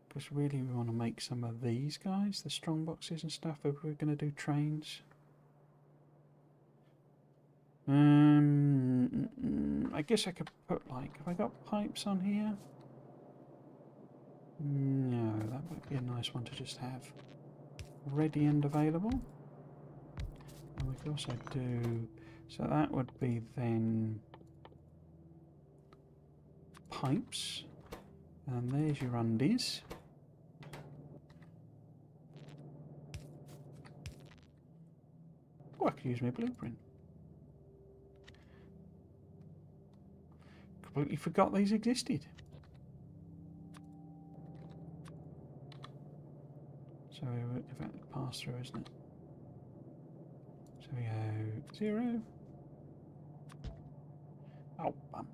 Because really we want to make some of these guys, the strong boxes and stuff, if we're going to do trains. I guess I could put, like, have I got pipes on here? No, that might be a nice one to just have ready and available. And we could also do, so that would be then pipes, and there's your undies. Oh, I could use my blueprint. Completely forgot these existed. So, in fact, pass through, isn't it? So we go 0. Oh, bum.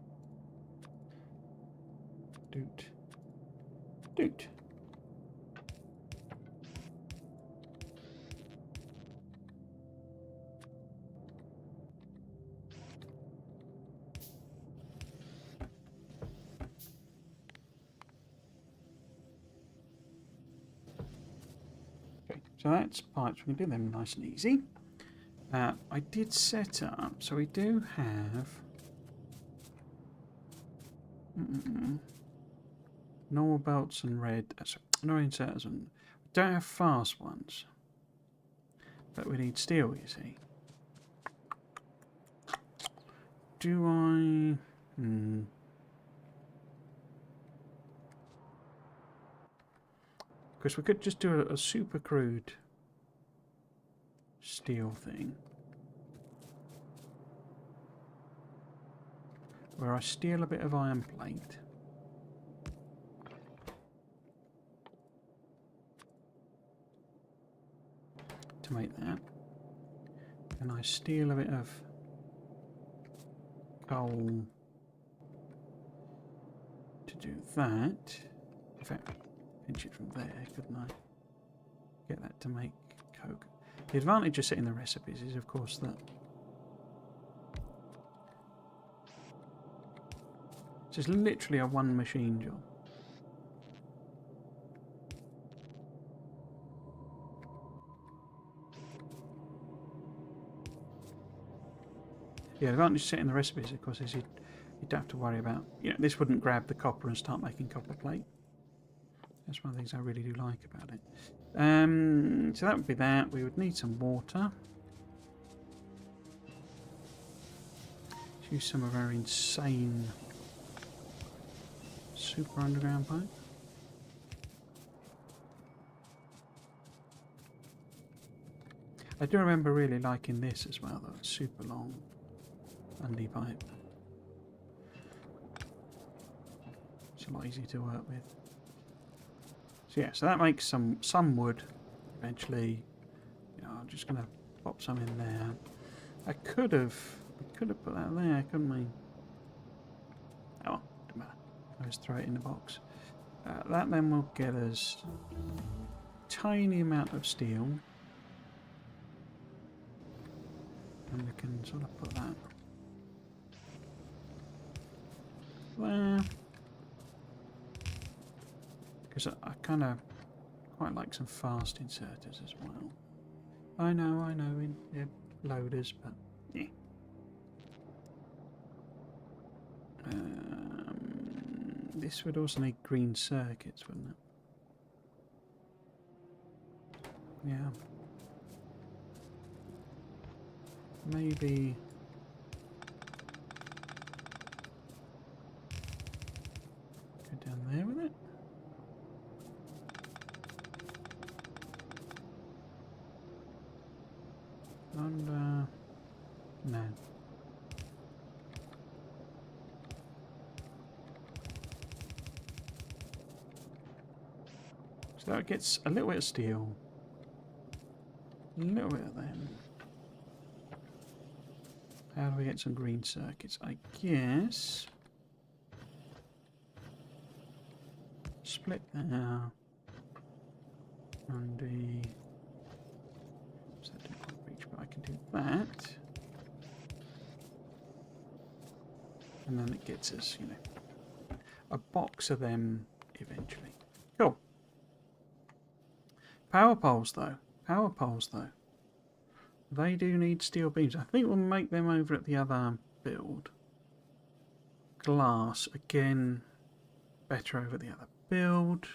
Doot. Doot. Okay, so that's pipes. We can do them nice and easy. I did set up, so we do have normal belts and red, no inserters, and we don't have fast ones, but we need steel, you see. Do I? Because we could just do a super crude steel thing, where I steal a bit of iron plate. To make that, and I steal a bit of coal to do that. In fact, pinch it from there, couldn't I? Get that to make coke. The advantage of setting the recipes is, of course, that it's just literally a one machine job. Yeah, the advantage of setting the recipes, of course, is you don't have to worry about... You know, this wouldn't grab the copper and start making copper plate. That's one of the things I really do like about it. So that would be that. We would need some water. Let's use some of our insane super underground pipe. I do remember really liking this as well, though. It's super long undy pipe. It's a lot easier to work with. So yeah, so that makes some wood eventually. You know, I'm just gonna pop some in there. We could have put that there, couldn't we? Oh, doesn't matter. I'll just throw it in the box. That then will get us a tiny amount of steel. And we can sort of put that there. Because I kind of quite like some fast inserters as well. I know, in loaders, but yeah. This would also need green circuits, wouldn't it? Yeah. Maybe... go down there with it. And, no. So that gets a little bit of steel. A little bit of them. How do we get some green circuits? I guess... split there. And the... so that didn't quite reach, but I can do that. And then it gets us, you know, a box of them eventually. Cool. Power poles though. Power poles though. They do need steel beams. I think we'll make them over at the other build. Glass, again, better over the other build.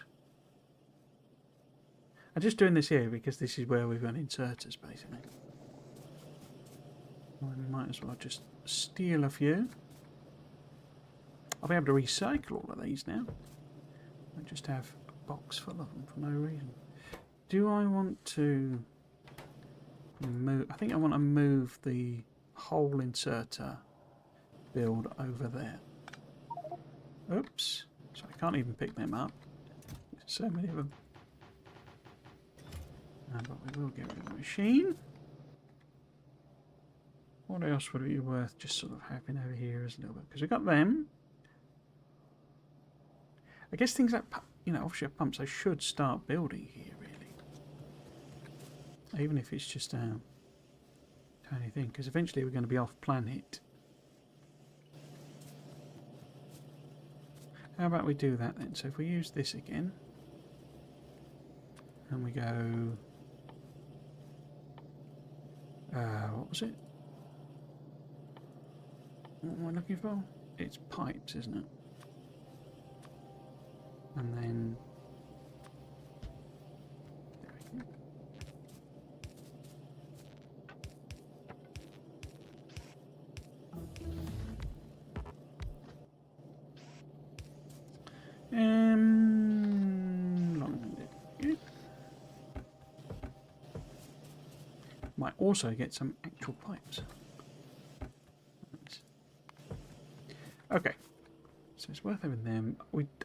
I'm just doing this here because this is where we've got inserters basically. Well, we might as well just steal a few. I'll be able to recycle all of these now. I just have a box full of them for no reason. Do I want to move? I think I want to move the whole inserter build over there. Oops. So I can't even pick them up. There's so many of them. But we will get rid of the machine. What else would it be worth just sort of having over here as a little bit? Because we've got them. I guess things like, you know, offshore pumps I should start building here, really. Even if it's just a tiny thing, because eventually we're going to be off planet. How about we do that then? So if we use this again, and we go, what was it? What am I looking for? It's pipes, isn't it? And then there we go. Long-winded. Yeah. Might also get some actual pipes. Okay. So it's worth having them.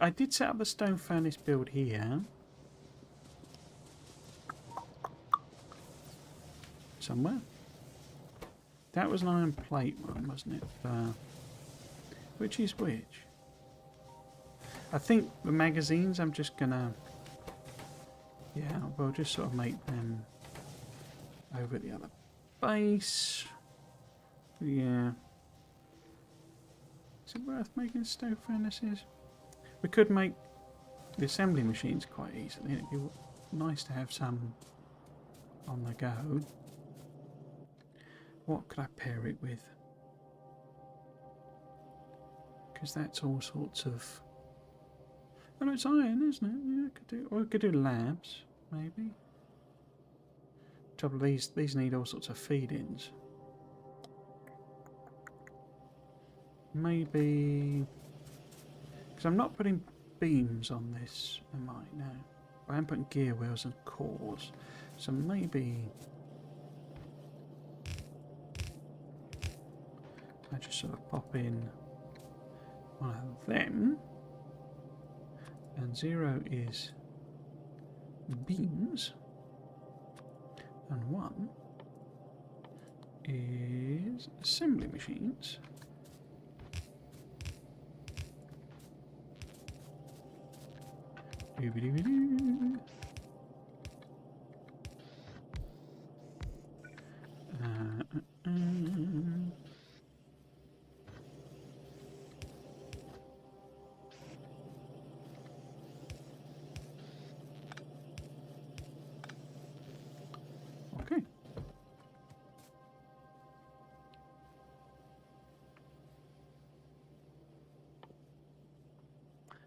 I did set up the stone furnace build here. Somewhere. That was an iron plate one, wasn't it? Which is which? I think the magazines I'm just gonna... yeah, we'll just sort of make them over at the other base. Yeah. Is it worth making stone furnaces? We could make the assembly machines quite easily. It'd be nice to have some on the go. What could I pair it with? because that's all sorts of... Oh, no, it's iron, isn't it? Yeah, I could do... Or we could do labs, maybe. Trouble, these need all sorts of feed-ins. Maybe... Because I'm not putting beams on this, am I? No. I am putting gear wheels and cores. So maybe... I just sort of pop in one of them. And 0 is beams. And 1 is assembly machines. Doo-ba-doo-ba-doo. Okay.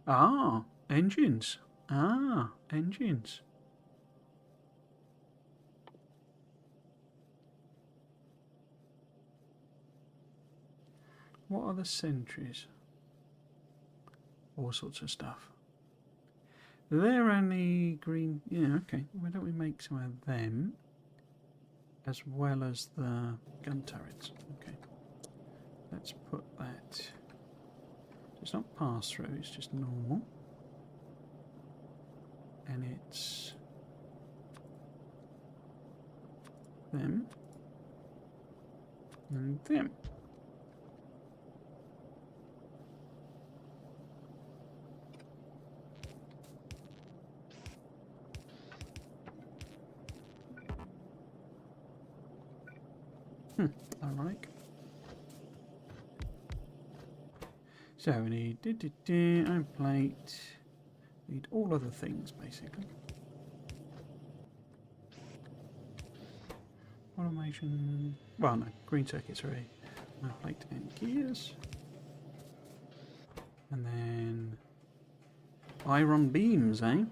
Ah, engines. Ah, engines. What are the sentries? All sorts of stuff. They're only green. Yeah, okay. Why don't we make some of them as well as the gun turrets? Okay. Let's put that. It's not pass through, it's just normal. And it's them and them. I like. So we need iron plate. Need all other things basically. Automation. Well, no, green circuitry, iron plate and gears, and then iron beams, eh?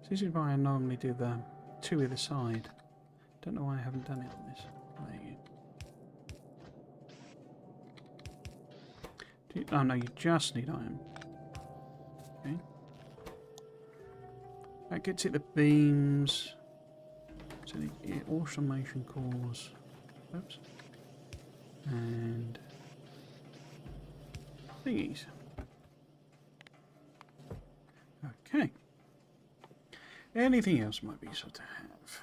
So this is why I normally do the 2 either side. Don't know why I haven't done it on this. There you go. Oh no, you just need iron. Okay. That gets it the beams. So the automation cores. Oops. And thingies. Okay. Anything else might be useful to have?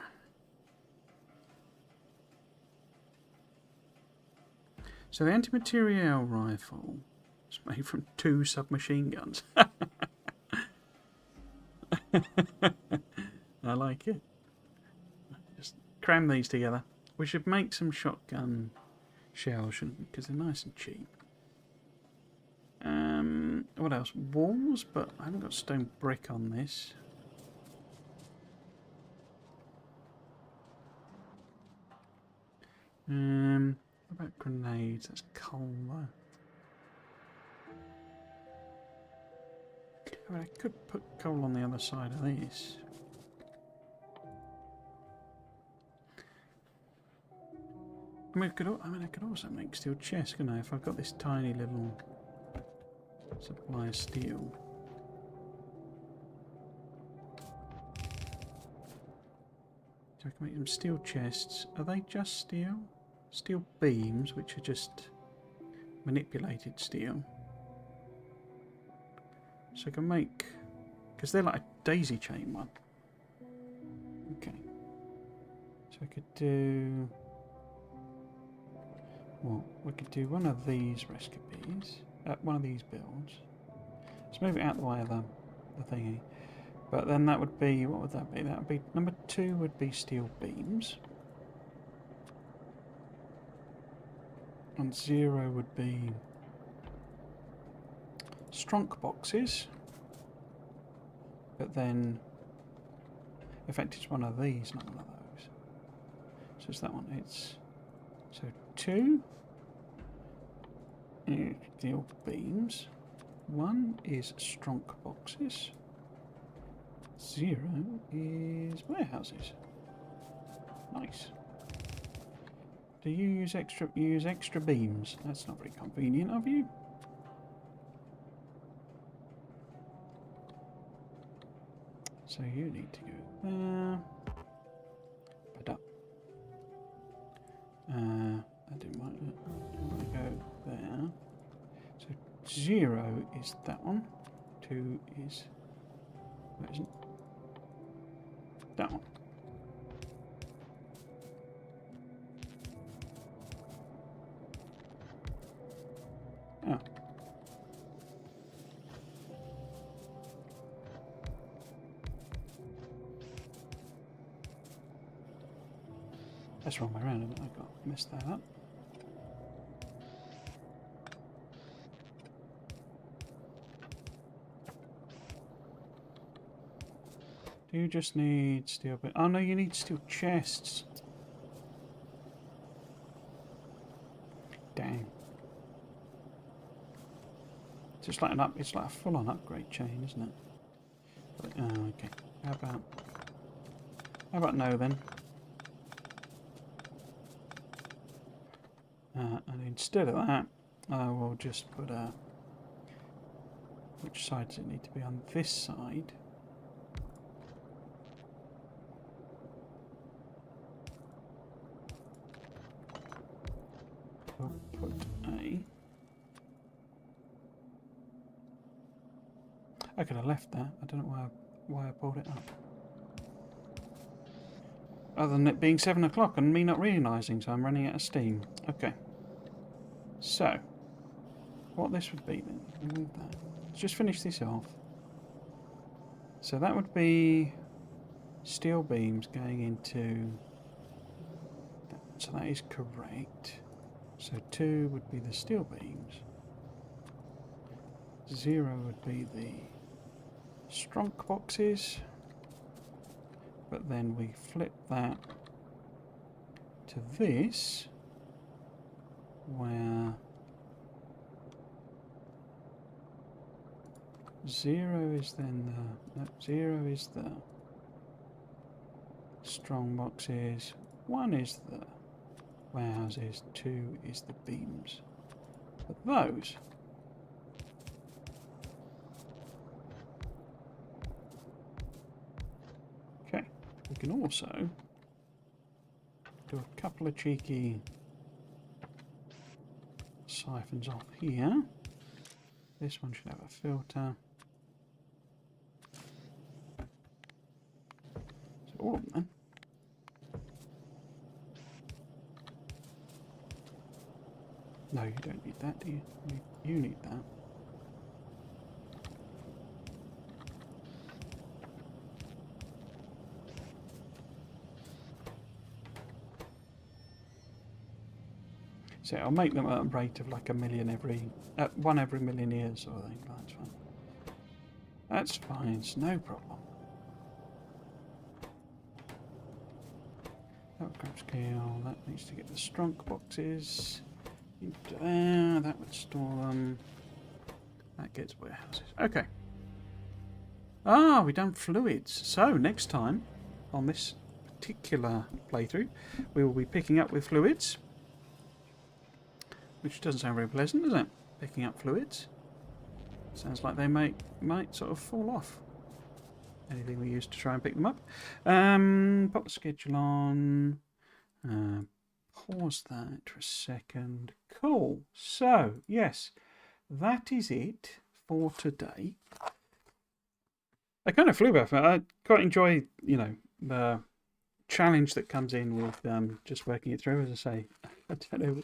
So the anti-materiel rifle is made from 2 submachine guns. I like it. Just cram these together. We should make some shotgun shells, shouldn't we? Because they're nice and cheap. What else? Walls, but I haven't got stone brick on this. What about grenades? That's coal though. I mean, I could put coal on the other side of this. I mean, I could also make steel chests, couldn't I? If I've got this tiny little supply of steel. So I can make some steel chests. Are they just steel? Steel beams, which are just manipulated steel. So I can make... because they're like a daisy chain one. Okay. So I could do... well, we could do one of these recipes. One of these builds. Let's move it out the way of the thingy. But then that would be... what would that be? That would be... number 2 would be steel beams. one 0 would be strunk boxes, but then in fact it's one of these, not one of those. So it's that one. It's so 2 steel beams, 1 is strunk boxes, 0 is warehouses. Nice. Do you use extra beams? That's not very convenient of you. So you need to go there. But up. I didn't want to go there. So 0 is that one. 2 is where isn't that one. Oh. That's the wrong way around, I got messed that up. Do you just need steel bit? Oh no, you need steel chests. Damn. It's just like it's like a full-on upgrade chain, isn't it? But, okay. How about no then? And instead of that, I will just put a. Which side does it need to be on? This side. We'll put a. I could have left that. I don't know why I pulled it up. Other than it being 7 o'clock and me not realising, so I'm running out of steam. Okay. So, what this would be then? Remove that. Let's just finish this off. So that would be steel beams going into. So that is correct. So 2 would be the steel beams. 0 would be the strunk boxes. But then we flip that to this, where 0 is then the, no, 0 is the strong boxes, 1 is the warehouses, 2 is the beams. But those we can also do a couple of cheeky siphons off here. This one should have a filter. So all of them. No, you don't need that, do you? You need that. So I'll make them at a rate of like 1 million one every million years or something. That's fine. That's fine. It's no problem. That would grab scale. That needs to get the strunk boxes into there. That would store them. That gets warehouses. Okay. Ah, we've done fluids. So next time on this particular playthrough, we will be picking up with fluids. Which doesn't sound very pleasant, does it? Picking up fluids. Sounds like they might sort of fall off. Anything we use to try and pick them up. Pop the schedule on. Pause that for a second. Cool. So, yes, that is it for today. I kind of flew by. I quite enjoy, the challenge that comes in with just working it through. As I say, I don't know.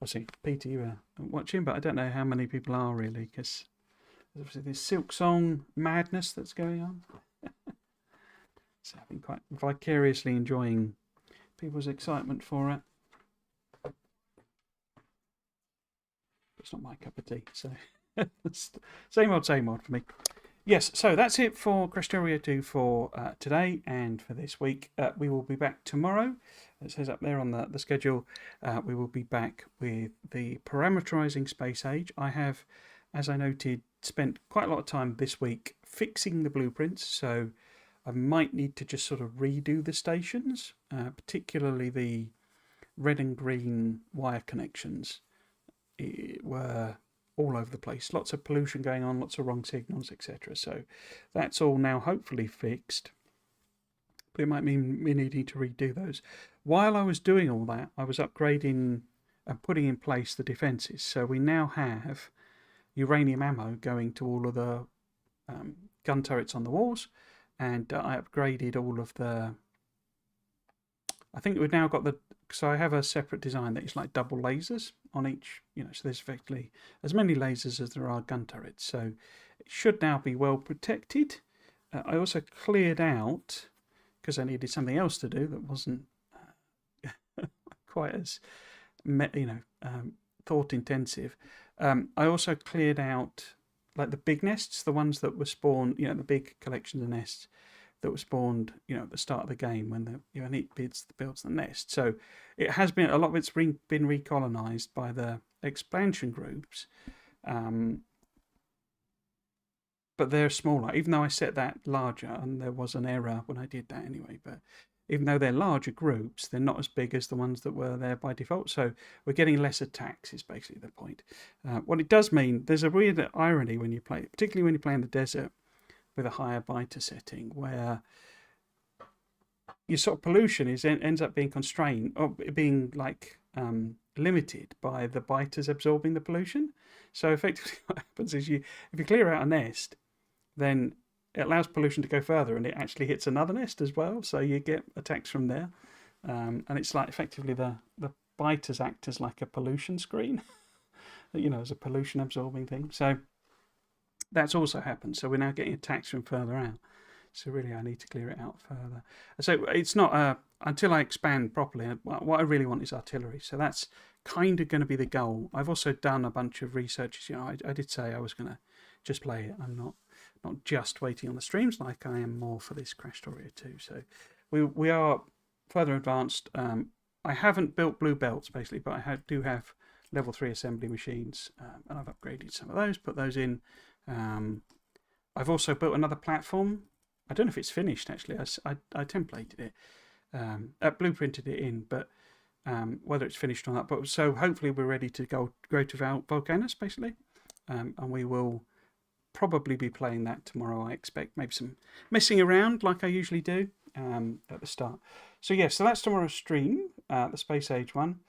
Obviously, Peter, you were watching, but I don't know how many people are really, because there's obviously this Silk Song madness that's going on. So I've been quite vicariously enjoying people's excitement for it. it's not my cup of tea. So same old for me. Yes, so that's it for Krastorio 2 for today and for this week. We will be back tomorrow. It says up there on the schedule. We will be back with the parameterizing space age. I have, as I noted, spent quite a lot of time this week fixing the blueprints, so I might need to just sort of redo the stations, particularly the red and green wire connections. It were all over the place, lots of pollution going on, lots of wrong signals, etc. So that's all now hopefully fixed, but it might mean me needing to redo those. While I was doing all that, I was upgrading and putting in place the defences. So we now have uranium ammo going to all of the gun turrets on the walls, and I upgraded all of the, I think we've now got the, so I have a separate design that is like double lasers on each, so there's effectively as many lasers as there are gun turrets. So it should now be well protected. I also cleared out, because I needed something else to do that wasn't quite as, thought intensive. I also cleared out like the big nests, the ones that were spawned, the big collections of nests that were spawned, at the start of the game when the Unit builds the nest. So it has been, a lot of it's been recolonized by the expansion groups, but they're smaller. Even though I set that larger, and there was an error when I did that anyway, but even though they're larger groups, they're not as big as the ones that were there by default. So we're getting less attacks is basically the point. What it does mean, there's a weird irony when you play, particularly when you play in the desert with a higher biter setting, where your sort of pollution ends up being constrained, or being like limited by the biters absorbing the pollution. So effectively what happens is if you clear out a nest, then it allows pollution to go further, and it actually hits another nest as well, so you get attacks from there. And it's like effectively the biters act as like a pollution screen, as a pollution absorbing thing. So that's also happened. So we're now getting attacks from further out. So really I need to clear it out further. So it's not, until I expand properly, what I really want is artillery. So that's kind of going to be the goal. I've also done a bunch of researches. I did say I was going to just play it. I'm not just waiting on the streams like I am more for this Krastorio 2. So we are further advanced. I haven't built blue belts basically, but I do have level 3 assembly machines, and I've upgraded some of those, put those in. I've also built another platform. I don't know if it's finished actually. I templated it, blueprinted it in, but whether it's finished or not. But so hopefully we're ready to go to Volcanus basically, and we will probably be playing that tomorrow. I expect maybe some messing around like I usually do at the start. So yeah, so that's tomorrow's stream, the Space Age one,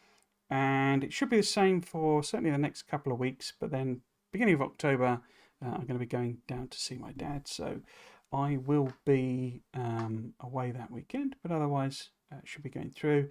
and it should be the same for certainly the next couple of weeks. But then beginning of October, I'm going to be going down to see my dad, so I will be away that weekend, but otherwise should be going through.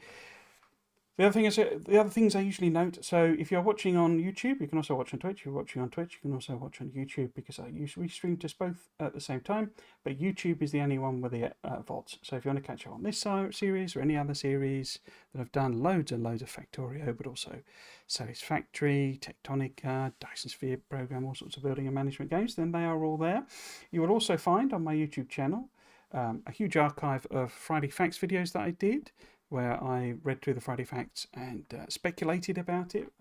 The other things I usually note, so if you're watching on YouTube, you can also watch on Twitch. If you're watching on Twitch, you can also watch on YouTube, because I usually stream to both at the same time, but YouTube is the only one with the VODs. So if you want to catch up on this series or any other series that I've done, loads and loads of Factorio, but also Satisfactory, Tectonica, Dyson Sphere Program, all sorts of building and management games, then they are all there. You will also find on my YouTube channel a huge archive of Friday Facts videos that I did, where I read through the Friday Facts and speculated about it.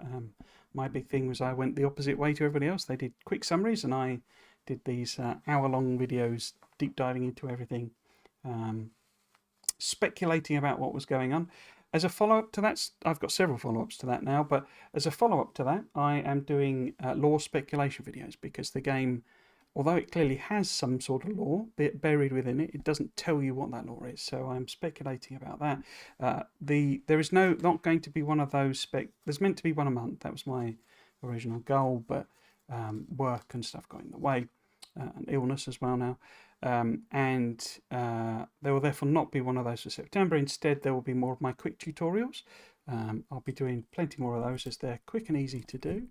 My big thing was I went the opposite way to everybody else. They did quick summaries, and I did these hour-long videos deep diving into everything, speculating about what was going on. As a follow-up to that, I've got several follow-ups to that now, but as a follow-up to that, I am doing lore speculation videos, because the game, although it clearly has some sort of lore buried within it, it doesn't tell you what that lore is. So I'm speculating about that. There is not going to be one of those there's meant to be one a month. That was my original goal, but work and stuff got in the way, and illness as well now. And there will therefore not be one of those for September. Instead, there will be more of my quick tutorials. I'll be doing plenty more of those, as they're quick and easy to do.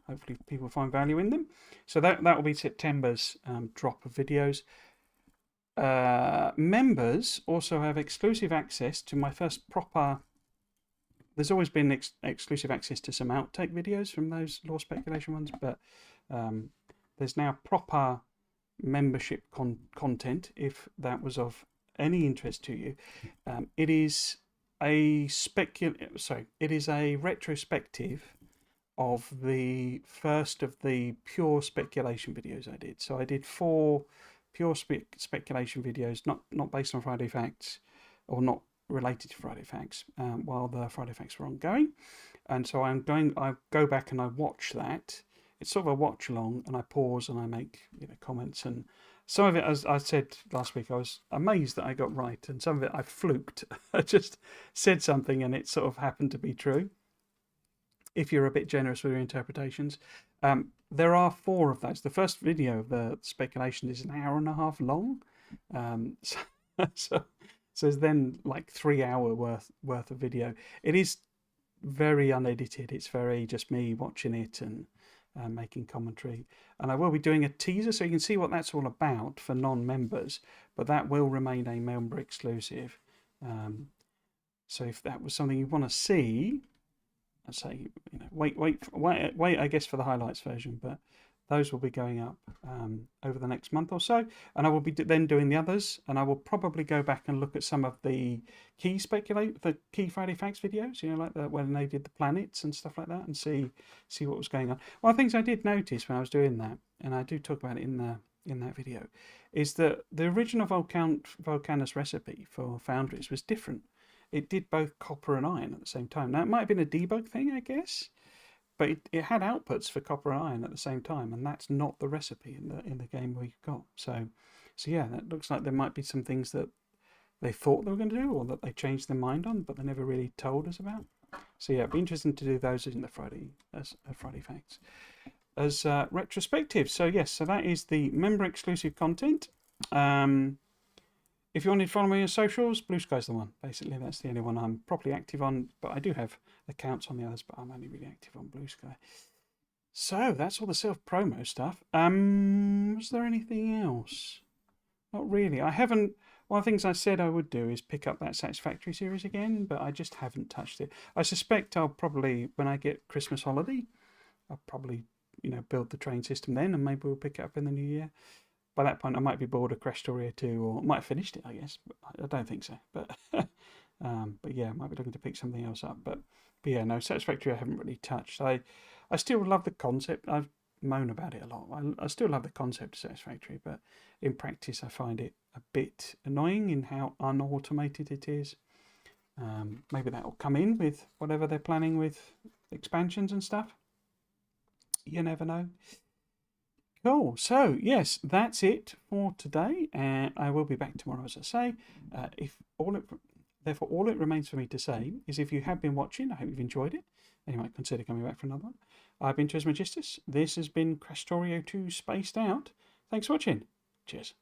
Hopefully people find value in them. So that will be September's drop of videos. Members also have exclusive access to my first proper there's always been exclusive access to some outtake videos from those lore speculation ones, but there's now proper membership content, if that was of any interest to you. It is a retrospective of the first of the pure speculation videos I did. So I did 4 pure speculation videos, not based on Friday Facts, or not related to Friday Facts, while the Friday Facts were ongoing. And so I go back and I watch that. It's sort of a watch along, and I pause and I make comments. And some of it, as I said last week, I was amazed that I got right, and some of it I fluked. I just said something and it sort of happened to be true, if you're a bit generous with your interpretations. There are 4 of those. The first video of the speculation is an hour and a half long. So there's then like 3-hour worth of video. It is very unedited. It's very just me watching it and making commentary. And I will be doing a teaser so you can see what that's all about for non-members, but that will remain a member exclusive. So if that was something you want to see, I'd say wait I guess for the highlights version, but those will be going up over the next month or so, and I will be then doing the others, and I will probably go back and look at some of the key Friday Facts videos, like when they did the planets and stuff like that, and see what was going on. One of the things I did notice when I was doing that, and I do talk about it in that video, is that the original Volcanus recipe for Foundries was different. It did both copper and iron at the same time. Now, it might have been a debug thing, I guess, but it had outputs for copper and iron at the same time, and that's not the recipe in the game we've got. So yeah, that looks like there might be some things that they thought they were going to do, or that they changed their mind on, but they never really told us about. So yeah, it'd be interesting to do those in the Friday Facts as retrospective. So yes, so that is the member exclusive content. If you want to follow me on socials, Blue Sky's the one. Basically, that's the only one I'm properly active on, but I do have accounts on the others, but I'm only really active on Blue Sky. So that's all the self-promo stuff. Was there anything else? Not really. I haven't. One of the things I said I would do is pick up that Satisfactory series again, but I just haven't touched it. I suspect I'll probably, when I get Christmas holiday, I'll probably, build the train system then, and maybe we'll pick it up in the new year. By that point, I might be bored of Krastorio 2, or might have finished it, I guess. But I don't think so. But yeah, I might be looking to pick something else up. But yeah, no, Satisfactory I haven't really touched. I still love the concept. I moan about it a lot. I still love the concept of Satisfactory, but in practice, I find it a bit annoying in how unautomated it is. Maybe that will come in with whatever they're planning with expansions and stuff. You never know. Cool. So yes, that's it for today, and I will be back tomorrow, as I say. Therefore, all it remains for me to say is, if you have been watching, I hope you've enjoyed it, and you might consider coming back for another one. I've been Trismegistus. This has been Krastorio 2 Spaced Out. Thanks for watching. Cheers.